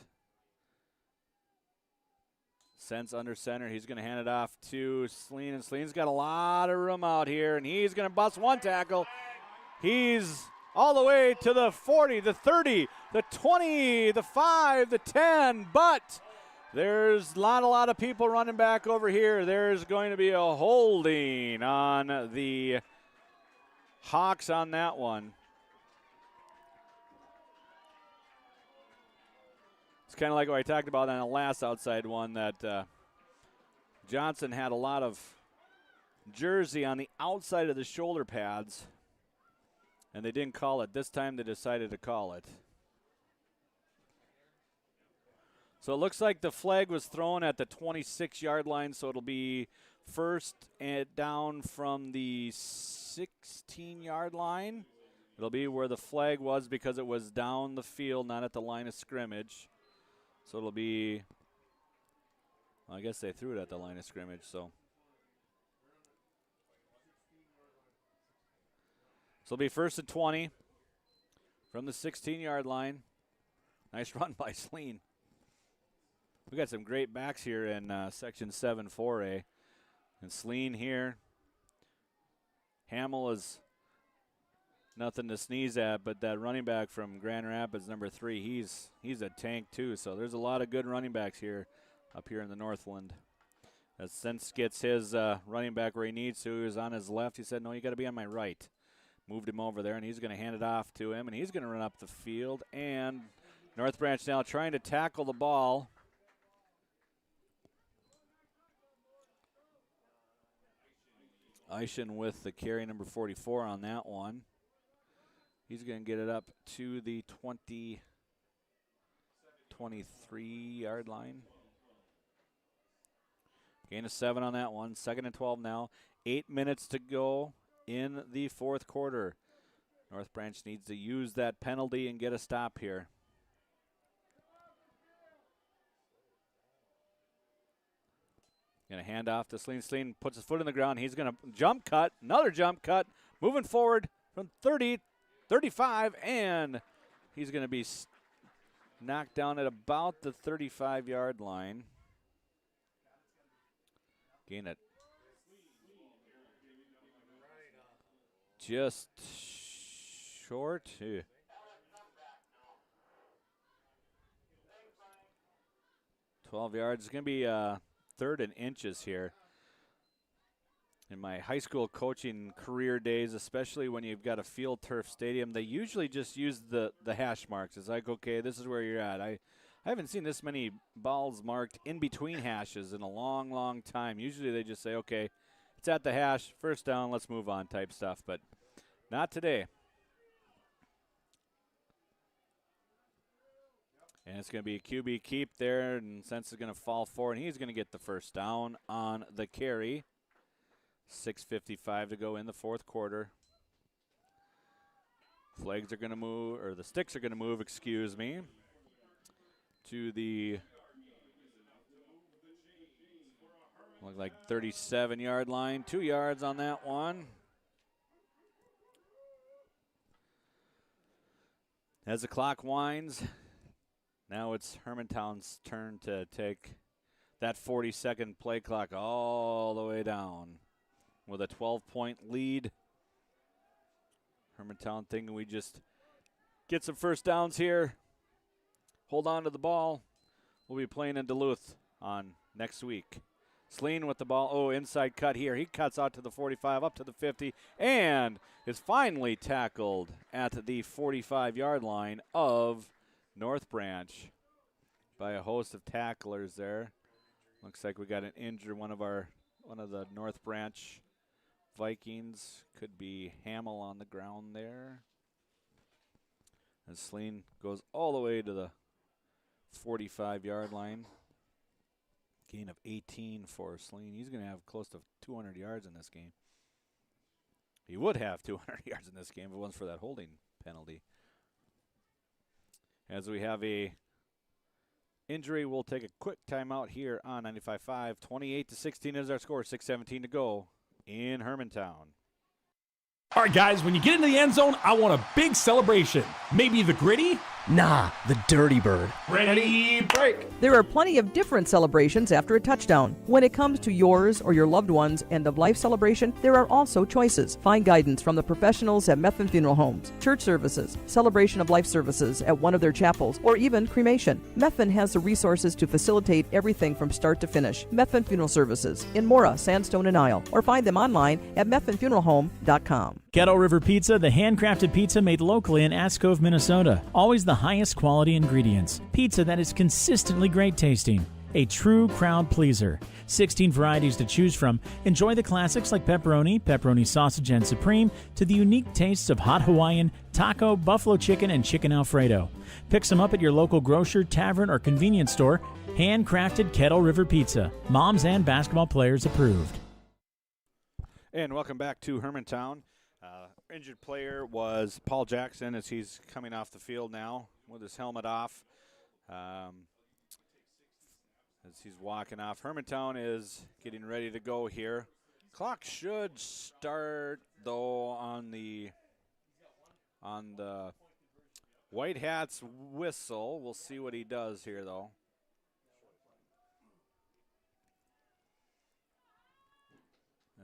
Sents under center. He's going to hand it off to Sleen, and Sleen's got a lot of room out here, and he's going to bust one tackle. He's all the way to the 40, the 30, the 20, the 5, the 10, but there's not a lot of people running back over here. There's going to be a holding on the Hawks on that one. It's kind of like what I talked about on the last outside one, that Johnson had a lot of jersey on the outside of the shoulder pads, and they didn't call it. This time they decided to call it. So it looks like the flag was thrown at the 26-yard line, so it'll be first and down from the 16-yard line. It'll be where the flag was because it was down the field, not at the line of scrimmage. So it'll be, well, I guess they threw it at the line of scrimmage, so. So it'll be first and 20 from the 16-yard line. Nice run by Sleen. We got some great backs here in Section 7 4A. And Sleen here. Hamill is nothing to sneeze at, but that running back from Grand Rapids, number 3, he's a tank too. So there's a lot of good running backs here up here in the Northland. As Sense gets his running back where he needs to. He was on his left. He said, no, you got to be on my right. Moved him over there, and he's going to hand it off to him, and he's going to run up the field. And North Branch now trying to tackle the ball. Eishen with the carry, number 44 on that one. He's going to get it up to the 23-yard line. Gain of 7 on that one. 2nd and 12 now. 8 minutes to go in the fourth quarter. North Branch needs to use that penalty and get a stop here. Going to hand off to Sleen. Sleen puts his foot in the ground. He's going to jump cut. Another jump cut. Moving forward from 30, 35, and he's going to be knocked down at about the 35-yard line. Gain it just short. 12 yards. It's going to be 3rd and inches here. In my high school coaching career days, especially when you've got a field turf stadium, they usually just use the hash marks. It's like, okay, this is where you're at. I haven't seen this many balls marked in between hashes in a long, long time. Usually they just say, okay, it's at the hash, first down, let's move on type stuff, but not today. And it's going to be a QB keep there, and Sense is going to fall forward, and he's going to get the first down on the carry. 6:55 to go in the fourth quarter. Flags are going to move, or the sticks are going to move, excuse me, to the look like 37-yard line. 2 yards on that one. As the clock winds, now it's Hermantown's turn to take that 40-second play clock all the way down. With a 12-point lead. Hermantown thinking we just get some first downs here. Hold on to the ball. We'll be playing in Duluth on next week. Sleen with the ball. Oh, inside cut here. He cuts out to the 45, up to the 50, and is finally tackled at the 45-yard line of North Branch by a host of tacklers there. Looks like we got an injured one of the North Branch Vikings. Could be Hamill on the ground there. And Sleen goes all the way to the 45-yard line. Gain of 18 for Sleen. He's going to have close to 200 yards in this game. He would have 200 yards in this game if it wasn't for that holding penalty. As we have a injury, we'll take a quick timeout here on 95.5. 28-16 is our score. 6:17 to go in Hermantown. All right, guys, when you get into the end zone, I want a big celebration. Maybe the gritty? Nah, the Dirty Bird. Ready, break. There are plenty of different celebrations after a touchdown. When it comes to yours or your loved one's end-of-life celebration, there are also choices. Find guidance from the professionals at Methven Funeral Homes, church services, celebration of life services at one of their chapels, or even cremation. Methven has the resources to facilitate everything from start to finish. Methven Funeral Services in Mora, Sandstone, and Isle, or find them online at methvenfuneralhome.com. Kettle River Pizza, the handcrafted pizza made locally in Ascove, Minnesota. Always the highest quality ingredients. Pizza that is consistently great tasting. A true crowd pleaser. 16 varieties to choose from. Enjoy the classics like pepperoni, pepperoni sausage, and supreme, to the unique tastes of hot Hawaiian, taco, buffalo chicken, and chicken Alfredo. Pick some up at your local grocer, tavern, or convenience store. Handcrafted Kettle River Pizza. Moms and basketball players approved. And welcome back to Hermantown. Injured player was Paul Jackson, as he's coming off the field now with his helmet off. As he's walking off. Hermantown is getting ready to go here. Clock should start, though, on the White Hat's whistle. We'll see what he does here, though.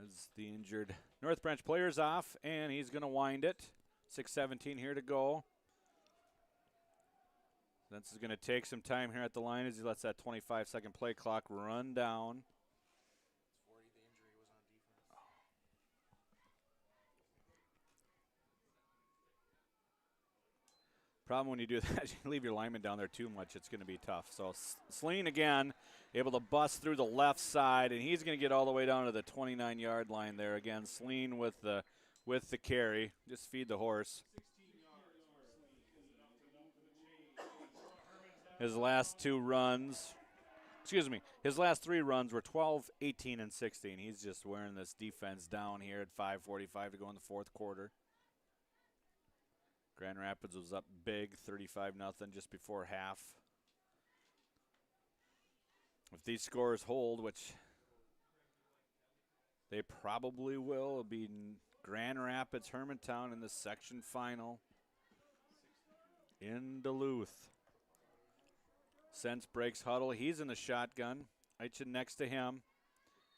As the injured North Branch player's off, and he's going to wind it. 6:17 here to go. This is going to take some time here at the line as he lets that 25-second play clock run down. Problem when you do that, you leave your lineman down there too much, it's going to be tough. So Sleen again, able to bust through the left side, and he's going to get all the way down to the 29-yard line there. Again, Sleen with the carry. Just feed the horse. His last his last three runs were 12, 18, and 16. He's just wearing this defense down here at 5:45 to go in the fourth quarter. Grand Rapids was up big, 35-0 just before half. If these scores hold, which they probably will, it'll be Grand Rapids, Hermantown in the section final in Duluth. Sense breaks huddle. He's in the shotgun. Eitchen next to him.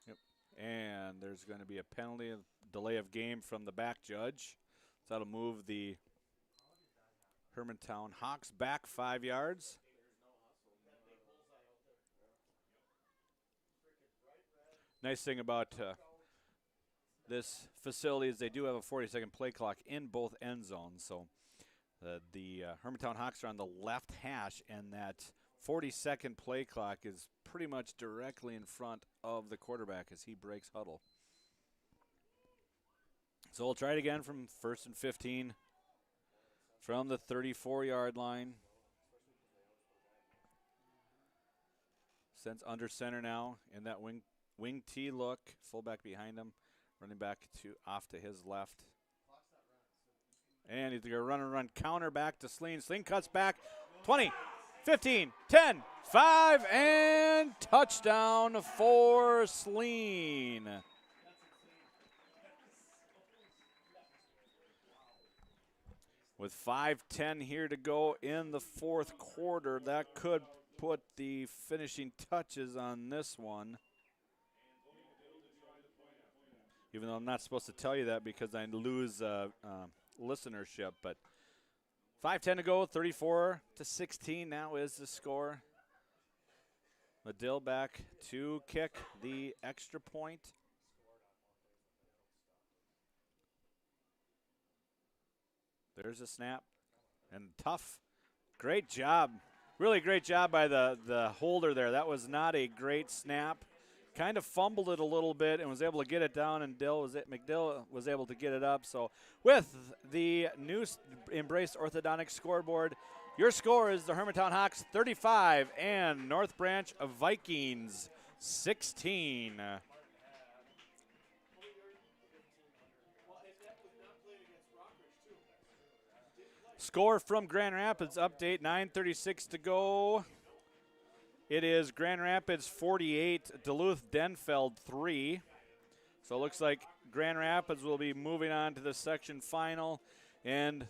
Yep. And there's going to be a penalty of delay of game from the back judge. So that'll move the Hermantown Hawks back 5 yards. Nice thing about this facility is they do have a 40-second play clock in both end zones. So the Hermantown Hawks are on the left hash, and that 40-second play clock is pretty much directly in front of the quarterback as he breaks huddle. So we'll try it again from 1st and 15 from the 34-yard line. Sends under center now in that wing T look. Fullback behind him. Running back off to his left. And he's going to run counter back to Sleen. Sleen cuts back. 20, 15, 10, 5, and touchdown for Sleen. With 5:10 here to go in the fourth quarter, that could put the finishing touches on this one. Even though I'm not supposed to tell you that because I lose listenership. But 5:10 to go, 34-16 now is the score. Medill back to kick the extra point. There's a snap. And tough. Great job. Really great job by the holder there. That was not a great snap. Kind of fumbled it a little bit and was able to get it down, and McDill was able to get it up. So with the new Embrace Orthodontic scoreboard, your score is the Hermantown Hawks 35 and North Branch Vikings 16. Score from Grand Rapids update, 9:36 to go. It is Grand Rapids 48, Duluth Denfeld 3. So it looks like Grand Rapids will be moving on to the section final. And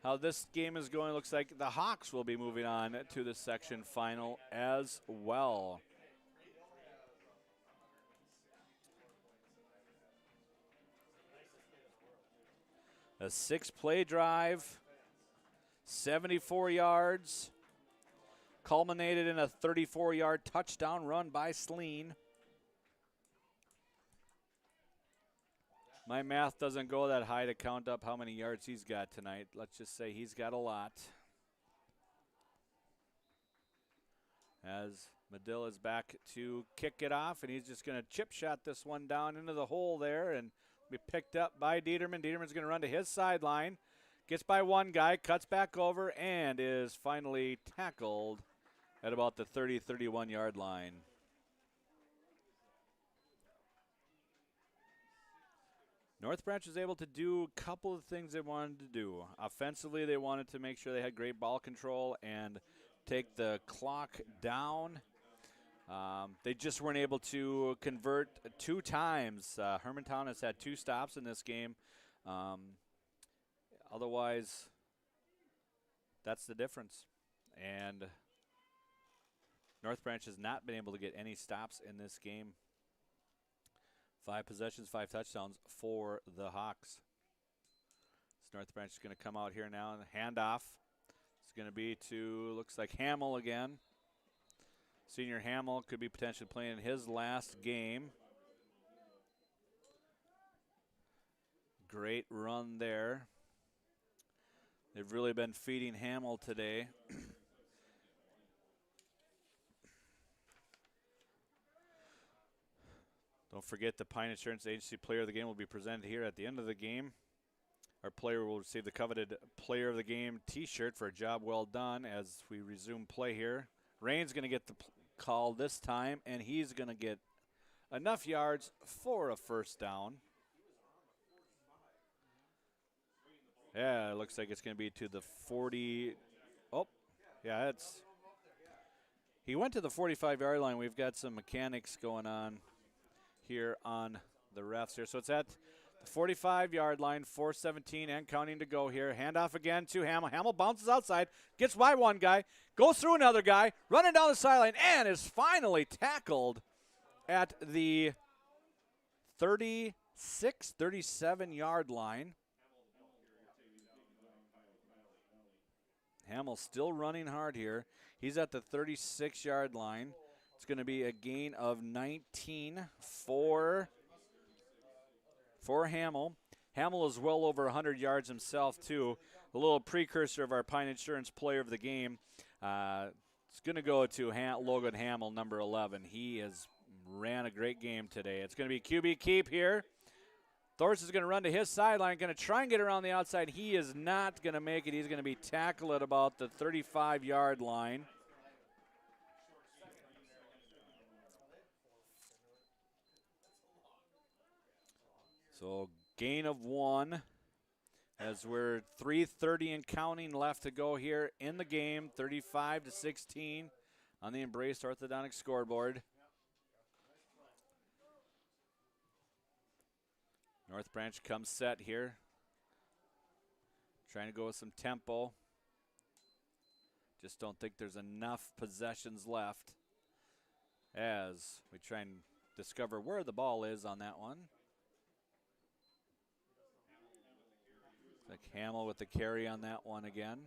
how this game is going, looks like the Hawks will be moving on to the section final as well. A 6-play drive. 74 yards, culminated in a 34-yard touchdown run by Sleen. My math doesn't go that high to count up how many yards he's got tonight. Let's just say he's got a lot. As Medill is back to kick it off, and he's just going to chip shot this one down into the hole there and be picked up by Dieterman. Dieterman's going to run to his sideline. Gets by one guy, cuts back over, and is finally tackled at about the 30-31 yard line. North Branch was able to do a couple of things they wanted to do. Offensively, they wanted to make sure they had great ball control and take the clock down. They just weren't able to convert 2 times. Hermantown has had 2 stops in this game. Otherwise, that's the difference. And North Branch has not been able to get any stops in this game. 5 possessions, 5 touchdowns for the Hawks. So North Branch is going to come out here now and handoff. It's going to be to, looks like Hamill again. Senior Hamill could be potentially playing his last game. Great run there. They've really been feeding Hamill today. Don't forget the Pine Insurance Agency Player of the Game will be presented here at the end of the game. Our player will receive the coveted Player of the Game t-shirt for a job well done as we resume play here. Rain's going to get the call this time, and he's going to get enough yards for a first down. Yeah, it looks like it's going to be to the 40. Oh, yeah, he went to the 45-yard line. We've got some mechanics going on here on the refs here. So it's at the 45-yard line, 4:17 and counting to go here. Handoff again to Hamill. Hamill bounces outside, gets by one guy, goes through another guy, running down the sideline, and is finally tackled at the 36, 37-yard line. Hamill still running hard here. He's at the 36-yard line. It's going to be a gain of 19 for Hamill. Hamill is well over 100 yards himself, too. A little precursor of our Pine Insurance Player of the Game. It's going to go to Logan Hamill, number 11. He has ran a great game today. It's going to be QB keep here. Thorson is going to run to his sideline, going to try and get around the outside. He is not going to make it. He's going to be tackled at about the 35-yard line. So gain of 1 as we're 3:30 and counting left to go here in the game. 35-16 on the Embraced Orthodontic scoreboard. North Branch comes set here. Trying to go with some tempo. Just don't think there's enough possessions left as we try and discover where the ball is on that one. Looks like Hamill with the carry on that one again.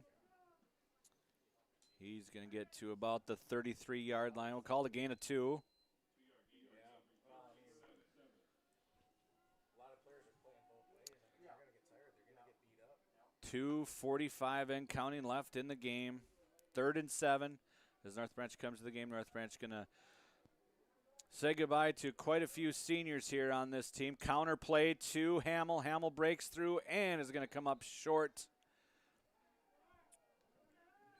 He's going to get to about the 33-yard line. We'll call it a gain of 2. 2:45 and counting left in the game. 3rd and 7 as North Branch comes to the game. North Branch going to say goodbye to quite a few seniors here on this team. Counter play to Hamill. Hamill breaks through and is going to come up short.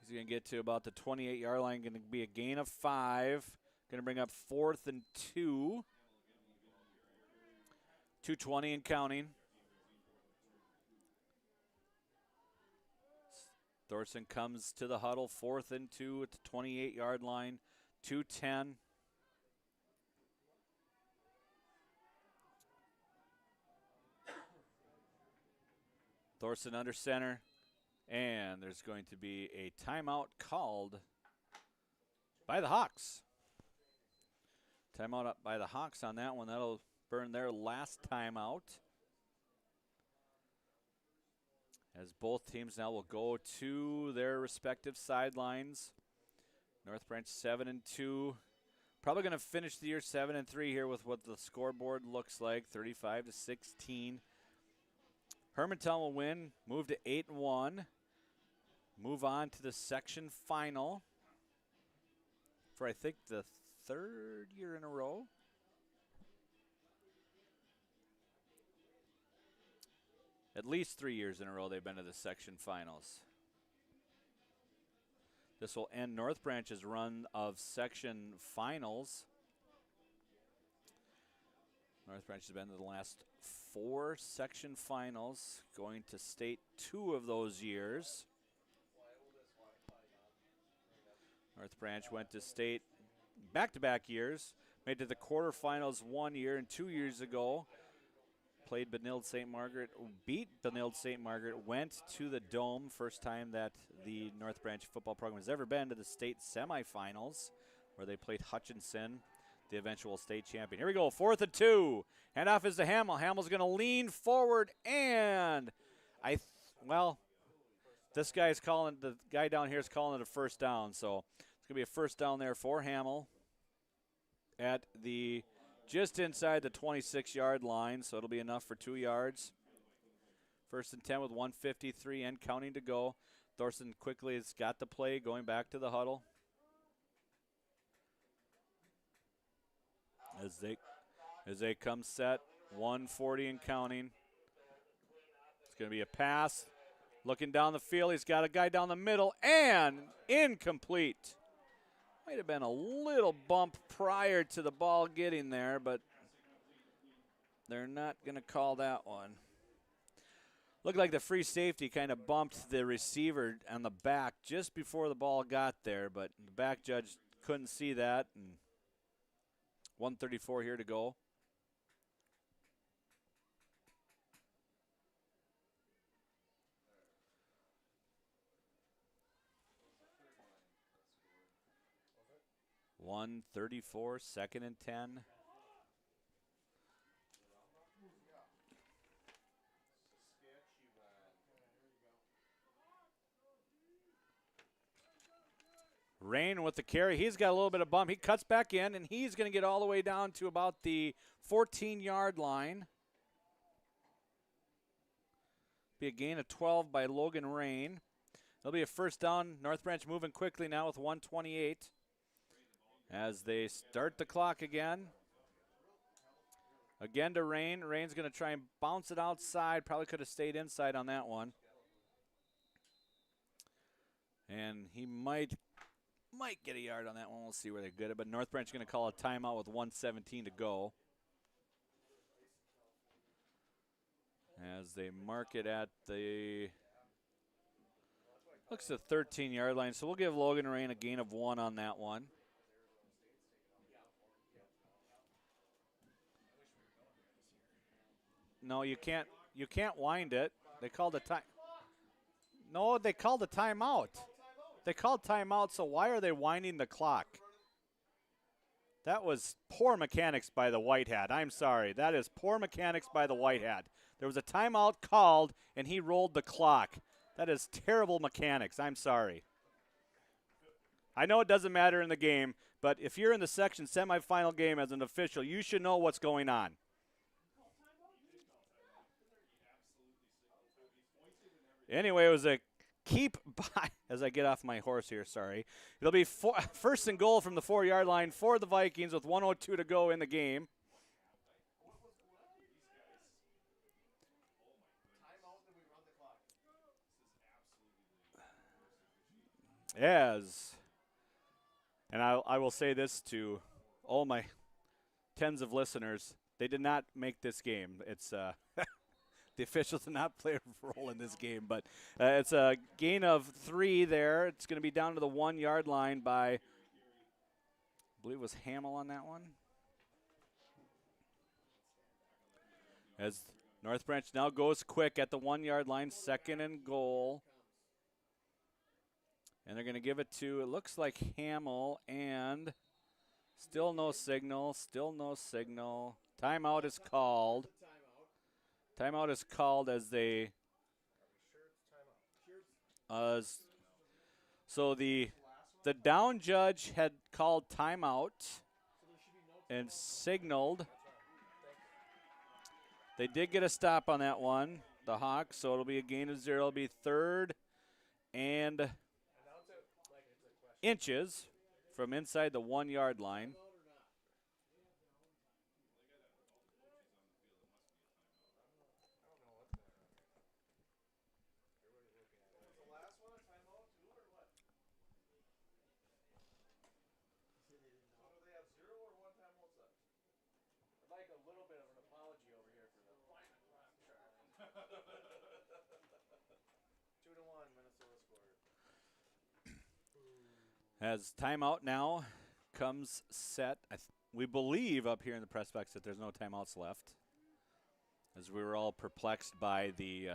He's going to get to about the 28-yard line. Going to be a gain of 5. Going to bring up 4th and 2. 2:20 and counting. Thorson comes to the huddle, 4th and 2 at the 28-yard line, 2:10. Thorson under center, and there's going to be a timeout called by the Hawks. Timeout up by the Hawks on that one. That'll burn their last timeout. As both teams now will go to their respective sidelines. North Branch 7-2. Probably going to finish the year 7-3 here with what the scoreboard looks like, 35-16. Hermantown will win, move to 8-1. Move on to the section final for I think the 3rd year in a row. At least 3 years in a row they've been to the section finals. This will end North Branch's run of section finals. North Branch has been to the last 4 section finals, going to state 2 of those years. North Branch went to state back-to-back years, made to the quarterfinals 1 year and 2 years ago. Played Benilde St. Margaret, beat Benilde St. Margaret, went to the Dome, first time that the North Branch football program has ever been to the state semifinals, where they played Hutchinson, the eventual state champion. Here we go, 4th and 2. Handoff is to Hamill. Hamill's going to lean forward, and this guy's calling, the guy down here is calling it a first down, so it's going to be a first down there for Hamill at the just inside the 26-yard line, so it'll be enough for 2 yards. 1st and 10 with 1:53 and counting to go. Thorson quickly has got the play, going back to the huddle. As they come set, 1:40 and counting. It's going to be a pass. Looking down the field, he's got a guy down the middle, and incomplete. Might have been a little bump prior to the ball getting there, but they're not going to call that one. Looked like the free safety kind of bumped the receiver on the back just before the ball got there, but the back judge couldn't see that. And 1:34 here to go. .134, 2nd and 10. Rain with the carry. He's got a little bit of bump. He cuts back in, and he's going to get all the way down to about the 14-yard line. Be a gain of 12 by Logan Rain. It'll be a first down. North Branch moving quickly now with 1:28 as they start the clock again. Again to Rain. Rain's going to try and bounce it outside. Probably could have stayed inside on that one. And he might get a yard on that one. We'll see where they get it. But North Branch is going to call a timeout with 1:17 to go. As they mark it at the, looks at the 13-yard line. So we'll give Logan Rain a gain of 1 on that one. No, you can't wind it. They called a time. No, they called a timeout. They called timeout, so why are they winding the clock? That was poor mechanics by the white hat. I'm sorry. That is poor mechanics by the white hat. There was a timeout called, and he rolled the clock. That is terrible mechanics. I'm sorry. I know it doesn't matter in the game, but if you're in the section semifinal game as an official, you should know what's going on. Anyway, it was a keep by, as I get off my horse here, sorry. It'll be first and goal from the 4-yard line for the Vikings with 1:02 to go in the game. And I will say this to all my tens of listeners, they did not make this game. It's the officials did not play a role in this game, but it's a gain of 3 there. It's going to be down to the 1-yard line by, I believe it was Hamill on that one. As North Branch now goes quick at the 1-yard line, 2nd and goal. And they're going to give it to, it looks like Hamill, and still no signal, Timeout is called. Timeout is called as they, so the down judge had called timeout and signaled. They did get a stop on that one, the Hawks, so it'll be a gain of 0. It'll be 3rd and inches from inside the 1-yard line. As timeout now comes set, we believe up here in the press box that there's no timeouts left, as we were all perplexed by the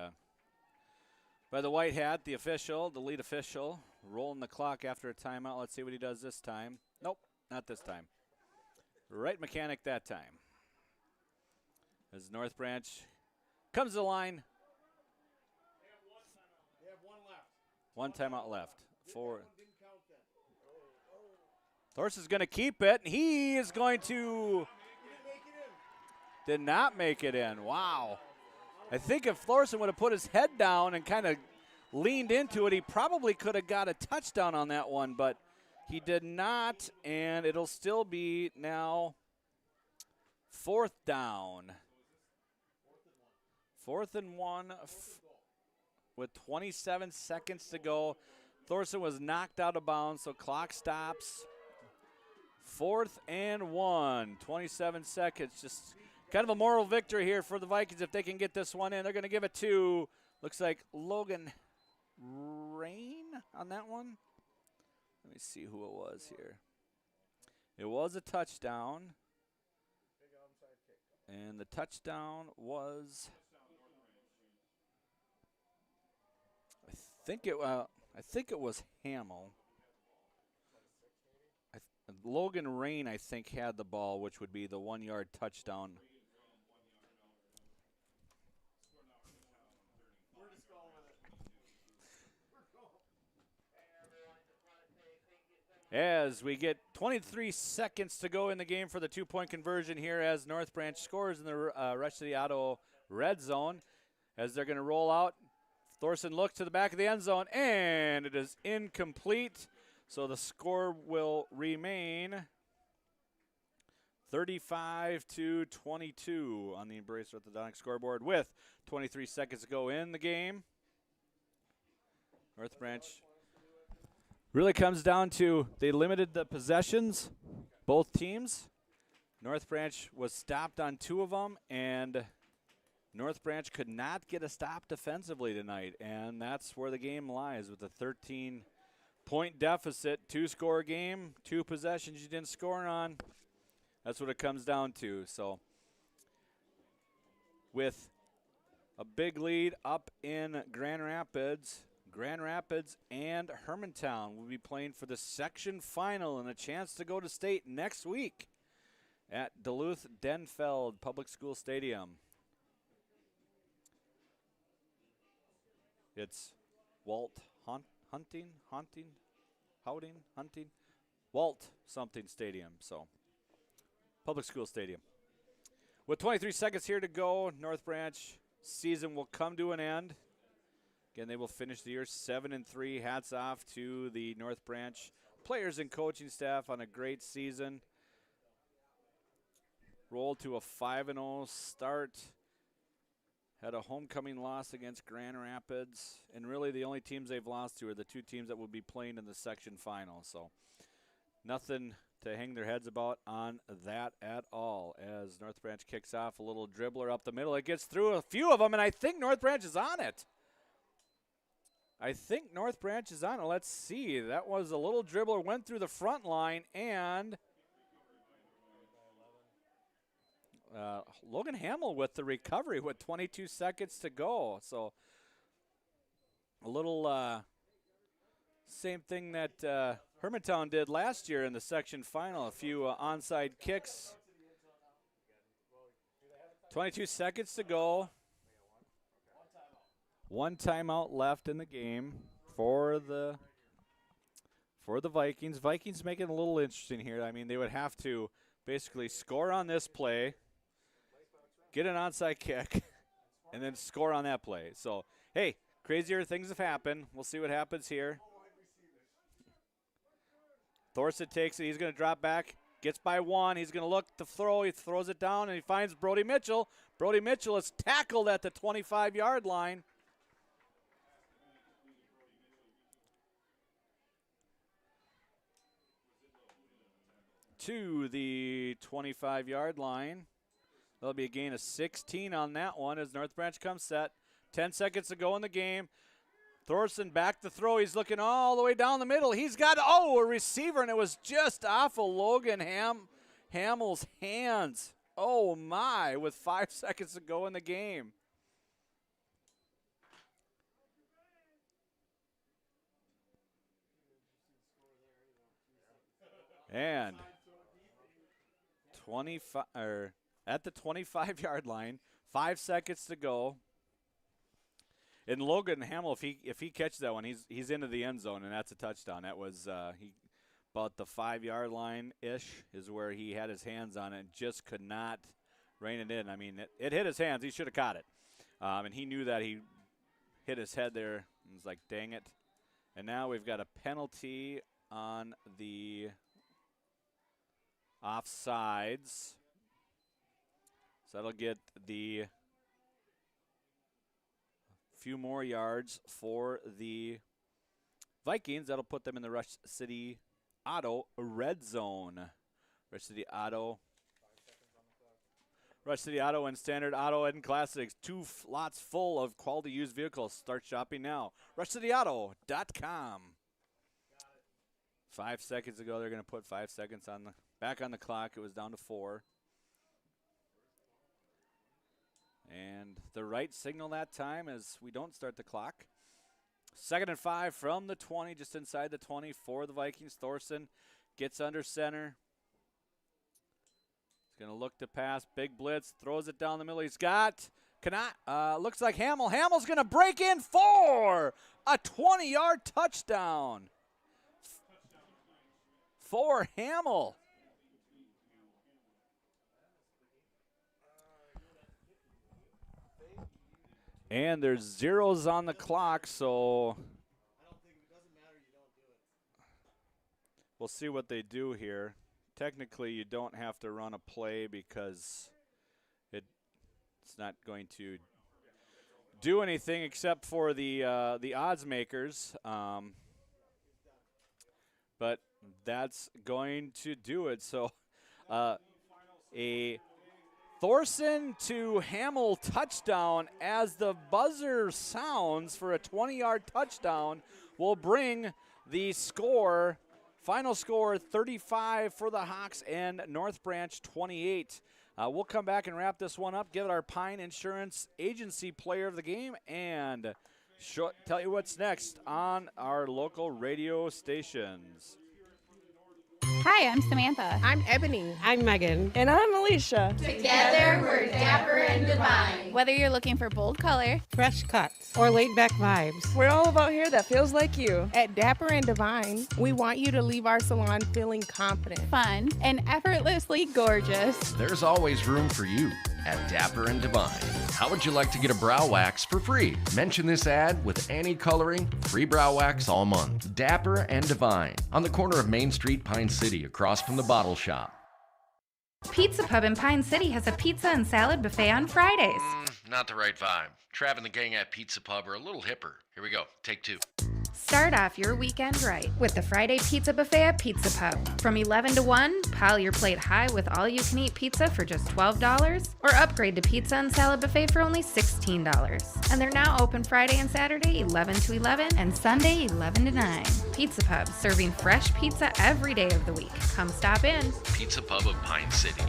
white hat, the official, the lead official, rolling the clock after a timeout. Let's see what he does this time. Nope, not this time. Right mechanic that time. As North Branch comes to the line. They have 1 left. 1 timeout left. 4. Thorson is going to keep it, and he is going to. Did not make it in. Wow. I think if Thorson would have put his head down and kind of leaned into it, he probably could have got a touchdown on that one, but he did not, and it'll still be now 4th down. 4th and 1 with 27 seconds to go. Thorson was knocked out of bounds, so clock stops. 4th and 1, 27 seconds. Just kind of a moral victory here for the Vikings if they can get this one in. They're going to give it to, looks like Logan Rain on that one. Let me see who it was here. It was a touchdown. And the touchdown was, I think it was Hamill. Logan Rain, I think, had the ball, which would be the 1-yard touchdown. As we get 23 seconds to go in the game for the two-point conversion here as North Branch scores in the Rush City Auto red zone. As they're going to roll out, Thorson looks to the back of the end zone, and it is incomplete. So the score will remain 35-22 on the Embrace Orthodontic scoreboard with 23 seconds to go in the game. North Branch really comes down to they limited the possessions, both teams. North Branch was stopped on 2 of them, and North Branch could not get a stop defensively tonight, and that's where the game lies with a 13-point deficit, 2-score game, 2 possessions you didn't score on. That's what it comes down to. So with a big lead up in Grand Rapids and Hermantown will be playing for the section final and a chance to go to state next week at Duluth-Denfeld Public School Stadium. It's Walt something stadium, so Public School Stadium. With 23 seconds here to go, North Branch season will come to an end. Again, they will finish the year 7-3. Hats off to the North Branch players and coaching staff on a great season. Rolled to a 5-0 start. Had a homecoming loss against Grand Rapids. And really the only teams they've lost to are the 2 teams that will be playing in the section final. So nothing to hang their heads about on that at all. As North Branch kicks off a little dribbler up the middle. It gets through a few of them, and I think North Branch is on it. Let's see. That was a little dribbler, went through the front line, and Logan Hamill with the recovery with 22 seconds to go. So a little same thing that Hermantown did last year in the section final. A few onside kicks. 22 seconds to go. 1 timeout left in the game for the Vikings. Vikings make it a little interesting here. I mean, they would have to basically score on this play, get an onside kick, and then score on that play. So, hey, crazier things have happened. We'll see what happens here. Thorson takes it. He's going to drop back. Gets by 1. He's going to look to throw. He throws it down, and he finds Brody Mitchell. Brody Mitchell is tackled at the 25-yard line. To the 25-yard line. There'll be a gain of 16 on that one as North Branch comes set. 10 seconds to go in the game. Thorson back to throw. He's looking all the way down the middle. He's got, a receiver, and it was just off of Logan Hamill's hands. Oh, my, with 5 seconds to go in the game. And 25 at the 25-yard line, 5 seconds to go. And Logan Hamill, if he catches that one, he's into the end zone, and that's a touchdown. That was about the 5-yard line ish is where he had his hands on it and just could not rein it in. I mean, it hit his hands. He should have caught it, and he knew that. He hit his head there. And was like, dang it. And now we've got a penalty on the offsides. So that'll get the few more yards for the Vikings. That'll put them in the Rush City Auto red zone. Rush City Auto and Standard Auto and Classics. 2 lots full of quality used vehicles. Start shopping now. RushCityAuto.com. 5 seconds ago, they're going to put 5 seconds back on the clock. It was down to 4. And the right signal that time as we don't start the clock. 2nd and 5 from the 20, just inside the 20 for the Vikings. Thorson gets under center. He's going to look to pass. Big blitz. Throws it down the middle. He's got, looks like Hamill. Hamill's going to break in for a 20-yard touchdown. for Hamill. And there's zeros on the clock, so we'll see what they do here. Technically, you don't have to run a play because it's not going to do anything except for the odds makers. But that's going to do it. So a Thorson to Hamill touchdown as the buzzer sounds for a 20-yard touchdown will bring the score, final score 35 for the Hawks and North Branch 28. We'll come back and wrap this one up, give it our Pine Insurance Agency player of the game, and tell you what's next on our local radio stations. Hi, I'm Samantha. I'm Ebony. I'm Megan. And I'm Alicia. Together, we're Dapper and Divine. Whether you're looking for bold color, Fresh cuts, or laid back vibes. We're all about hair that feels like you. At Dapper and Divine, we want you to leave our salon feeling confident, fun, and effortlessly gorgeous. There's always room for you at Dapper and Divine. How would you like to get a brow wax for free? Mention this ad with Annie Coloring, free brow wax all month. Dapper and Divine, on the corner of Main Street, Pine City, across from the bottle shop. Pizza Pub in Pine City has a pizza and salad buffet on Fridays. Not the right vibe. Trav and the gang at Pizza Pub are a little hipper. Here we go, take two. Start off your weekend right with the Friday Pizza Buffet at Pizza Pub. From 11 to 1, pile your plate high with all-you-can-eat pizza for just $12, or upgrade to pizza and salad buffet for only $16. And they're now open Friday and Saturday 11 to 11 and Sunday 11 to 9. Pizza Pub, serving fresh pizza every day of the week. Come stop in. Pizza Pub of Pine City.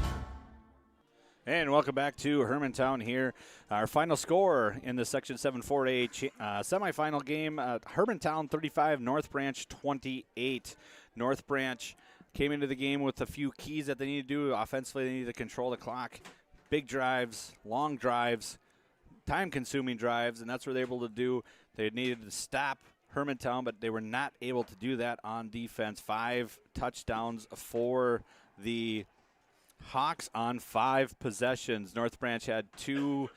And welcome back to Hermantown here. Our final score in the Section 7 4A semifinal game, Hermantown 35, North Branch 28. North Branch came into the game with a few keys that they need to do. Offensively, they need to control the clock. Big drives, long drives, time-consuming drives, and that's what they were able to do. They needed to stop Hermantown, but they were not able to do that on defense. 5 touchdowns for the Hawks on 5 possessions. North Branch had 2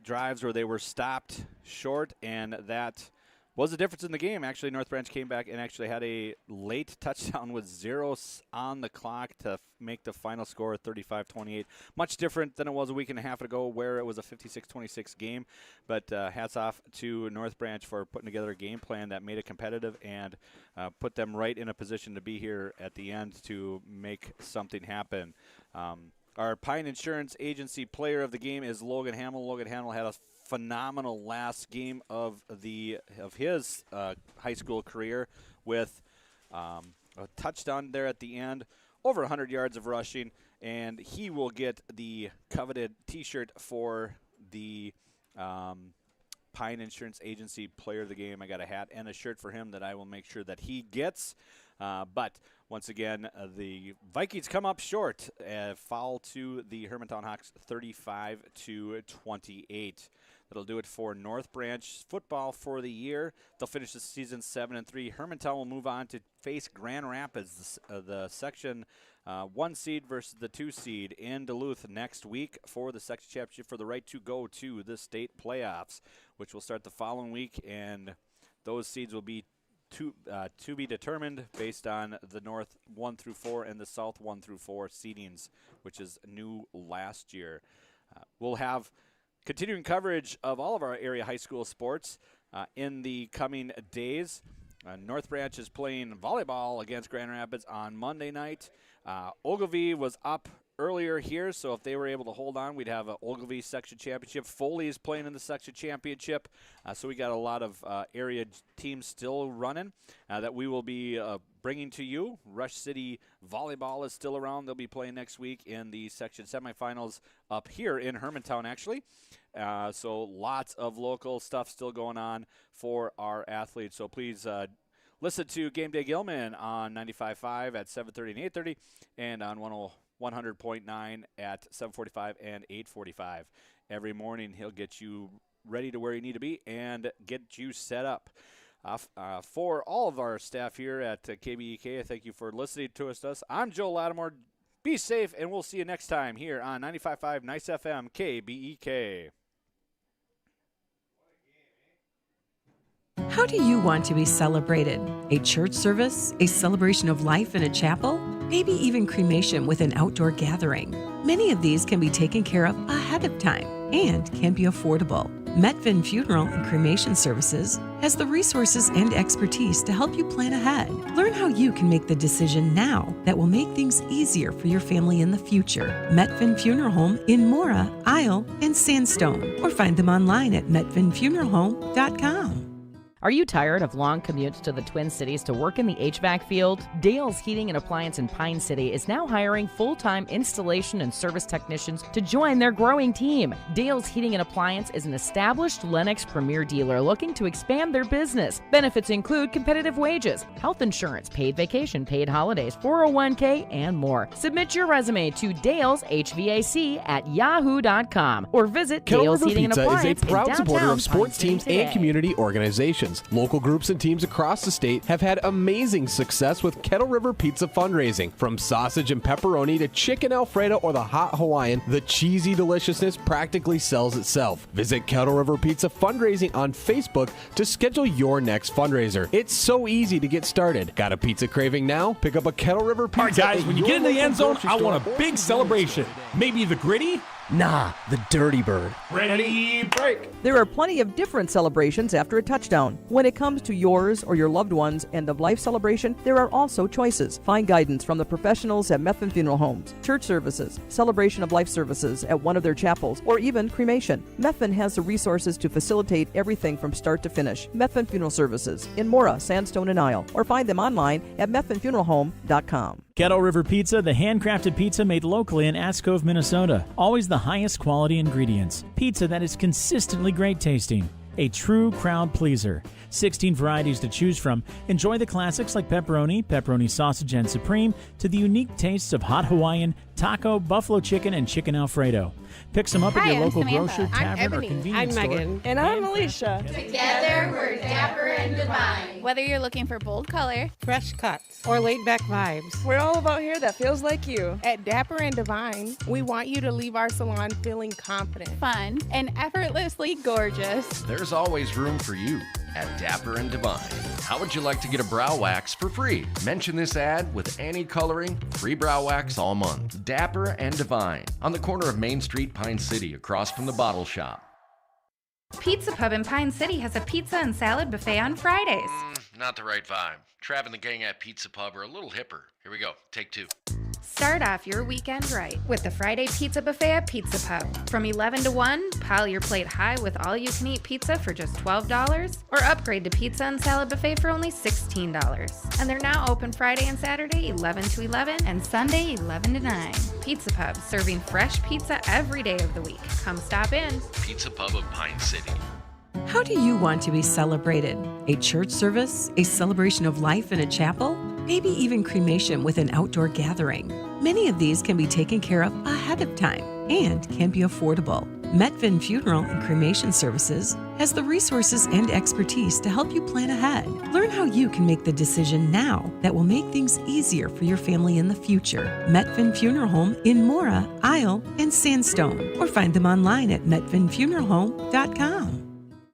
drives where they were stopped short, and that was the difference in the game. Actually, North Branch came back and actually had a late touchdown with zeros on the clock to make the final score 35-28. Much different than it was a week and a half ago where it was a 56-26 game. But hats off to North Branch for putting together a game plan that made it competitive and put them right in a position to be here at the end to make something happen. Our Pine Insurance Agency player of the game is Logan Hamill. Logan Hamill had a phenomenal last game of his high school career with a touchdown there at the end, over 100 yards of rushing, and he will get the coveted T-shirt for the Pine Insurance Agency player of the game. I got a hat and a shirt for him that I will make sure that he gets. But once again, the Vikings come up short, foul to the Hermantown Hawks 35-28. That'll do it for North Branch football for the year. They'll finish the season 7-3. Hermantown will move on to face Grand Rapids, the Section 1 seed versus the 2 seed in Duluth next week for the section championship for the right to go to the state playoffs, which will start the following week, and those seeds will be to be determined based on the North 1 through 4 and the South 1 through 4 seedings, which is new last year. We'll have continuing coverage of all of our area high school sports in the coming days. North Branch is playing volleyball against Grand Rapids on Monday night. Ogilvie was up earlier here, so if they were able to hold on, we'd have an Ogilvie section championship. Foley is playing in the section championship, so we got a lot of area teams still running that we will be bringing to you. Rush City Volleyball is still around. They'll be playing next week in the section semifinals up here in Hermantown, actually. So lots of local stuff still going on for our athletes. So please listen to Game Day Gilman on 95.5 at 7:30 and 8:30, and on 100.9 at 7:45 and 8:45. Every morning he'll get you ready to where you need to be and get you set up. For all of our staff here at KBEK, thank you for listening to us. I'm Joe Lattimore. Be safe, and we'll see you next time here on 95.5 Nice FM KBEK. How do you want to be celebrated? A church service? A celebration of life in a chapel? Maybe even cremation with an outdoor gathering. Many of these can be taken care of ahead of time and can be affordable. Metvin Funeral and Cremation Services has the resources and expertise to help you plan ahead. Learn how you can make the decision now that will make things easier for your family in the future. Metvin Funeral Home in Mora, Isle, and Sandstone, or find them online at metvinfuneralhome.com. Are you tired of long commutes to the Twin Cities to work in the HVAC field? Dale's Heating and Appliance in Pine City is now hiring full-time installation and service technicians to join their growing team. Dale's Heating and Appliance is an established Lennox Premier dealer looking to expand their business. Benefits include competitive wages, health insurance, paid vacation, paid holidays, 401k, and more. Submit your resume to daleshvac@yahoo.com or visit Kettle Dale's River Heating and Pizza Appliance is a proud in supporter downtown of sports Pine City teams today. and community organizations. Local groups and teams across the state have had amazing success with Kettle River Pizza fundraising. From sausage and pepperoni to chicken Alfredo or the hot Hawaiian, the cheesy deliciousness practically sells itself. Visit Kettle River Pizza fundraising on Facebook to schedule your next fundraiser. It's so easy to get started. Got a pizza craving now? Pick up a Kettle River Pizza. All right, guys, at when you your get in the local end zone, grocery I store want a or big celebration. Maybe the gritty? Nah, the dirty bird. Ready, break. There are plenty of different celebrations after a touchdown. When it comes to yours or your loved one's end-of-life celebration, there are also choices. Find guidance from the professionals at Metvin Funeral Homes, church services, celebration of life services at one of their chapels, or even cremation. Metvin has the resources to facilitate everything from start to finish. Metvin Funeral Services in Mora, Sandstone, and Isle, or find them online at metvinfuneralhome.com. Kettle River Pizza, the handcrafted pizza made locally in Ascove, Minnesota. Always the highest quality ingredients. Pizza that is consistently great tasting. A true crowd pleaser. 16 varieties to choose from. Enjoy the classics like pepperoni, pepperoni sausage and supreme, to the unique tastes of hot Hawaiian, taco, buffalo chicken, and chicken Alfredo. Pick some up at your I'm local Samantha. grocer, I'm tavern, or Ebony. convenience I'm store. Megan. And I'm Alicia. Together, we're dapper and divine. Whether you're looking for bold color, Fresh cuts or laid back vibes. We're all about hair that feels like you. At Dapper and Divine, we want you to leave our salon feeling confident. fun, and effortlessly gorgeous. There's always room for you at Dapper and Divine. How would you like to get a brow wax for free? Mention this ad with Annie Coloring, free brow wax all month. Dapper and Divine, on the corner of Main Street, Pine City, across from the Bottle Shop. Pizza Pub in Pine City has a pizza and salad buffet on Fridays. Not the right vibe. Trav and the gang at Pizza Pub are a little hipper. Here we go, take two. Start off your weekend right with the Friday Pizza Buffet at Pizza Pub. From 11 to 1, pile your plate high with all-you-can-eat pizza for just $12, or upgrade to pizza and salad buffet for only $16. And they're now open Friday and Saturday 11 to 11 and Sunday 11 to 9. Pizza Pub, serving fresh pizza every day of the week. Come stop in. Pizza Pub of Pine City. How do you want to be celebrated? A church service? A celebration of life in a chapel? Maybe even cremation with an outdoor gathering. Many of these can be taken care of ahead of time and can be affordable. Metvin Funeral and Cremation Services has the resources and expertise to help you plan ahead. Learn how you can make the decision now that will make things easier for your family in the future. Metvin Funeral Home in Mora, Isle, and Sandstone, or find them online at metvinfuneralhome.com.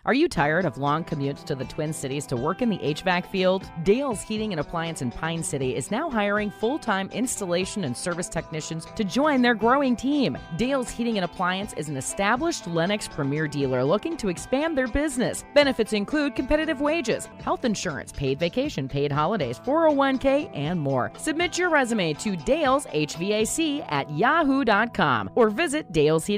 Are you tired of long commutes to the Twin Cities to work in the HVAC field? Dale's Heating and Appliance in Pine City is now hiring full-time installation and service technicians to join their growing team. Dale's Heating and Appliance is an established Lennox Premier dealer looking to expand their business. Benefits include competitive wages, health insurance, paid vacation, paid holidays, 401k, and more. Submit your resume to daleshvac@yahoo.com or visit Dale's Heating